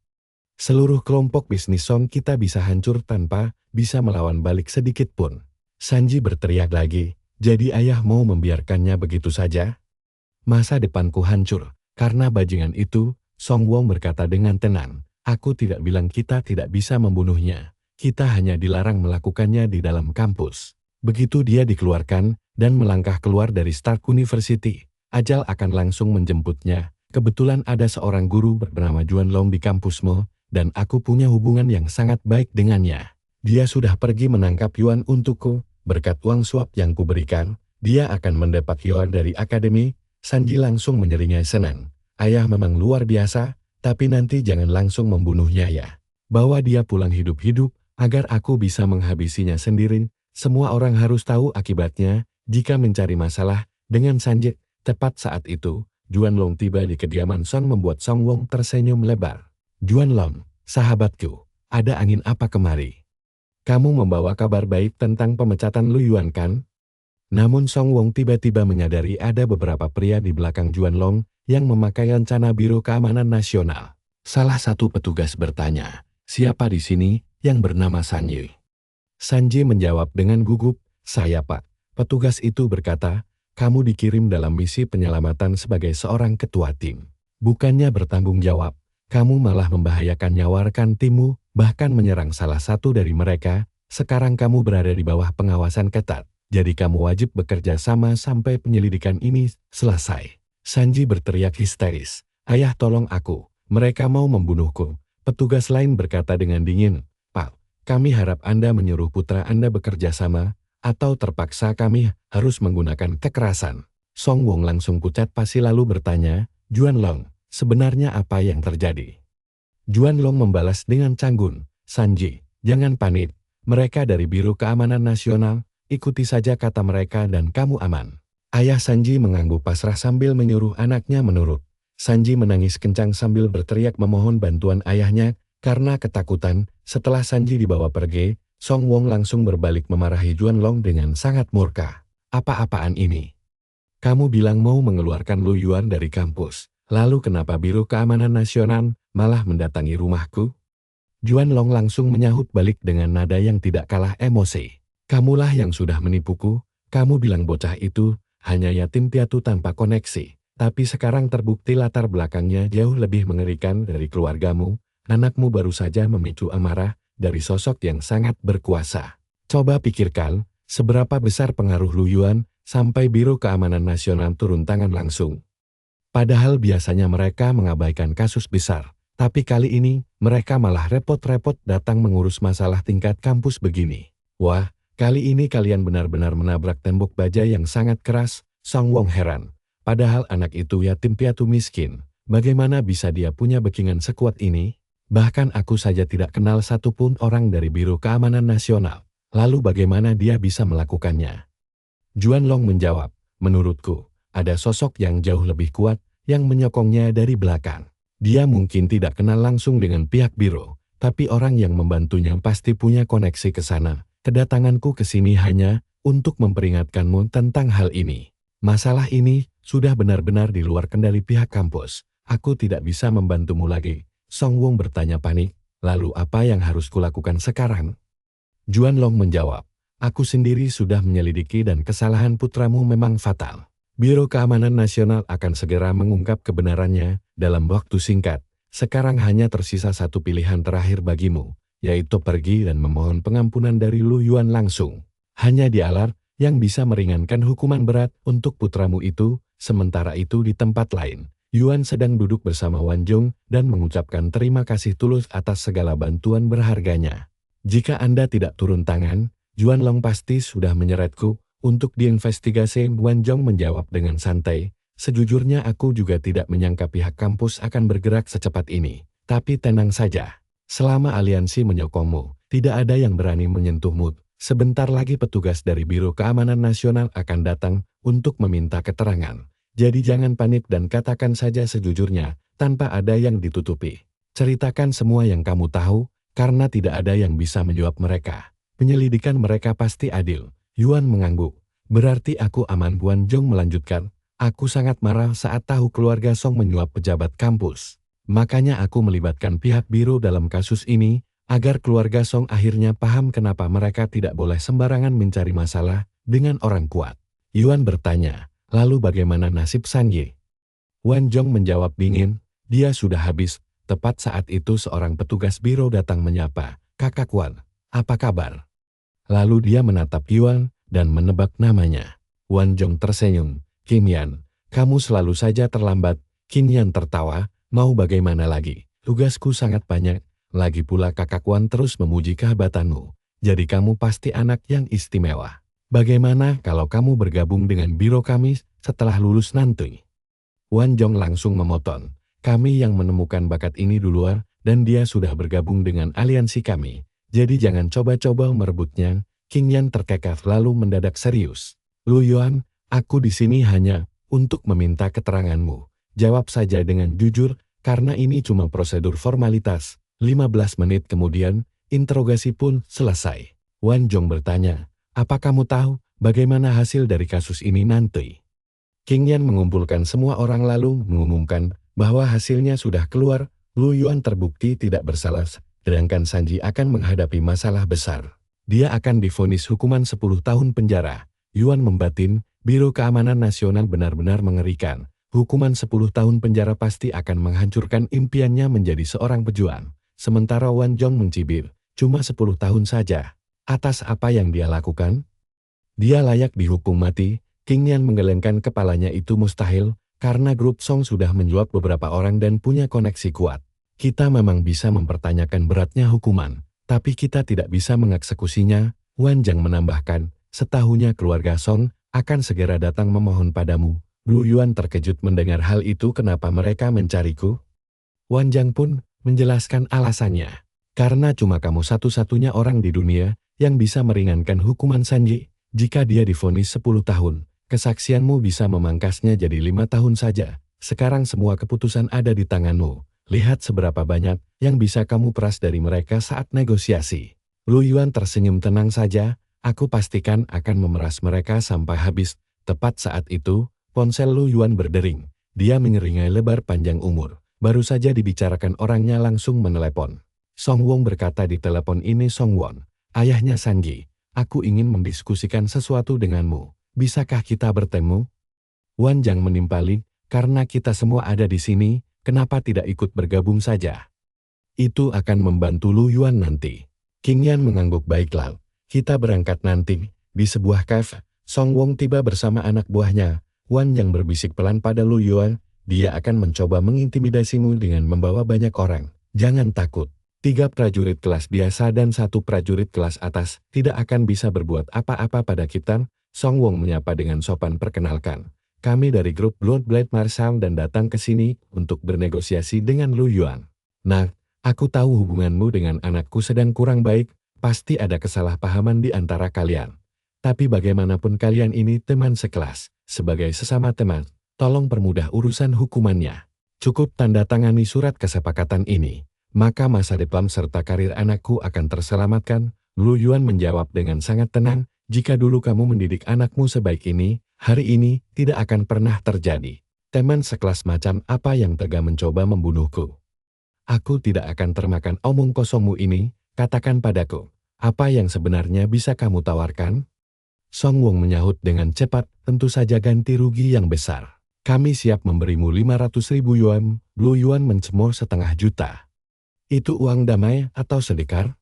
Seluruh kelompok bisnis Song kita bisa hancur tanpa bisa melawan balik sedikit pun. Sanji berteriak lagi, jadi ayah mau membiarkannya begitu saja? Masa depanku hancur, karena bajingan itu, Song Wong berkata dengan tenang. Aku tidak bilang kita tidak bisa membunuhnya. Kita hanya dilarang melakukannya di dalam kampus. Begitu dia dikeluarkan dan melangkah keluar dari Stark University, ajal akan langsung menjemputnya. Kebetulan ada seorang guru bernama Juan Long di kampusmu, dan aku punya hubungan yang sangat baik dengannya. Dia sudah pergi menangkap Yuan untukku, berkat uang suap yang kuberikan, dia akan mendapat Yuan dari akademi. Sanji langsung menyeringai senang. Ayah memang luar biasa, tapi nanti jangan langsung membunuhnya ya. Bawa dia pulang hidup-hidup, agar aku bisa menghabisinya sendiri. Semua orang harus tahu akibatnya, jika mencari masalah dengan Sanji. Tepat saat itu, Juan Long tiba di kediaman Song membuat Song Wong tersenyum lebar. Juan Long, sahabatku, ada angin apa kemari? Kamu membawa kabar baik tentang pemecatan Lu Yuan kan? Namun Song Wong tiba-tiba menyadari ada beberapa pria di belakang Juan Long yang memakai lencana Biro Keamanan Nasional. Salah satu petugas bertanya, siapa di sini yang bernama Sanji? Sanji menjawab dengan gugup, saya Pak. Petugas itu berkata, kamu dikirim dalam misi penyelamatan sebagai seorang ketua tim. Bukannya bertanggung jawab. Kamu malah membahayakan nyawa rekan timmu, bahkan menyerang salah satu dari mereka. Sekarang kamu berada di bawah pengawasan ketat, jadi kamu wajib bekerja sama sampai penyelidikan ini selesai. Sanji berteriak histeris, ayah tolong aku, mereka mau membunuhku. Petugas lain berkata dengan dingin, Pak, kami harap Anda menyuruh putra Anda bekerja sama, atau terpaksa kami harus menggunakan kekerasan. Song Wong langsung pucat pasi lalu bertanya, Juan Long, sebenarnya apa yang terjadi? Juan Long membalas dengan canggung, Sanji, jangan panik. Mereka dari Biro Keamanan Nasional, ikuti saja kata mereka dan kamu aman. Ayah Sanji mengangguk pasrah sambil menyuruh anaknya menurut. Sanji menangis kencang sambil berteriak memohon bantuan ayahnya karena ketakutan. Setelah Sanji dibawa pergi, Song Wong langsung berbalik memarahi Juan Long dengan sangat murka. Apa-apaan ini? Kamu bilang mau mengeluarkan Lu Yuan dari kampus. Lalu kenapa Biro Keamanan Nasional malah mendatangi rumahku? Juan Long langsung menyahut balik dengan nada yang tidak kalah emosi. Kamulah yang sudah menipuku, kamu bilang bocah itu hanya yatim piatu tanpa koneksi. Tapi sekarang terbukti latar belakangnya jauh lebih mengerikan dari keluargamu. Anakmu baru saja memicu amarah dari sosok yang sangat berkuasa. Coba pikirkan, seberapa besar pengaruh Lu Yuan sampai Biro Keamanan Nasional turun tangan langsung. Padahal biasanya mereka mengabaikan kasus besar, tapi kali ini mereka malah repot-repot datang mengurus masalah tingkat kampus begini. Wah, kali ini kalian benar-benar menabrak tembok baja yang sangat keras. Song Wong heran. Padahal anak itu yatim piatu miskin. Bagaimana bisa dia punya backingan sekuat ini? Bahkan aku saja tidak kenal satupun orang dari Biro Keamanan Nasional. Lalu bagaimana dia bisa melakukannya? Juan Long menjawab, menurutku, ada sosok yang jauh lebih kuat yang menyokongnya dari belakang. Dia mungkin tidak kenal langsung dengan pihak biro, tapi orang yang membantunya pasti punya koneksi ke sana. Kedatanganku ke sini hanya untuk memperingatkanmu tentang hal ini. Masalah ini sudah benar-benar di luar kendali pihak kampus. Aku tidak bisa membantumu lagi. Song Wong bertanya panik, lalu apa yang harus kulakukan sekarang? Juan Long menjawab, aku sendiri sudah menyelidiki dan kesalahan putramu memang fatal. Biro Keamanan Nasional akan segera mengungkap kebenarannya dalam waktu singkat. Sekarang hanya tersisa satu pilihan terakhir bagimu, yaitu pergi dan memohon pengampunan dari Lu Yuan langsung. Hanya dialah yang bisa meringankan hukuman berat untuk putramu itu. Sementara itu di tempat lain, Yuan sedang duduk bersama Wan Zhong dan mengucapkan terima kasih tulus atas segala bantuan berharganya. Jika Anda tidak turun tangan, Juan Long pasti sudah menyeretku untuk diinvestigasi. Wan Zhong menjawab dengan santai, sejujurnya aku juga tidak menyangka pihak kampus akan bergerak secepat ini. Tapi tenang saja, selama aliansi menyokongmu, Tidak ada yang berani menyentuhmu. Sebentar lagi petugas dari Biro Keamanan Nasional akan datang untuk meminta keterangan. Jadi jangan panik dan katakan saja sejujurnya, tanpa ada yang ditutupi. Ceritakan semua yang kamu tahu, karena tidak ada yang bisa menjawab mereka. Penyelidikan mereka pasti adil. Yuan mengangguk. Berarti aku aman. Wan Zhong melanjutkan. Aku sangat marah saat tahu keluarga Song menyuap pejabat kampus. Makanya aku melibatkan pihak biro dalam kasus ini, agar keluarga Song akhirnya paham kenapa mereka tidak boleh sembarangan mencari masalah dengan orang kuat. Yuan bertanya, lalu bagaimana nasib San Yi? Wan Zhong menjawab dingin, dia sudah habis. Tepat saat itu seorang petugas biro datang menyapa, Kakak Wan, apa kabar? Lalu dia menatap Yuan dan menebak namanya. Wan Zhong tersenyum, Qin Yan, kamu selalu saja terlambat. Qin Yan tertawa, mau bagaimana lagi? Tugasku sangat banyak. Lagi pula Kakak Wan terus memuji kehebatanmu. Jadi kamu pasti anak yang istimewa. Bagaimana kalau kamu bergabung dengan biro kami setelah lulus nanti? Wan Zhong langsung memotong. Kami yang menemukan bakat ini duluan, dan dia sudah bergabung dengan aliansi kami. Jadi jangan coba-coba merebutnya. Qin Yan terkekeh lalu mendadak serius. Lu Yuan, aku di sini hanya untuk meminta keteranganmu. Jawab saja dengan jujur, karena ini cuma prosedur formalitas. 15 menit kemudian, interogasi pun selesai. Wan Zhong bertanya, apa kamu tahu bagaimana hasil dari kasus ini nanti? Qin Yan mengumpulkan semua orang lalu mengumumkan bahwa hasilnya sudah keluar. Lu Yuan terbukti tidak bersalah, sedangkan San Yi akan menghadapi masalah besar. Dia akan divonis hukuman 10 tahun penjara. Yuan membatin, Biro Keamanan Nasional benar-benar mengerikan. Hukuman 10 tahun penjara pasti akan menghancurkan impiannya menjadi seorang pejuang. Sementara Wan Zhong mencibir, cuma 10 tahun saja. Atas apa yang dia lakukan? Dia layak dihukum mati. Qin Yan menggelengkan kepalanya. Itu mustahil, karena grup Song sudah menjuap beberapa orang dan punya koneksi kuat. Kita memang bisa mempertanyakan beratnya hukuman, tapi kita tidak bisa mengeksekusinya. Wan Zhong menambahkan, setahunya keluarga Song akan segera datang memohon padamu. Lu Yuan terkejut mendengar hal itu. Kenapa mereka mencariku? Wan Zhong pun menjelaskan alasannya. Karena cuma kamu satu-satunya orang di dunia yang bisa meringankan hukuman San Yi. Jika dia divonis 10 tahun, kesaksianmu bisa memangkasnya jadi 5 tahun saja. Sekarang semua keputusan ada di tanganmu. Lihat seberapa banyak yang bisa kamu peras dari mereka saat negosiasi. Lu Yuan tersenyum, tenang saja, aku pastikan akan memeras mereka sampai habis. Tepat saat itu, ponsel Lu Yuan berdering. Dia menyeringai lebar panjang umur. Baru saja dibicarakan orangnya langsung menelepon. Song Wong berkata di telepon, ini Song Won, ayahnya San Yi. Aku ingin mendiskusikan sesuatu denganmu. Bisakah kita bertemu? Wan Zhong menimpali, karena kita semua ada di sini, kenapa tidak ikut bergabung saja? Itu akan membantu Lu Yuan nanti. Qin Yan mengangguk, baiklah. Kita berangkat nanti. Di sebuah cafe, Song Wong tiba bersama anak buahnya. Wan Zhong berbisik pelan pada Lu Yuan, dia akan mencoba mengintimidasimu dengan membawa banyak orang. Jangan takut. 3 prajurit kelas biasa dan 1 prajurit kelas atas tidak akan bisa berbuat apa-apa pada kita. Song Wong menyapa dengan sopan, perkenalkan. Kami dari grup Blood Blade Marshal dan datang ke sini untuk bernegosiasi dengan Lu Yuan. Nah, aku tahu hubunganmu dengan anakku sedang kurang baik, pasti ada kesalahpahaman di antara kalian. Tapi bagaimanapun kalian ini teman sekelas, sebagai sesama teman, tolong permudah urusan hukumannya. Cukup tanda tangani surat kesepakatan ini, maka masa depan serta karir anakku akan terselamatkan. Lu Yuan menjawab dengan sangat tenang, jika dulu kamu mendidik anakmu sebaik ini, hari ini tidak akan pernah terjadi. Teman sekelas macam apa yang tega mencoba membunuhku? Aku tidak akan termakan omong kosongmu ini. Katakan padaku, apa yang sebenarnya bisa kamu tawarkan? Song Wong menyahut dengan cepat, tentu saja ganti rugi yang besar. Kami siap memberimu 500.000 yuan. Lu Yuan mencemooh, 500 juta. Itu uang damai atau sedekah?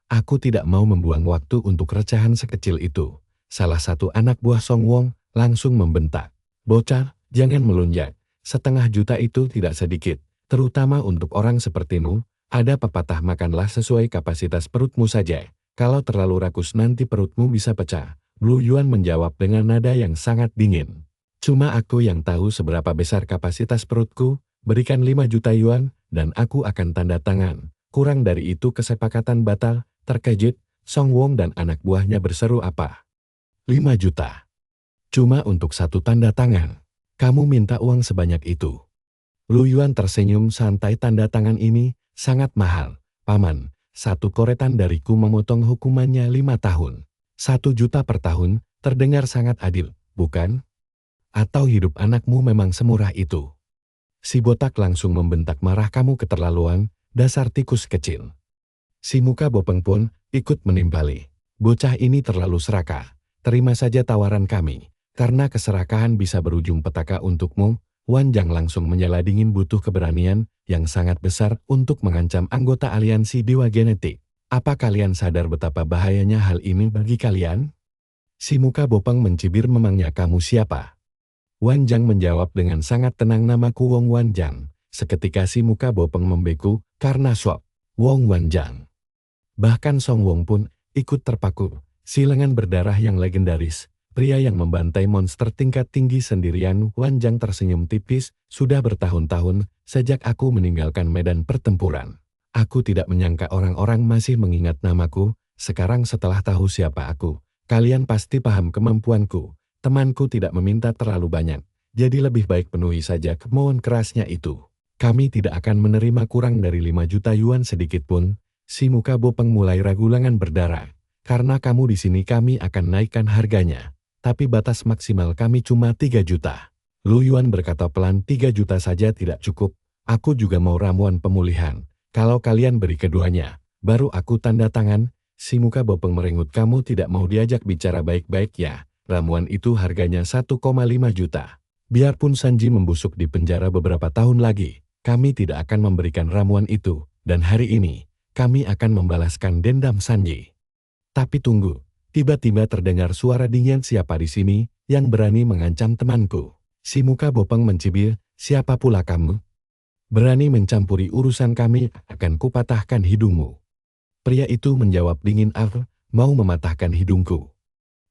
Aku tidak mau membuang waktu untuk recehan sekecil itu. Salah satu anak buah Song Wong langsung membentak. Bocah, jangan melunjak. 500 juta itu tidak sedikit, terutama untuk orang sepertimu. Ada pepatah, makanlah sesuai kapasitas perutmu saja. Kalau terlalu rakus nanti perutmu bisa pecah. Lu Yuan menjawab dengan nada yang sangat dingin. Cuma aku yang tahu seberapa besar kapasitas perutku. Berikan 5 juta yuan, dan aku akan tanda tangan. Kurang dari itu kesepakatan batal. Terkejut, Song Wong dan anak buahnya berseru apa? 5 juta. Cuma untuk satu tanda tangan. Kamu minta uang sebanyak itu. Lu Yuan tersenyum santai, tanda tangan ini sangat mahal. Paman, satu koretan dariku memotong hukumannya 5 tahun. 1 juta per tahun, terdengar sangat adil, bukan? Atau hidup anakmu memang semurah itu? Si botak langsung membentak marah, kamu keterlaluan, dasar tikus kecil. Si muka bopeng pun ikut menimpali. Bocah ini terlalu serakah. Terima saja tawaran kami. Karena keserakahan bisa berujung petaka untukmu. Wan Zhang langsung menyela dingin, butuh keberanian yang sangat besar untuk mengancam anggota aliansi Dewa Genetik. Apa kalian sadar betapa bahayanya hal ini bagi kalian? Si muka bopeng mencibir, memangnya kamu siapa? Wan Zhang menjawab dengan sangat tenang, namaku Wong Wan Zhang. Seketika si muka bopeng membeku karena shock. Wong Wan Zhang. Bahkan Song Wong pun ikut terpaku. Si lengan berdarah yang legendaris, pria yang membantai monster tingkat tinggi sendirian. Wan Zhang tersenyum tipis, sudah bertahun-tahun sejak aku meninggalkan medan pertempuran. Aku tidak menyangka orang-orang masih mengingat namaku. Sekarang setelah tahu siapa aku, kalian pasti paham kemampuanku. Temanku tidak meminta terlalu banyak, jadi lebih baik penuhi saja kemauan kerasnya itu. Kami tidak akan menerima kurang dari 5 juta yuan sedikit pun. Si muka bopeng mulai ragu, lengan berdarah. Karena kamu di sini kami akan naikkan harganya. Tapi batas maksimal kami cuma 3 juta. Lu Yuan berkata pelan, 3 juta saja tidak cukup. Aku juga mau ramuan pemulihan. Kalau kalian beri keduanya, baru aku tanda tangan. Si muka bopeng merengut, kamu tidak mau diajak bicara baik-baik ya? Ramuan itu harganya 1,5 juta. Biarpun Sanji membusuk di penjara beberapa tahun lagi, kami tidak akan memberikan ramuan itu. Dan hari ini, kami akan membalaskan dendam Sanji. Tapi tunggu, tiba-tiba terdengar suara dingin, siapa di sini yang berani mengancam temanku? Si muka bopeng mencibir, siapa pula kamu? Berani mencampuri urusan kami, akan kupatahkan hidungmu. Pria itu menjawab dingin, mau mematahkan hidungku.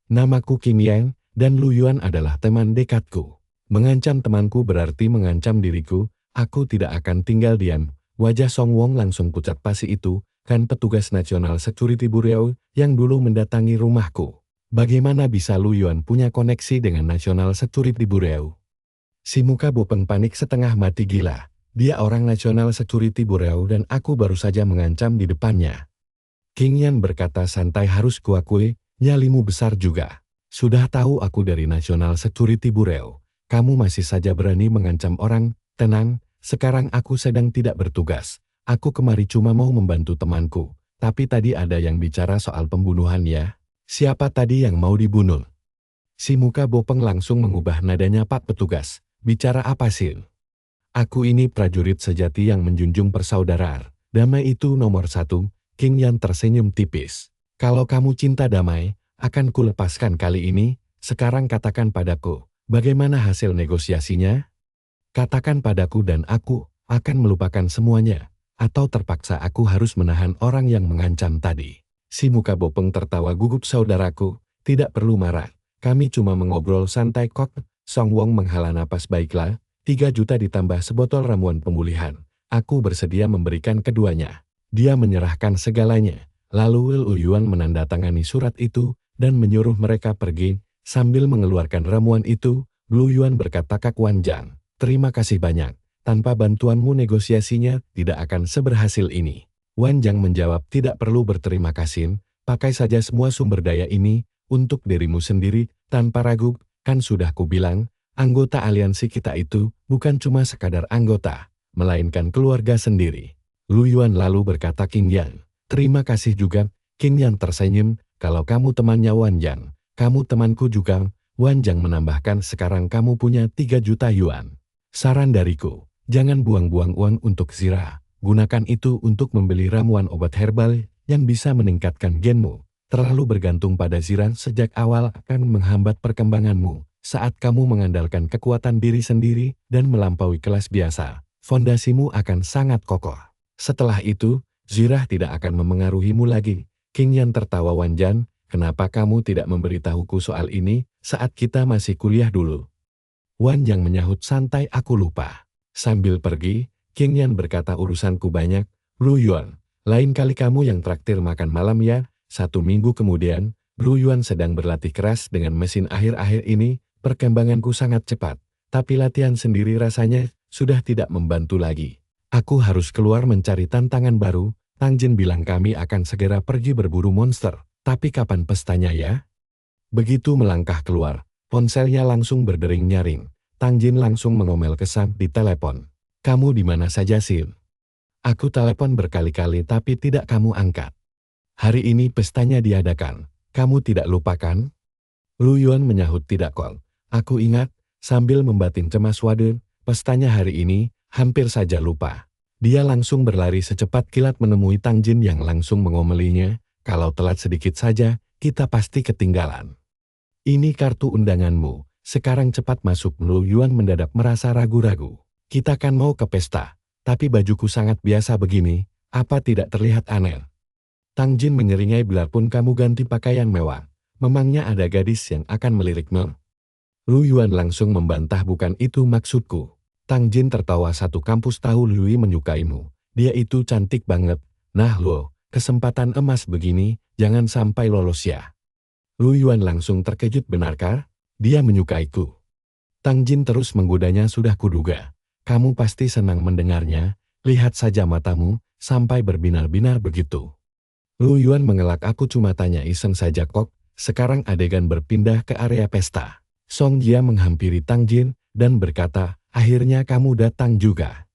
Namaku Qing Yang, dan Lu Yuan adalah teman dekatku. Mengancam temanku berarti mengancam diriku, aku tidak akan tinggal diam. Wajah Song Wong langsung pucat, pasti itu kan petugas National Security Bureau yang dulu mendatangi rumahku. Bagaimana bisa Lu Yuan punya koneksi dengan National Security Bureau? Si muka bopeng panik setengah mati, gila. Dia orang National Security Bureau dan aku baru saja mengancam di depannya. Qing Yan berkata santai, harus kuakui, nyalimu besar juga. Sudah tahu aku dari National Security Bureau. Kamu masih saja berani mengancam orang. Tenang, sekarang aku sedang tidak bertugas. Aku kemari cuma mau membantu temanku. Tapi tadi ada yang bicara soal pembunuhan ya. Siapa tadi yang mau dibunuh? Si muka bopeng langsung mengubah nadanya, Pak Petugas. Bicara apa sih? Aku ini prajurit sejati yang menjunjung persaudaraan. Damai itu nomor 1. Qing Yan tersenyum tipis. Kalau kamu cinta damai, akan kulepaskan kali ini. Sekarang katakan padaku, bagaimana hasil negosiasinya? Katakan padaku dan aku akan melupakan semuanya. Atau terpaksa aku harus menahan orang yang mengancam tadi. Si muka bopeng tertawa gugup, saudaraku, tidak perlu marah. Kami cuma mengobrol santai kok. Song Wong menghela napas, baiklah, 3 juta ditambah sebotol ramuan pemulihan. Aku bersedia memberikan keduanya. Dia menyerahkan segalanya. Lalu Lu Yuan menandatangani surat itu dan menyuruh mereka pergi. Sambil mengeluarkan ramuan itu, Lu Yuan berkata, Kak Wan Zhang, terima kasih banyak. Tanpa bantuanmu negosiasinya tidak akan seberhasil ini. Wan Zhang menjawab, tidak perlu berterima kasih, pakai saja semua sumber daya ini untuk dirimu sendiri tanpa ragu. Kan sudah kubilang, anggota aliansi kita itu bukan cuma sekadar anggota, melainkan keluarga sendiri. Lu Yuan lalu berkata, Qing Yan, terima kasih juga. Qing Yan tersenyum, kalau kamu temannya Wan Zhang, kamu temanku juga. Wan Zhang menambahkan, sekarang kamu punya 3 juta yuan. Saran dariku, jangan buang-buang uang untuk zirah. Gunakan itu untuk membeli ramuan obat herbal yang bisa meningkatkan genmu. Terlalu bergantung pada zirah sejak awal akan menghambat perkembanganmu. Saat kamu mengandalkan kekuatan diri sendiri dan melampaui kelas biasa, fondasimu akan sangat kokoh. Setelah itu, zirah tidak akan memengaruhimu lagi. Qing Yan tertawa, Wan Zhang, kenapa kamu tidak memberitahuku soal ini saat kita masih kuliah dulu? Wan Zhang menyahut santai, aku lupa. Sambil pergi, Qing Yan berkata, urusanku banyak. Lu Yuan, Lain kali kamu yang traktir makan malam ya. 1 minggu kemudian, Lu Yuan sedang berlatih keras dengan mesin akhir-akhir ini, perkembanganku sangat cepat. Tapi latihan sendiri rasanya sudah tidak membantu lagi. Aku harus keluar mencari tantangan baru. Tang Jin bilang kami akan segera pergi berburu monster. Tapi kapan pestanya ya? Begitu melangkah keluar, ponselnya langsung berdering nyaring. Tang Jin langsung mengomel kesal di telepon. Kamu di mana saja Sil? Aku telepon berkali-kali tapi tidak kamu angkat. Hari ini pestanya diadakan. Kamu tidak lupa kan? Lu Yuan menyahut tidak kol. Aku ingat, sambil membatin cemas waduh, pestanya hari ini, hampir saja lupa. Dia langsung berlari secepat kilat menemui Tang Jin yang langsung mengomelinya. Kalau telat sedikit saja, kita pasti ketinggalan. Ini kartu undanganmu, sekarang cepat masuk. Lu Yuan mendadak merasa ragu-ragu. Kita kan mau ke pesta, tapi bajuku sangat biasa begini, apa tidak terlihat aneh? Tang Jin menyeringai biarpun kamu ganti pakaian mewah, memangnya ada gadis yang akan melirikmu? Lu Yuan langsung membantah bukan itu maksudku. Tang Jin tertawa satu kampus tahu Lui menyukaimu, dia itu cantik banget. Nah lo, kesempatan emas begini, jangan sampai lolos ya. Lu Yuan langsung terkejut benarkah? Dia menyukaiku. Tang Jin terus menggodanya sudah kuduga. Kamu pasti senang mendengarnya, lihat saja matamu, sampai berbinar-binar begitu. Lu Yuan mengelak aku cuma tanya iseng saja kok, sekarang adegan berpindah ke area pesta. Song Jia menghampiri Tang Jin, dan berkata, akhirnya kamu datang juga.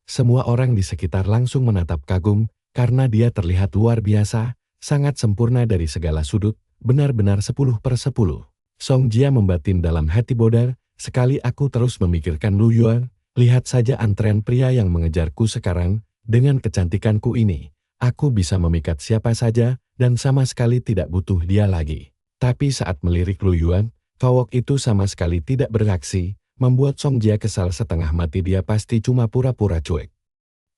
Semua orang di sekitar langsung menatap kagum, karena dia terlihat luar biasa, sangat sempurna dari segala sudut, benar-benar 10/10. Song Jia membatin dalam hati bodar, sekali aku terus memikirkan Lu Yuan, lihat saja antrean pria yang mengejarku sekarang, dengan kecantikanku ini. Aku bisa memikat siapa saja, dan sama sekali tidak butuh dia lagi. Tapi saat melirik Lu Yuan, cowok itu sama sekali tidak bereaksi, membuat Song Jia kesal setengah mati. Dia pasti cuma pura-pura cuek.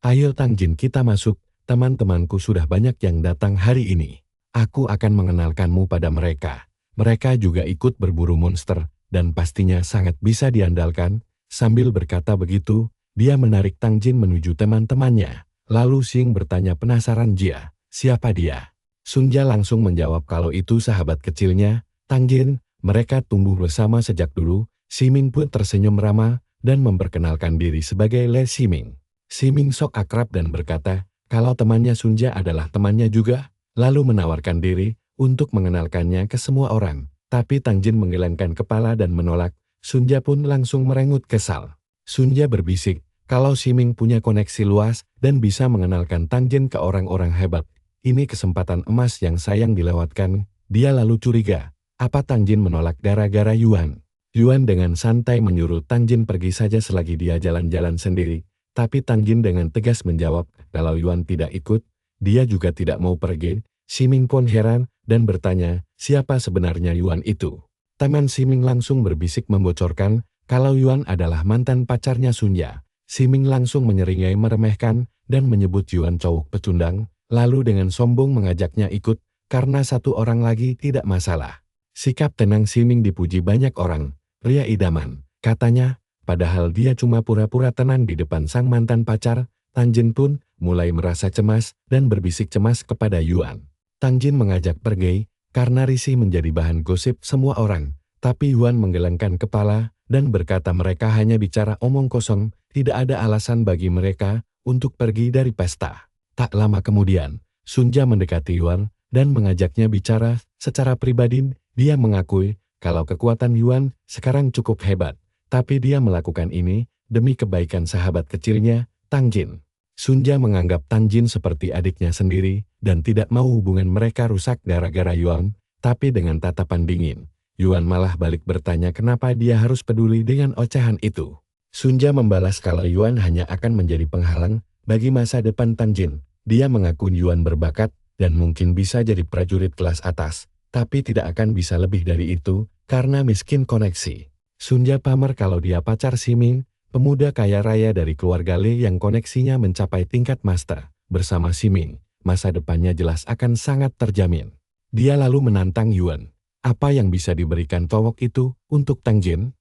Ayo Tang Jin kita masuk, teman-temanku sudah banyak yang datang hari ini. Aku akan mengenalkanmu pada mereka. Mereka juga ikut berburu monster, dan pastinya sangat bisa diandalkan. Sambil berkata begitu, dia menarik Tang Jin menuju teman-temannya. Lalu Xing bertanya penasaran Jia, siapa dia? Sun Jia langsung menjawab kalau itu sahabat kecilnya, Tang Jin, mereka tumbuh bersama sejak dulu. Ximing pun tersenyum ramah, dan memperkenalkan diri sebagai Le Ximing. Ximing sok akrab dan berkata, kalau temannya Sun Jia adalah temannya juga, lalu menawarkan diri, untuk mengenalkannya ke semua orang. Tapi Tang Jin menggelengkan kepala dan menolak, Sun Jia pun langsung merengut kesal. Sun Jia berbisik, kalau Ximing punya koneksi luas dan bisa mengenalkan Tang Jin ke orang-orang hebat, ini kesempatan emas yang sayang dilewatkan. Dia lalu curiga, apa Tang Jin menolak gara-gara Yuan? Yuan dengan santai menyuruh Tang Jin pergi saja selagi dia jalan-jalan sendiri, tapi Tang Jin dengan tegas menjawab, kalau Yuan tidak ikut, dia juga tidak mau pergi. Ximing pun heran dan bertanya, siapa sebenarnya Yuan itu? Teman Ximing langsung berbisik membocorkan, kalau Yuan adalah mantan pacarnya Sun Jia. Ximing langsung menyeringai meremehkan dan menyebut Yuan cowok pecundang, lalu dengan sombong mengajaknya ikut, karena satu orang lagi tidak masalah. Sikap tenang Ximing dipuji banyak orang, pria idaman, katanya, padahal dia cuma pura-pura tenang di depan sang mantan pacar. Tang Jin pun mulai merasa cemas dan berbisik cemas kepada Yuan. Tang Jin mengajak pergi, karena risih menjadi bahan gosip semua orang, tapi Yuan menggelengkan kepala, dan berkata mereka hanya bicara omong kosong, tidak ada alasan bagi mereka untuk pergi dari pesta. Tak lama kemudian, Sun Jia mendekati Yuan dan mengajaknya bicara secara pribadi. Dia mengakui kalau kekuatan Yuan sekarang cukup hebat, tapi dia melakukan ini demi kebaikan sahabat kecilnya, Tang Jin. Sun Jia menganggap Tang Jin seperti adiknya sendiri dan tidak mau hubungan mereka rusak gara-gara Yuan, tapi dengan tatapan dingin. Yuan malah balik bertanya kenapa dia harus peduli dengan ocehan itu. Sun Jia membalas kalau Yuan hanya akan menjadi penghalang bagi masa depan Tang Jin. Dia mengaku Yuan berbakat dan mungkin bisa jadi prajurit kelas atas, tapi tidak akan bisa lebih dari itu karena miskin koneksi. Sun Jia pamer kalau dia pacar Ximing, pemuda kaya raya dari keluarga Le yang koneksinya mencapai tingkat master. Bersama Ximing, masa depannya jelas akan sangat terjamin. Dia lalu menantang Yuan. Apa yang bisa diberikan cowok itu untuk Tang Jin?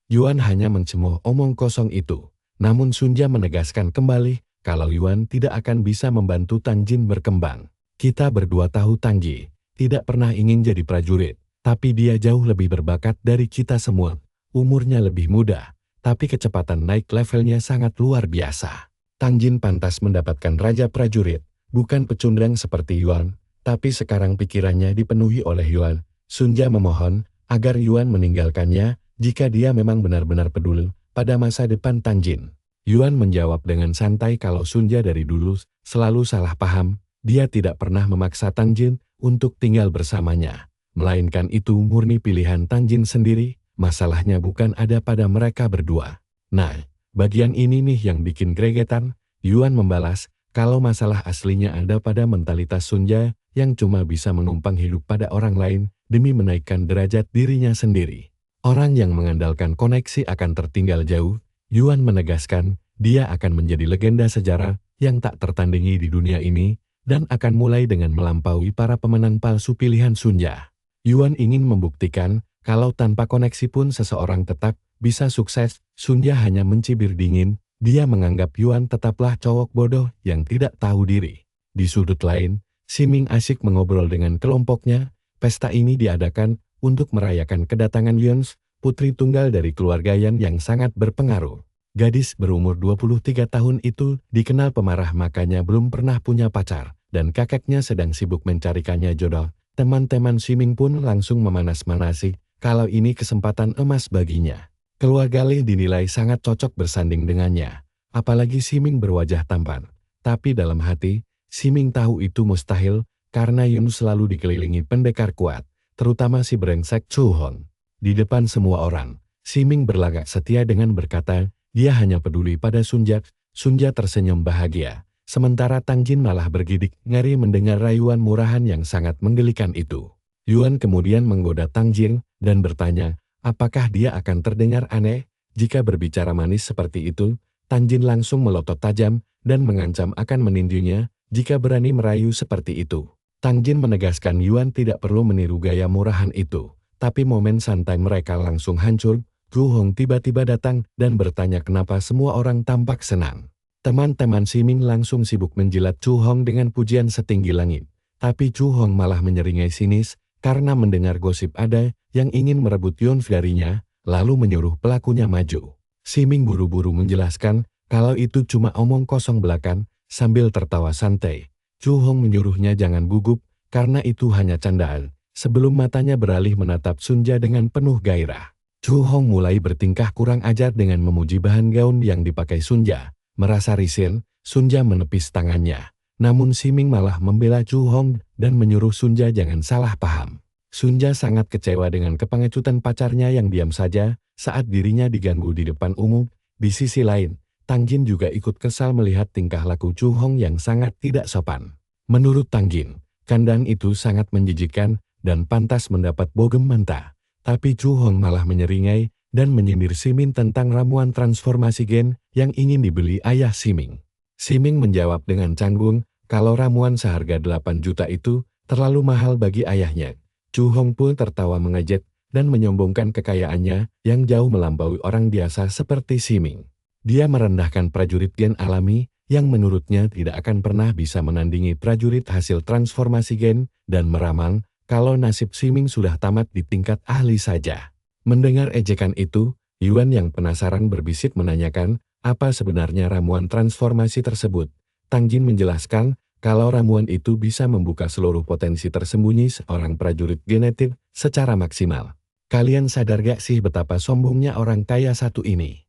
Yuan hanya mencemooh omong kosong itu. Namun Sun Jia menegaskan kembali kalau Yuan tidak akan bisa membantu Tang Jin berkembang. Kita berdua tahu Tang Ji tidak pernah ingin jadi prajurit, tapi dia jauh lebih berbakat dari kita semua. Umurnya lebih muda, tapi kecepatan naik levelnya sangat luar biasa. Tang Jin pantas mendapatkan raja prajurit, bukan pecundang seperti Yuan, tapi sekarang pikirannya dipenuhi oleh Yuan. Sunja memohon agar Yuan meninggalkannya jika dia memang benar-benar peduli pada masa depan Tang Jin. Yuan menjawab dengan santai kalau Sunja dari dulu selalu salah paham. Dia tidak pernah memaksa Tang Jin untuk tinggal bersamanya, melainkan itu murni pilihan Tang Jin sendiri. Masalahnya bukan ada pada mereka berdua. Nah, bagian ini nih yang bikin gregetan. Yuan membalas kalau masalah aslinya ada pada mentalitas Sunja yang cuma bisa menumpang hidup pada orang lain demi menaikkan derajat dirinya sendiri. Orang yang mengandalkan koneksi akan tertinggal jauh. Yuan menegaskan dia akan menjadi legenda sejarah yang tak tertandingi di dunia ini, dan akan mulai dengan melampaui para pemenang palsu pilihan Sunja. Yuan ingin membuktikan kalau tanpa koneksi pun seseorang tetap bisa sukses. Sunja hanya mencibir dingin. Dia menganggap Yuan tetaplah cowok bodoh yang tidak tahu diri. Di sudut lain, Siming asyik mengobrol dengan kelompoknya. Pesta ini diadakan untuk merayakan kedatangan Yuan, putri tunggal dari keluarga Yan yang sangat berpengaruh. Gadis berumur 23 tahun itu dikenal pemarah, makanya belum pernah punya pacar, dan kakeknya sedang sibuk mencarikannya jodoh. Teman-teman Siming pun langsung memanas-manasi kalau ini kesempatan emas baginya. Keluarga Li dinilai sangat cocok bersanding dengannya, apalagi Siming berwajah tampan. Tapi dalam hati, Siming tahu itu mustahil karena Yun selalu dikelilingi pendekar kuat, terutama si brengsek Chu Hong. Di depan semua orang, Siming berlagak setia dengan berkata, dia hanya peduli pada Sunja. Sunja tersenyum bahagia, sementara Tang Jin malah bergidik ngeri mendengar rayuan murahan yang sangat menggelikan itu. Yuan kemudian menggoda Tang Jin dan bertanya, apakah dia akan terdengar aneh jika berbicara manis seperti itu? Tang Jin langsung melotot tajam dan mengancam akan meninjunya jika berani merayu seperti itu. Tang Jin menegaskan Yuan tidak perlu meniru gaya murahan itu, tapi momen santai mereka langsung hancur. Chu Hong tiba-tiba datang dan bertanya kenapa semua orang tampak senang. Teman-teman Siming langsung sibuk menjilat Chu Hong dengan pujian setinggi langit. Tapi Chu Hong malah menyeringai sinis karena mendengar gosip ada yang ingin merebut Yuan darinya, lalu menyuruh pelakunya maju. Siming buru-buru menjelaskan kalau itu cuma omong kosong belaka. Sambil tertawa santai, Chu Hong menyuruhnya jangan gugup karena itu hanya candaan. Sebelum matanya beralih menatap Sunja dengan penuh gairah. Chu Hong mulai bertingkah kurang ajar dengan memuji bahan gaun yang dipakai Sunja. Merasa risih, Sunja menepis tangannya. Namun Siming malah membela Chu Hong dan menyuruh Sunja jangan salah paham. Sunja sangat kecewa dengan kepengecutan pacarnya yang diam saja saat dirinya diganggu di depan umum. Di sisi lain, Tang Jin juga ikut kesal melihat tingkah laku Chu Hong yang sangat tidak sopan. Menurut Tang Jin, kandang itu sangat menjijikkan dan pantas mendapat bogem mentah. Tapi Chu Hong malah menyeringai dan menyindir Siming tentang ramuan transformasi gen yang ingin dibeli ayah Siming. Siming menjawab dengan canggung kalau ramuan seharga 8 juta itu terlalu mahal bagi ayahnya. Chu Hong pun tertawa mengejek dan menyombongkan kekayaannya yang jauh melampaui orang biasa seperti Siming. Dia merendahkan prajurit gen alami yang menurutnya tidak akan pernah bisa menandingi prajurit hasil transformasi gen dan meramal kalau nasib Siming sudah tamat di tingkat ahli saja. Mendengar ejekan itu, Yuan yang penasaran berbisik menanyakan apa sebenarnya ramuan transformasi tersebut. Tang Jin menjelaskan kalau ramuan itu bisa membuka seluruh potensi tersembunyi seorang prajurit genetik secara maksimal. Kalian sadar gak sih betapa sombongnya orang kaya satu ini?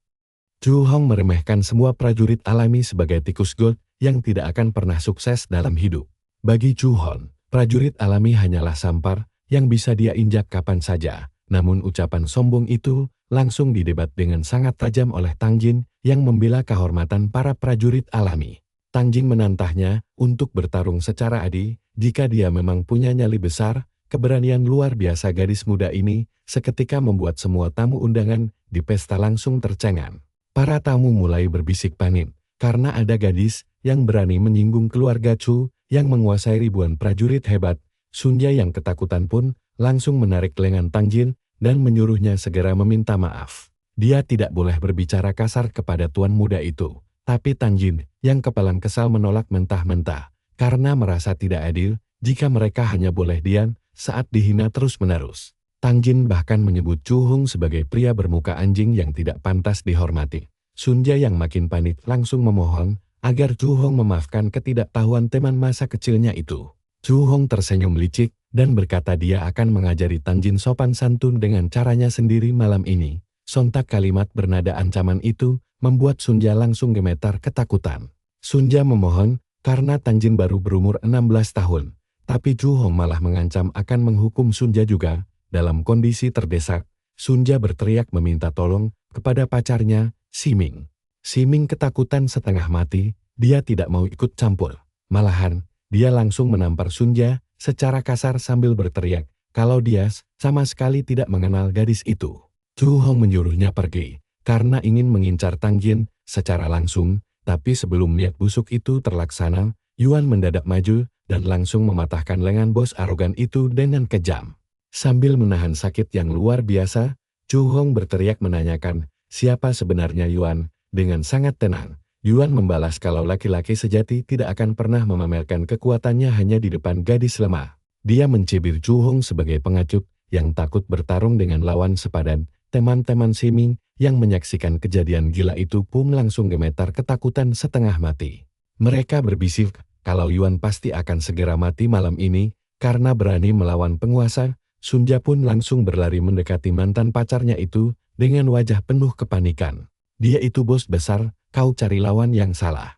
Chu Hong meremehkan semua prajurit alami sebagai tikus gold yang tidak akan pernah sukses dalam hidup. Bagi Chu Hong, prajurit alami hanyalah sampar yang bisa dia injak kapan saja. Namun ucapan sombong itu langsung didebat dengan sangat tajam oleh Tang Jin yang membela kehormatan para prajurit alami. Tang Jin menantahnya untuk bertarung secara adil. Jika dia memang punya nyali besar, keberanian luar biasa gadis muda ini seketika membuat semua tamu undangan di pesta langsung tercengang. Para tamu mulai berbisik panik karena ada gadis yang berani menyinggung keluarga Chu yang menguasai ribuan prajurit hebat. Sunja yang ketakutan pun langsung menarik lengan Tang Jin dan menyuruhnya segera meminta maaf. Dia tidak boleh berbicara kasar kepada tuan muda itu. Tapi Tang Jin yang kepalang kesal menolak mentah-mentah, karena merasa tidak adil jika mereka hanya boleh diam saat dihina terus-menerus. Tang Jin bahkan menyebut Chu Hong sebagai pria bermuka anjing yang tidak pantas dihormati. Sun Jia yang makin panik langsung memohon agar Chu Hong memaafkan ketidaktahuan teman masa kecilnya itu. Chu Hong tersenyum licik dan berkata dia akan mengajari Tang Jin sopan santun dengan caranya sendiri malam ini. Sontak kalimat bernada ancaman itu membuat Sun Jia langsung gemetar ketakutan. Sun Jia memohon karena Tang Jin baru berumur 16 tahun. Tapi Chu Hong malah mengancam akan menghukum Sun Jia juga. Dalam kondisi terdesak, Sun Jia berteriak meminta tolong kepada pacarnya, Si Ming. Si Ming ketakutan setengah mati, dia tidak mau ikut campur. Malahan, dia langsung menampar Sun Jia secara kasar sambil berteriak kalau dia sama sekali tidak mengenal gadis itu. Chu Hong menyuruhnya pergi karena ingin mengincar Tang Jin secara langsung, tapi sebelum niat busuk itu terlaksana, Yuan mendadak maju dan langsung mematahkan lengan bos arogan itu dengan kejam. Sambil menahan sakit yang luar biasa, Chu Hong berteriak menanyakan siapa sebenarnya Yuan. Dengan sangat tenang, Yuan membalas kalau laki-laki sejati tidak akan pernah memamerkan kekuatannya hanya di depan gadis lemah. Dia mencibir Chu Hong sebagai pengacut yang takut bertarung dengan lawan sepadan. Teman-teman Si Ming yang menyaksikan kejadian gila itu pun langsung gemetar ketakutan setengah mati. Mereka berbisik kalau Yuan pasti akan segera mati malam ini karena berani melawan penguasa. Sun Jia pun langsung berlari mendekati mantan pacarnya itu dengan wajah penuh kepanikan. Dia itu bos besar, kau cari lawan yang salah.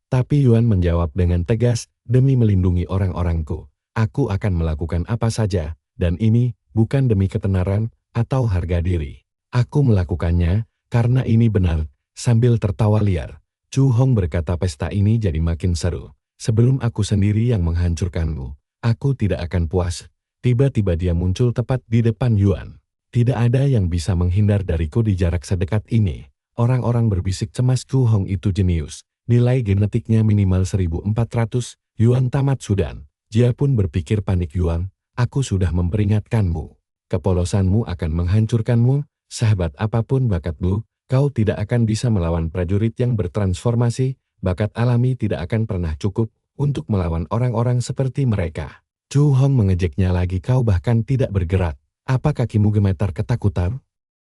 Tapi Yuan menjawab dengan tegas, demi melindungi orang-orangku, aku akan melakukan apa saja, dan ini bukan demi ketenaran atau harga diri. Aku melakukannya karena ini benar. Sambil tertawa liar, Chu Hong berkata pesta ini jadi makin seru. Sebelum aku sendiri yang menghancurkanmu, aku tidak akan puas. Tiba-tiba dia muncul tepat di depan Yuan. Tidak ada yang bisa menghindar dariku di jarak sedekat ini. Orang-orang berbisik cemas Chu Hong itu jenius. Nilai genetiknya minimal 1400, Yuan tamat Sudan. Jia pun berpikir panik Yuan, aku sudah memperingatkanmu. Kepolosanmu akan menghancurkanmu, sahabat apapun bakatmu, kau tidak akan bisa melawan prajurit yang bertransformasi, bakat alami tidak akan pernah cukup untuk melawan orang-orang seperti mereka. Chu Hong mengejeknya lagi kau bahkan tidak bergerak, apa kakimu gemetar ketakutan?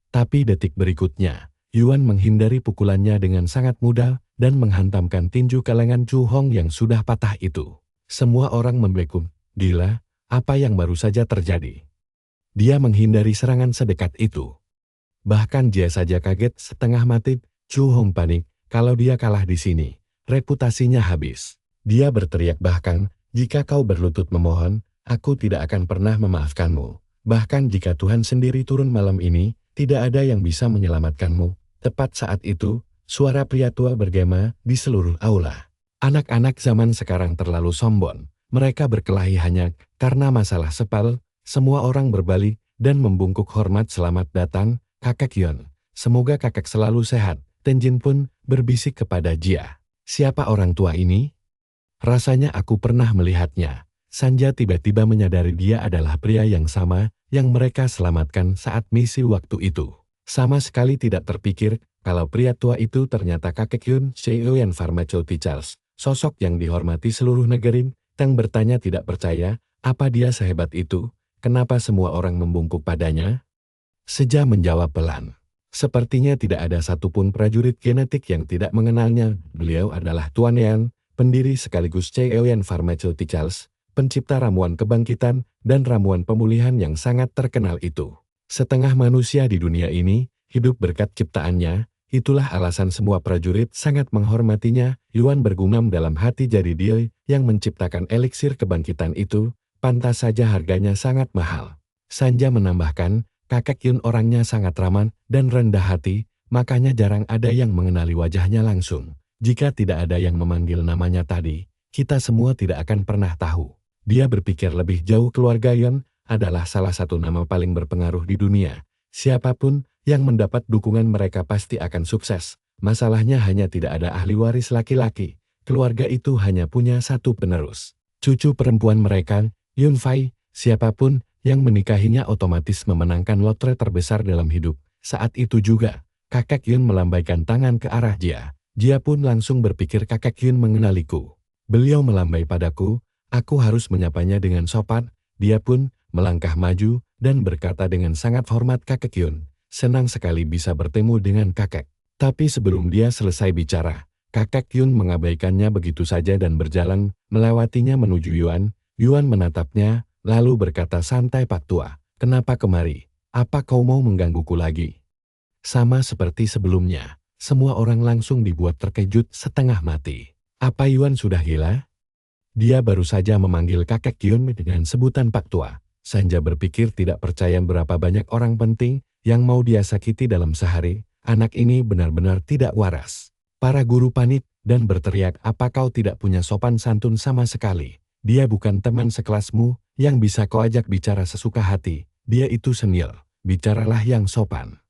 Tapi detik berikutnya, Yuan menghindari pukulannya dengan sangat mudah dan menghantamkan tinju ke lengan Chu Hong yang sudah patah itu. Semua orang membeku, gila, apa yang baru saja terjadi? Dia menghindari serangan sedekat itu. Bahkan Jia saja kaget setengah mati, Chu Hong panik, kalau dia kalah di sini, reputasinya habis. Dia berteriak bahkan, jika kau berlutut memohon, aku tidak akan pernah memaafkanmu. Bahkan jika Tuhan sendiri turun malam ini, tidak ada yang bisa menyelamatkanmu. Tepat saat itu, suara pria tua bergema di seluruh aula. Anak-anak zaman sekarang terlalu sombong. Mereka berkelahi hanya karena masalah sepal. Semua orang berbalik dan membungkuk hormat selamat datang, kakek Yuan. Semoga kakek selalu sehat. Tang Jin pun berbisik kepada Jia. Siapa orang tua ini? Rasanya aku pernah melihatnya. Sanja tiba-tiba menyadari dia adalah pria yang sama yang mereka selamatkan saat misi waktu itu. Sama sekali tidak terpikir kalau pria tua itu ternyata kakek Yun, CEO yang Pharmaceuticals, sosok yang dihormati seluruh negeri. Tang bertanya tidak percaya, apa dia sehebat itu? Kenapa semua orang membungkuk padanya? Seja menjawab pelan. Sepertinya tidak ada satupun prajurit genetik yang tidak mengenalnya. Beliau adalah Tuan Yan, pendiri sekaligus CEO yang Pharmaceuticals, pencipta ramuan kebangkitan dan ramuan pemulihan yang sangat terkenal itu. Setengah manusia di dunia ini hidup berkat ciptaannya, itulah alasan semua prajurit sangat menghormatinya. Yuan bergumam dalam hati, jadi dia yang menciptakan eliksir kebangkitan itu, pantas saja harganya sangat mahal. Sanja menambahkan, kakek Yun orangnya sangat ramah dan rendah hati, makanya jarang ada yang mengenali wajahnya langsung. Jika tidak ada yang memanggil namanya tadi, kita semua tidak akan pernah tahu. Dia berpikir lebih jauh, keluarga Yun adalah salah satu nama paling berpengaruh di dunia. Siapapun yang mendapat dukungan mereka pasti akan sukses. Masalahnya hanya tidak ada ahli waris laki-laki. Keluarga itu hanya punya satu penerus. Cucu perempuan mereka, Yun Fai, siapapun yang menikahinya otomatis memenangkan lotre terbesar dalam hidup. Saat itu juga, kakek Yun melambaikan tangan ke arah Jia. Dia pun langsung berpikir kakek Yun mengenaliku. Beliau melambai padaku, aku harus menyapanya dengan sopan. Dia pun melangkah maju dan berkata dengan sangat hormat, kakek Yun, senang sekali bisa bertemu dengan kakek. Tapi sebelum dia selesai bicara, kakek Yun mengabaikannya begitu saja dan berjalan melewatinya menuju Yuan. Yuan menatapnya, lalu berkata santai, Pak Tua, kenapa kemari? Apa kau mau menggangguku lagi? Sama seperti sebelumnya. Semua orang langsung dibuat terkejut setengah mati. Apa Yuan sudah gila? Dia baru saja memanggil kakek Yun dengan sebutan Pak Tua. Sanja berpikir tidak percaya berapa banyak orang penting yang mau dia sakiti dalam sehari. Anak ini benar-benar tidak waras. Para guru panik dan berteriak, apa kau tidak punya sopan santun sama sekali? Dia bukan teman sekelasmu yang bisa kau ajak bicara sesuka hati. Dia itu senior. Bicaralah yang sopan.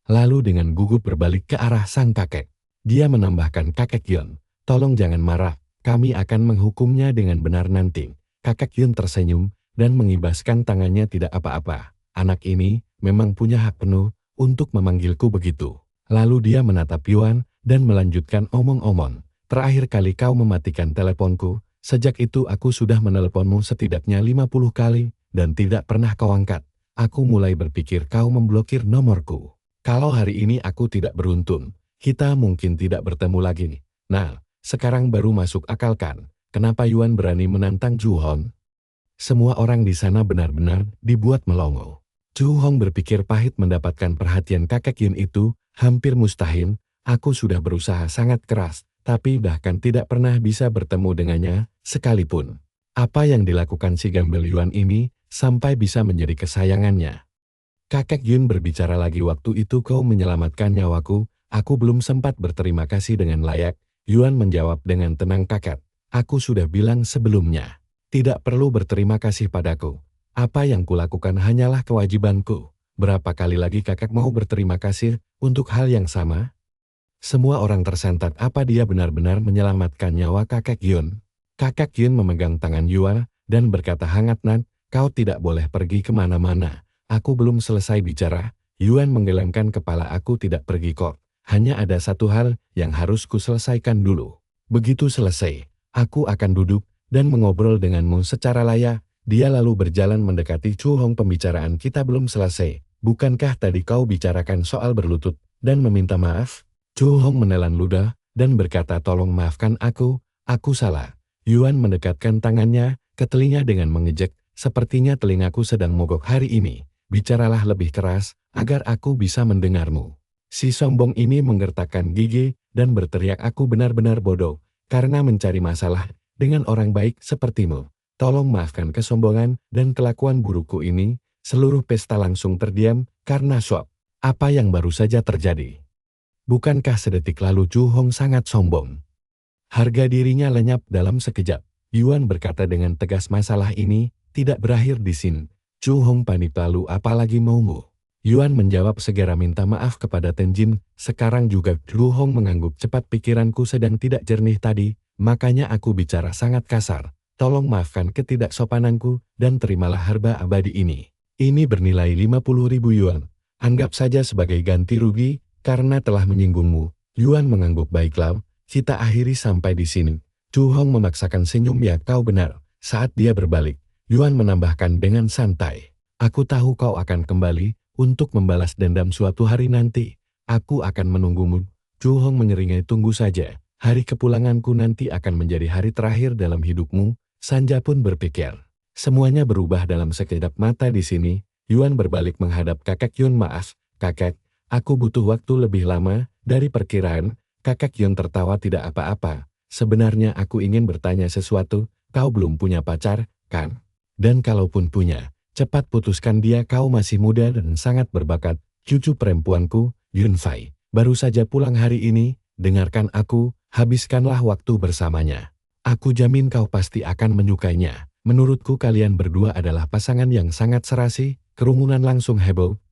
Lalu dengan gugup berbalik ke arah sang kakek. Dia menambahkan, kakek Yun, tolong jangan marah, kami akan menghukumnya dengan benar nanti. Kakek Yun tersenyum dan mengibaskan tangannya, tidak apa-apa. Anak ini memang punya hak penuh untuk memanggilku begitu. Lalu dia menatap Yuan dan melanjutkan omong-omong. Terakhir kali kau mematikan teleponku, sejak itu aku sudah meneleponmu setidaknya 50 kali dan tidak pernah kau angkat. Aku mulai berpikir kau memblokir nomorku. Kalau hari ini aku tidak beruntung, kita mungkin tidak bertemu lagi. Nah, sekarang baru masuk akal kan? Kenapa Yuan berani menantang Zhu Hong? Semua orang di sana benar-benar dibuat melongo. Zhu Hong berpikir pahit mendapatkan perhatian kakek Yun itu, hampir mustahil. Aku sudah berusaha sangat keras, tapi bahkan tidak pernah bisa bertemu dengannya sekalipun. Apa yang dilakukan si gembel Yuan ini sampai bisa menjadi kesayangannya? Kakek Yun berbicara lagi, waktu itu kau menyelamatkan nyawaku, aku belum sempat berterima kasih dengan layak. Yuan menjawab dengan tenang, kakek, aku sudah bilang sebelumnya, tidak perlu berterima kasih padaku. Apa yang kulakukan hanyalah kewajibanku. Berapa kali lagi kakek mau berterima kasih untuk hal yang sama? Semua orang tersentak, apa dia benar-benar menyelamatkan nyawa kakek Yun? Kakek Yun memegang tangan Yuan dan berkata hangat, Nan, kau tidak boleh pergi kemana-mana. Aku belum selesai bicara. Yuan menggelengkan kepala, aku tidak pergi kok. Hanya ada satu hal yang harus ku selesaikan dulu. Begitu selesai, aku akan duduk dan mengobrol denganmu secara layak. Dia lalu berjalan mendekati Zhu Hong, pembicaraan kita belum selesai. Bukankah tadi kau bicarakan soal berlutut dan meminta maaf? Zhu Hong menelan ludah dan berkata, tolong maafkan aku salah. Yuan mendekatkan tangannya ke telinga dengan mengejek, sepertinya telingaku sedang mogok hari ini. Bicaralah lebih keras, agar aku bisa mendengarmu. Si sombong ini menggertakkan gigi dan berteriak, aku benar-benar bodoh, karena mencari masalah dengan orang baik sepertimu. Tolong maafkan kesombongan dan kelakuan burukku ini. Seluruh pesta langsung terdiam karena shock. Apa yang baru saja terjadi? Bukankah sedetik lalu Zhu Hong sangat sombong? Harga dirinya lenyap dalam sekejap. Yuan berkata dengan tegas, masalah ini tidak berakhir di sini. Zhu Hong panik, lalu apalagi maumu? Yuan menjawab, segera minta maaf kepada Tenjin. Sekarang juga. Zhu Hong mengangguk, cepat, pikiranku sedang tidak jernih tadi, makanya aku bicara sangat kasar. Tolong maafkan ketidaksopananku dan terimalah harga abadi ini. Ini bernilai 50.000 yuan. Anggap saja sebagai ganti rugi karena telah menyinggungmu. Yuan mengangguk, baiklah, kita akhiri sampai di sini. Zhu Hong memaksakan senyum, ya kau benar. Saat dia berbalik, Yuan menambahkan dengan santai, aku tahu kau akan kembali untuk membalas dendam suatu hari nanti. Aku akan menunggumu. Zhu Hong menyeringai, tunggu saja. Hari kepulanganku nanti akan menjadi hari terakhir dalam hidupmu. Sanja pun berpikir. Semuanya berubah dalam sekejap mata di sini. Yuan berbalik menghadap kakek Yun, maaf, kakek, aku butuh waktu lebih lama dari perkiraan. Kakek Yun tertawa, tidak apa-apa. Sebenarnya aku ingin bertanya sesuatu, kau belum punya pacar, kan? Dan kalaupun punya, cepat putuskan dia, kau masih muda dan sangat berbakat. Cucu perempuanku, Yun Fai, baru saja pulang hari ini, dengarkan aku, habiskanlah waktu bersamanya. Aku jamin kau pasti akan menyukainya. Menurutku kalian berdua adalah pasangan yang sangat serasi. Kerumunan langsung heboh.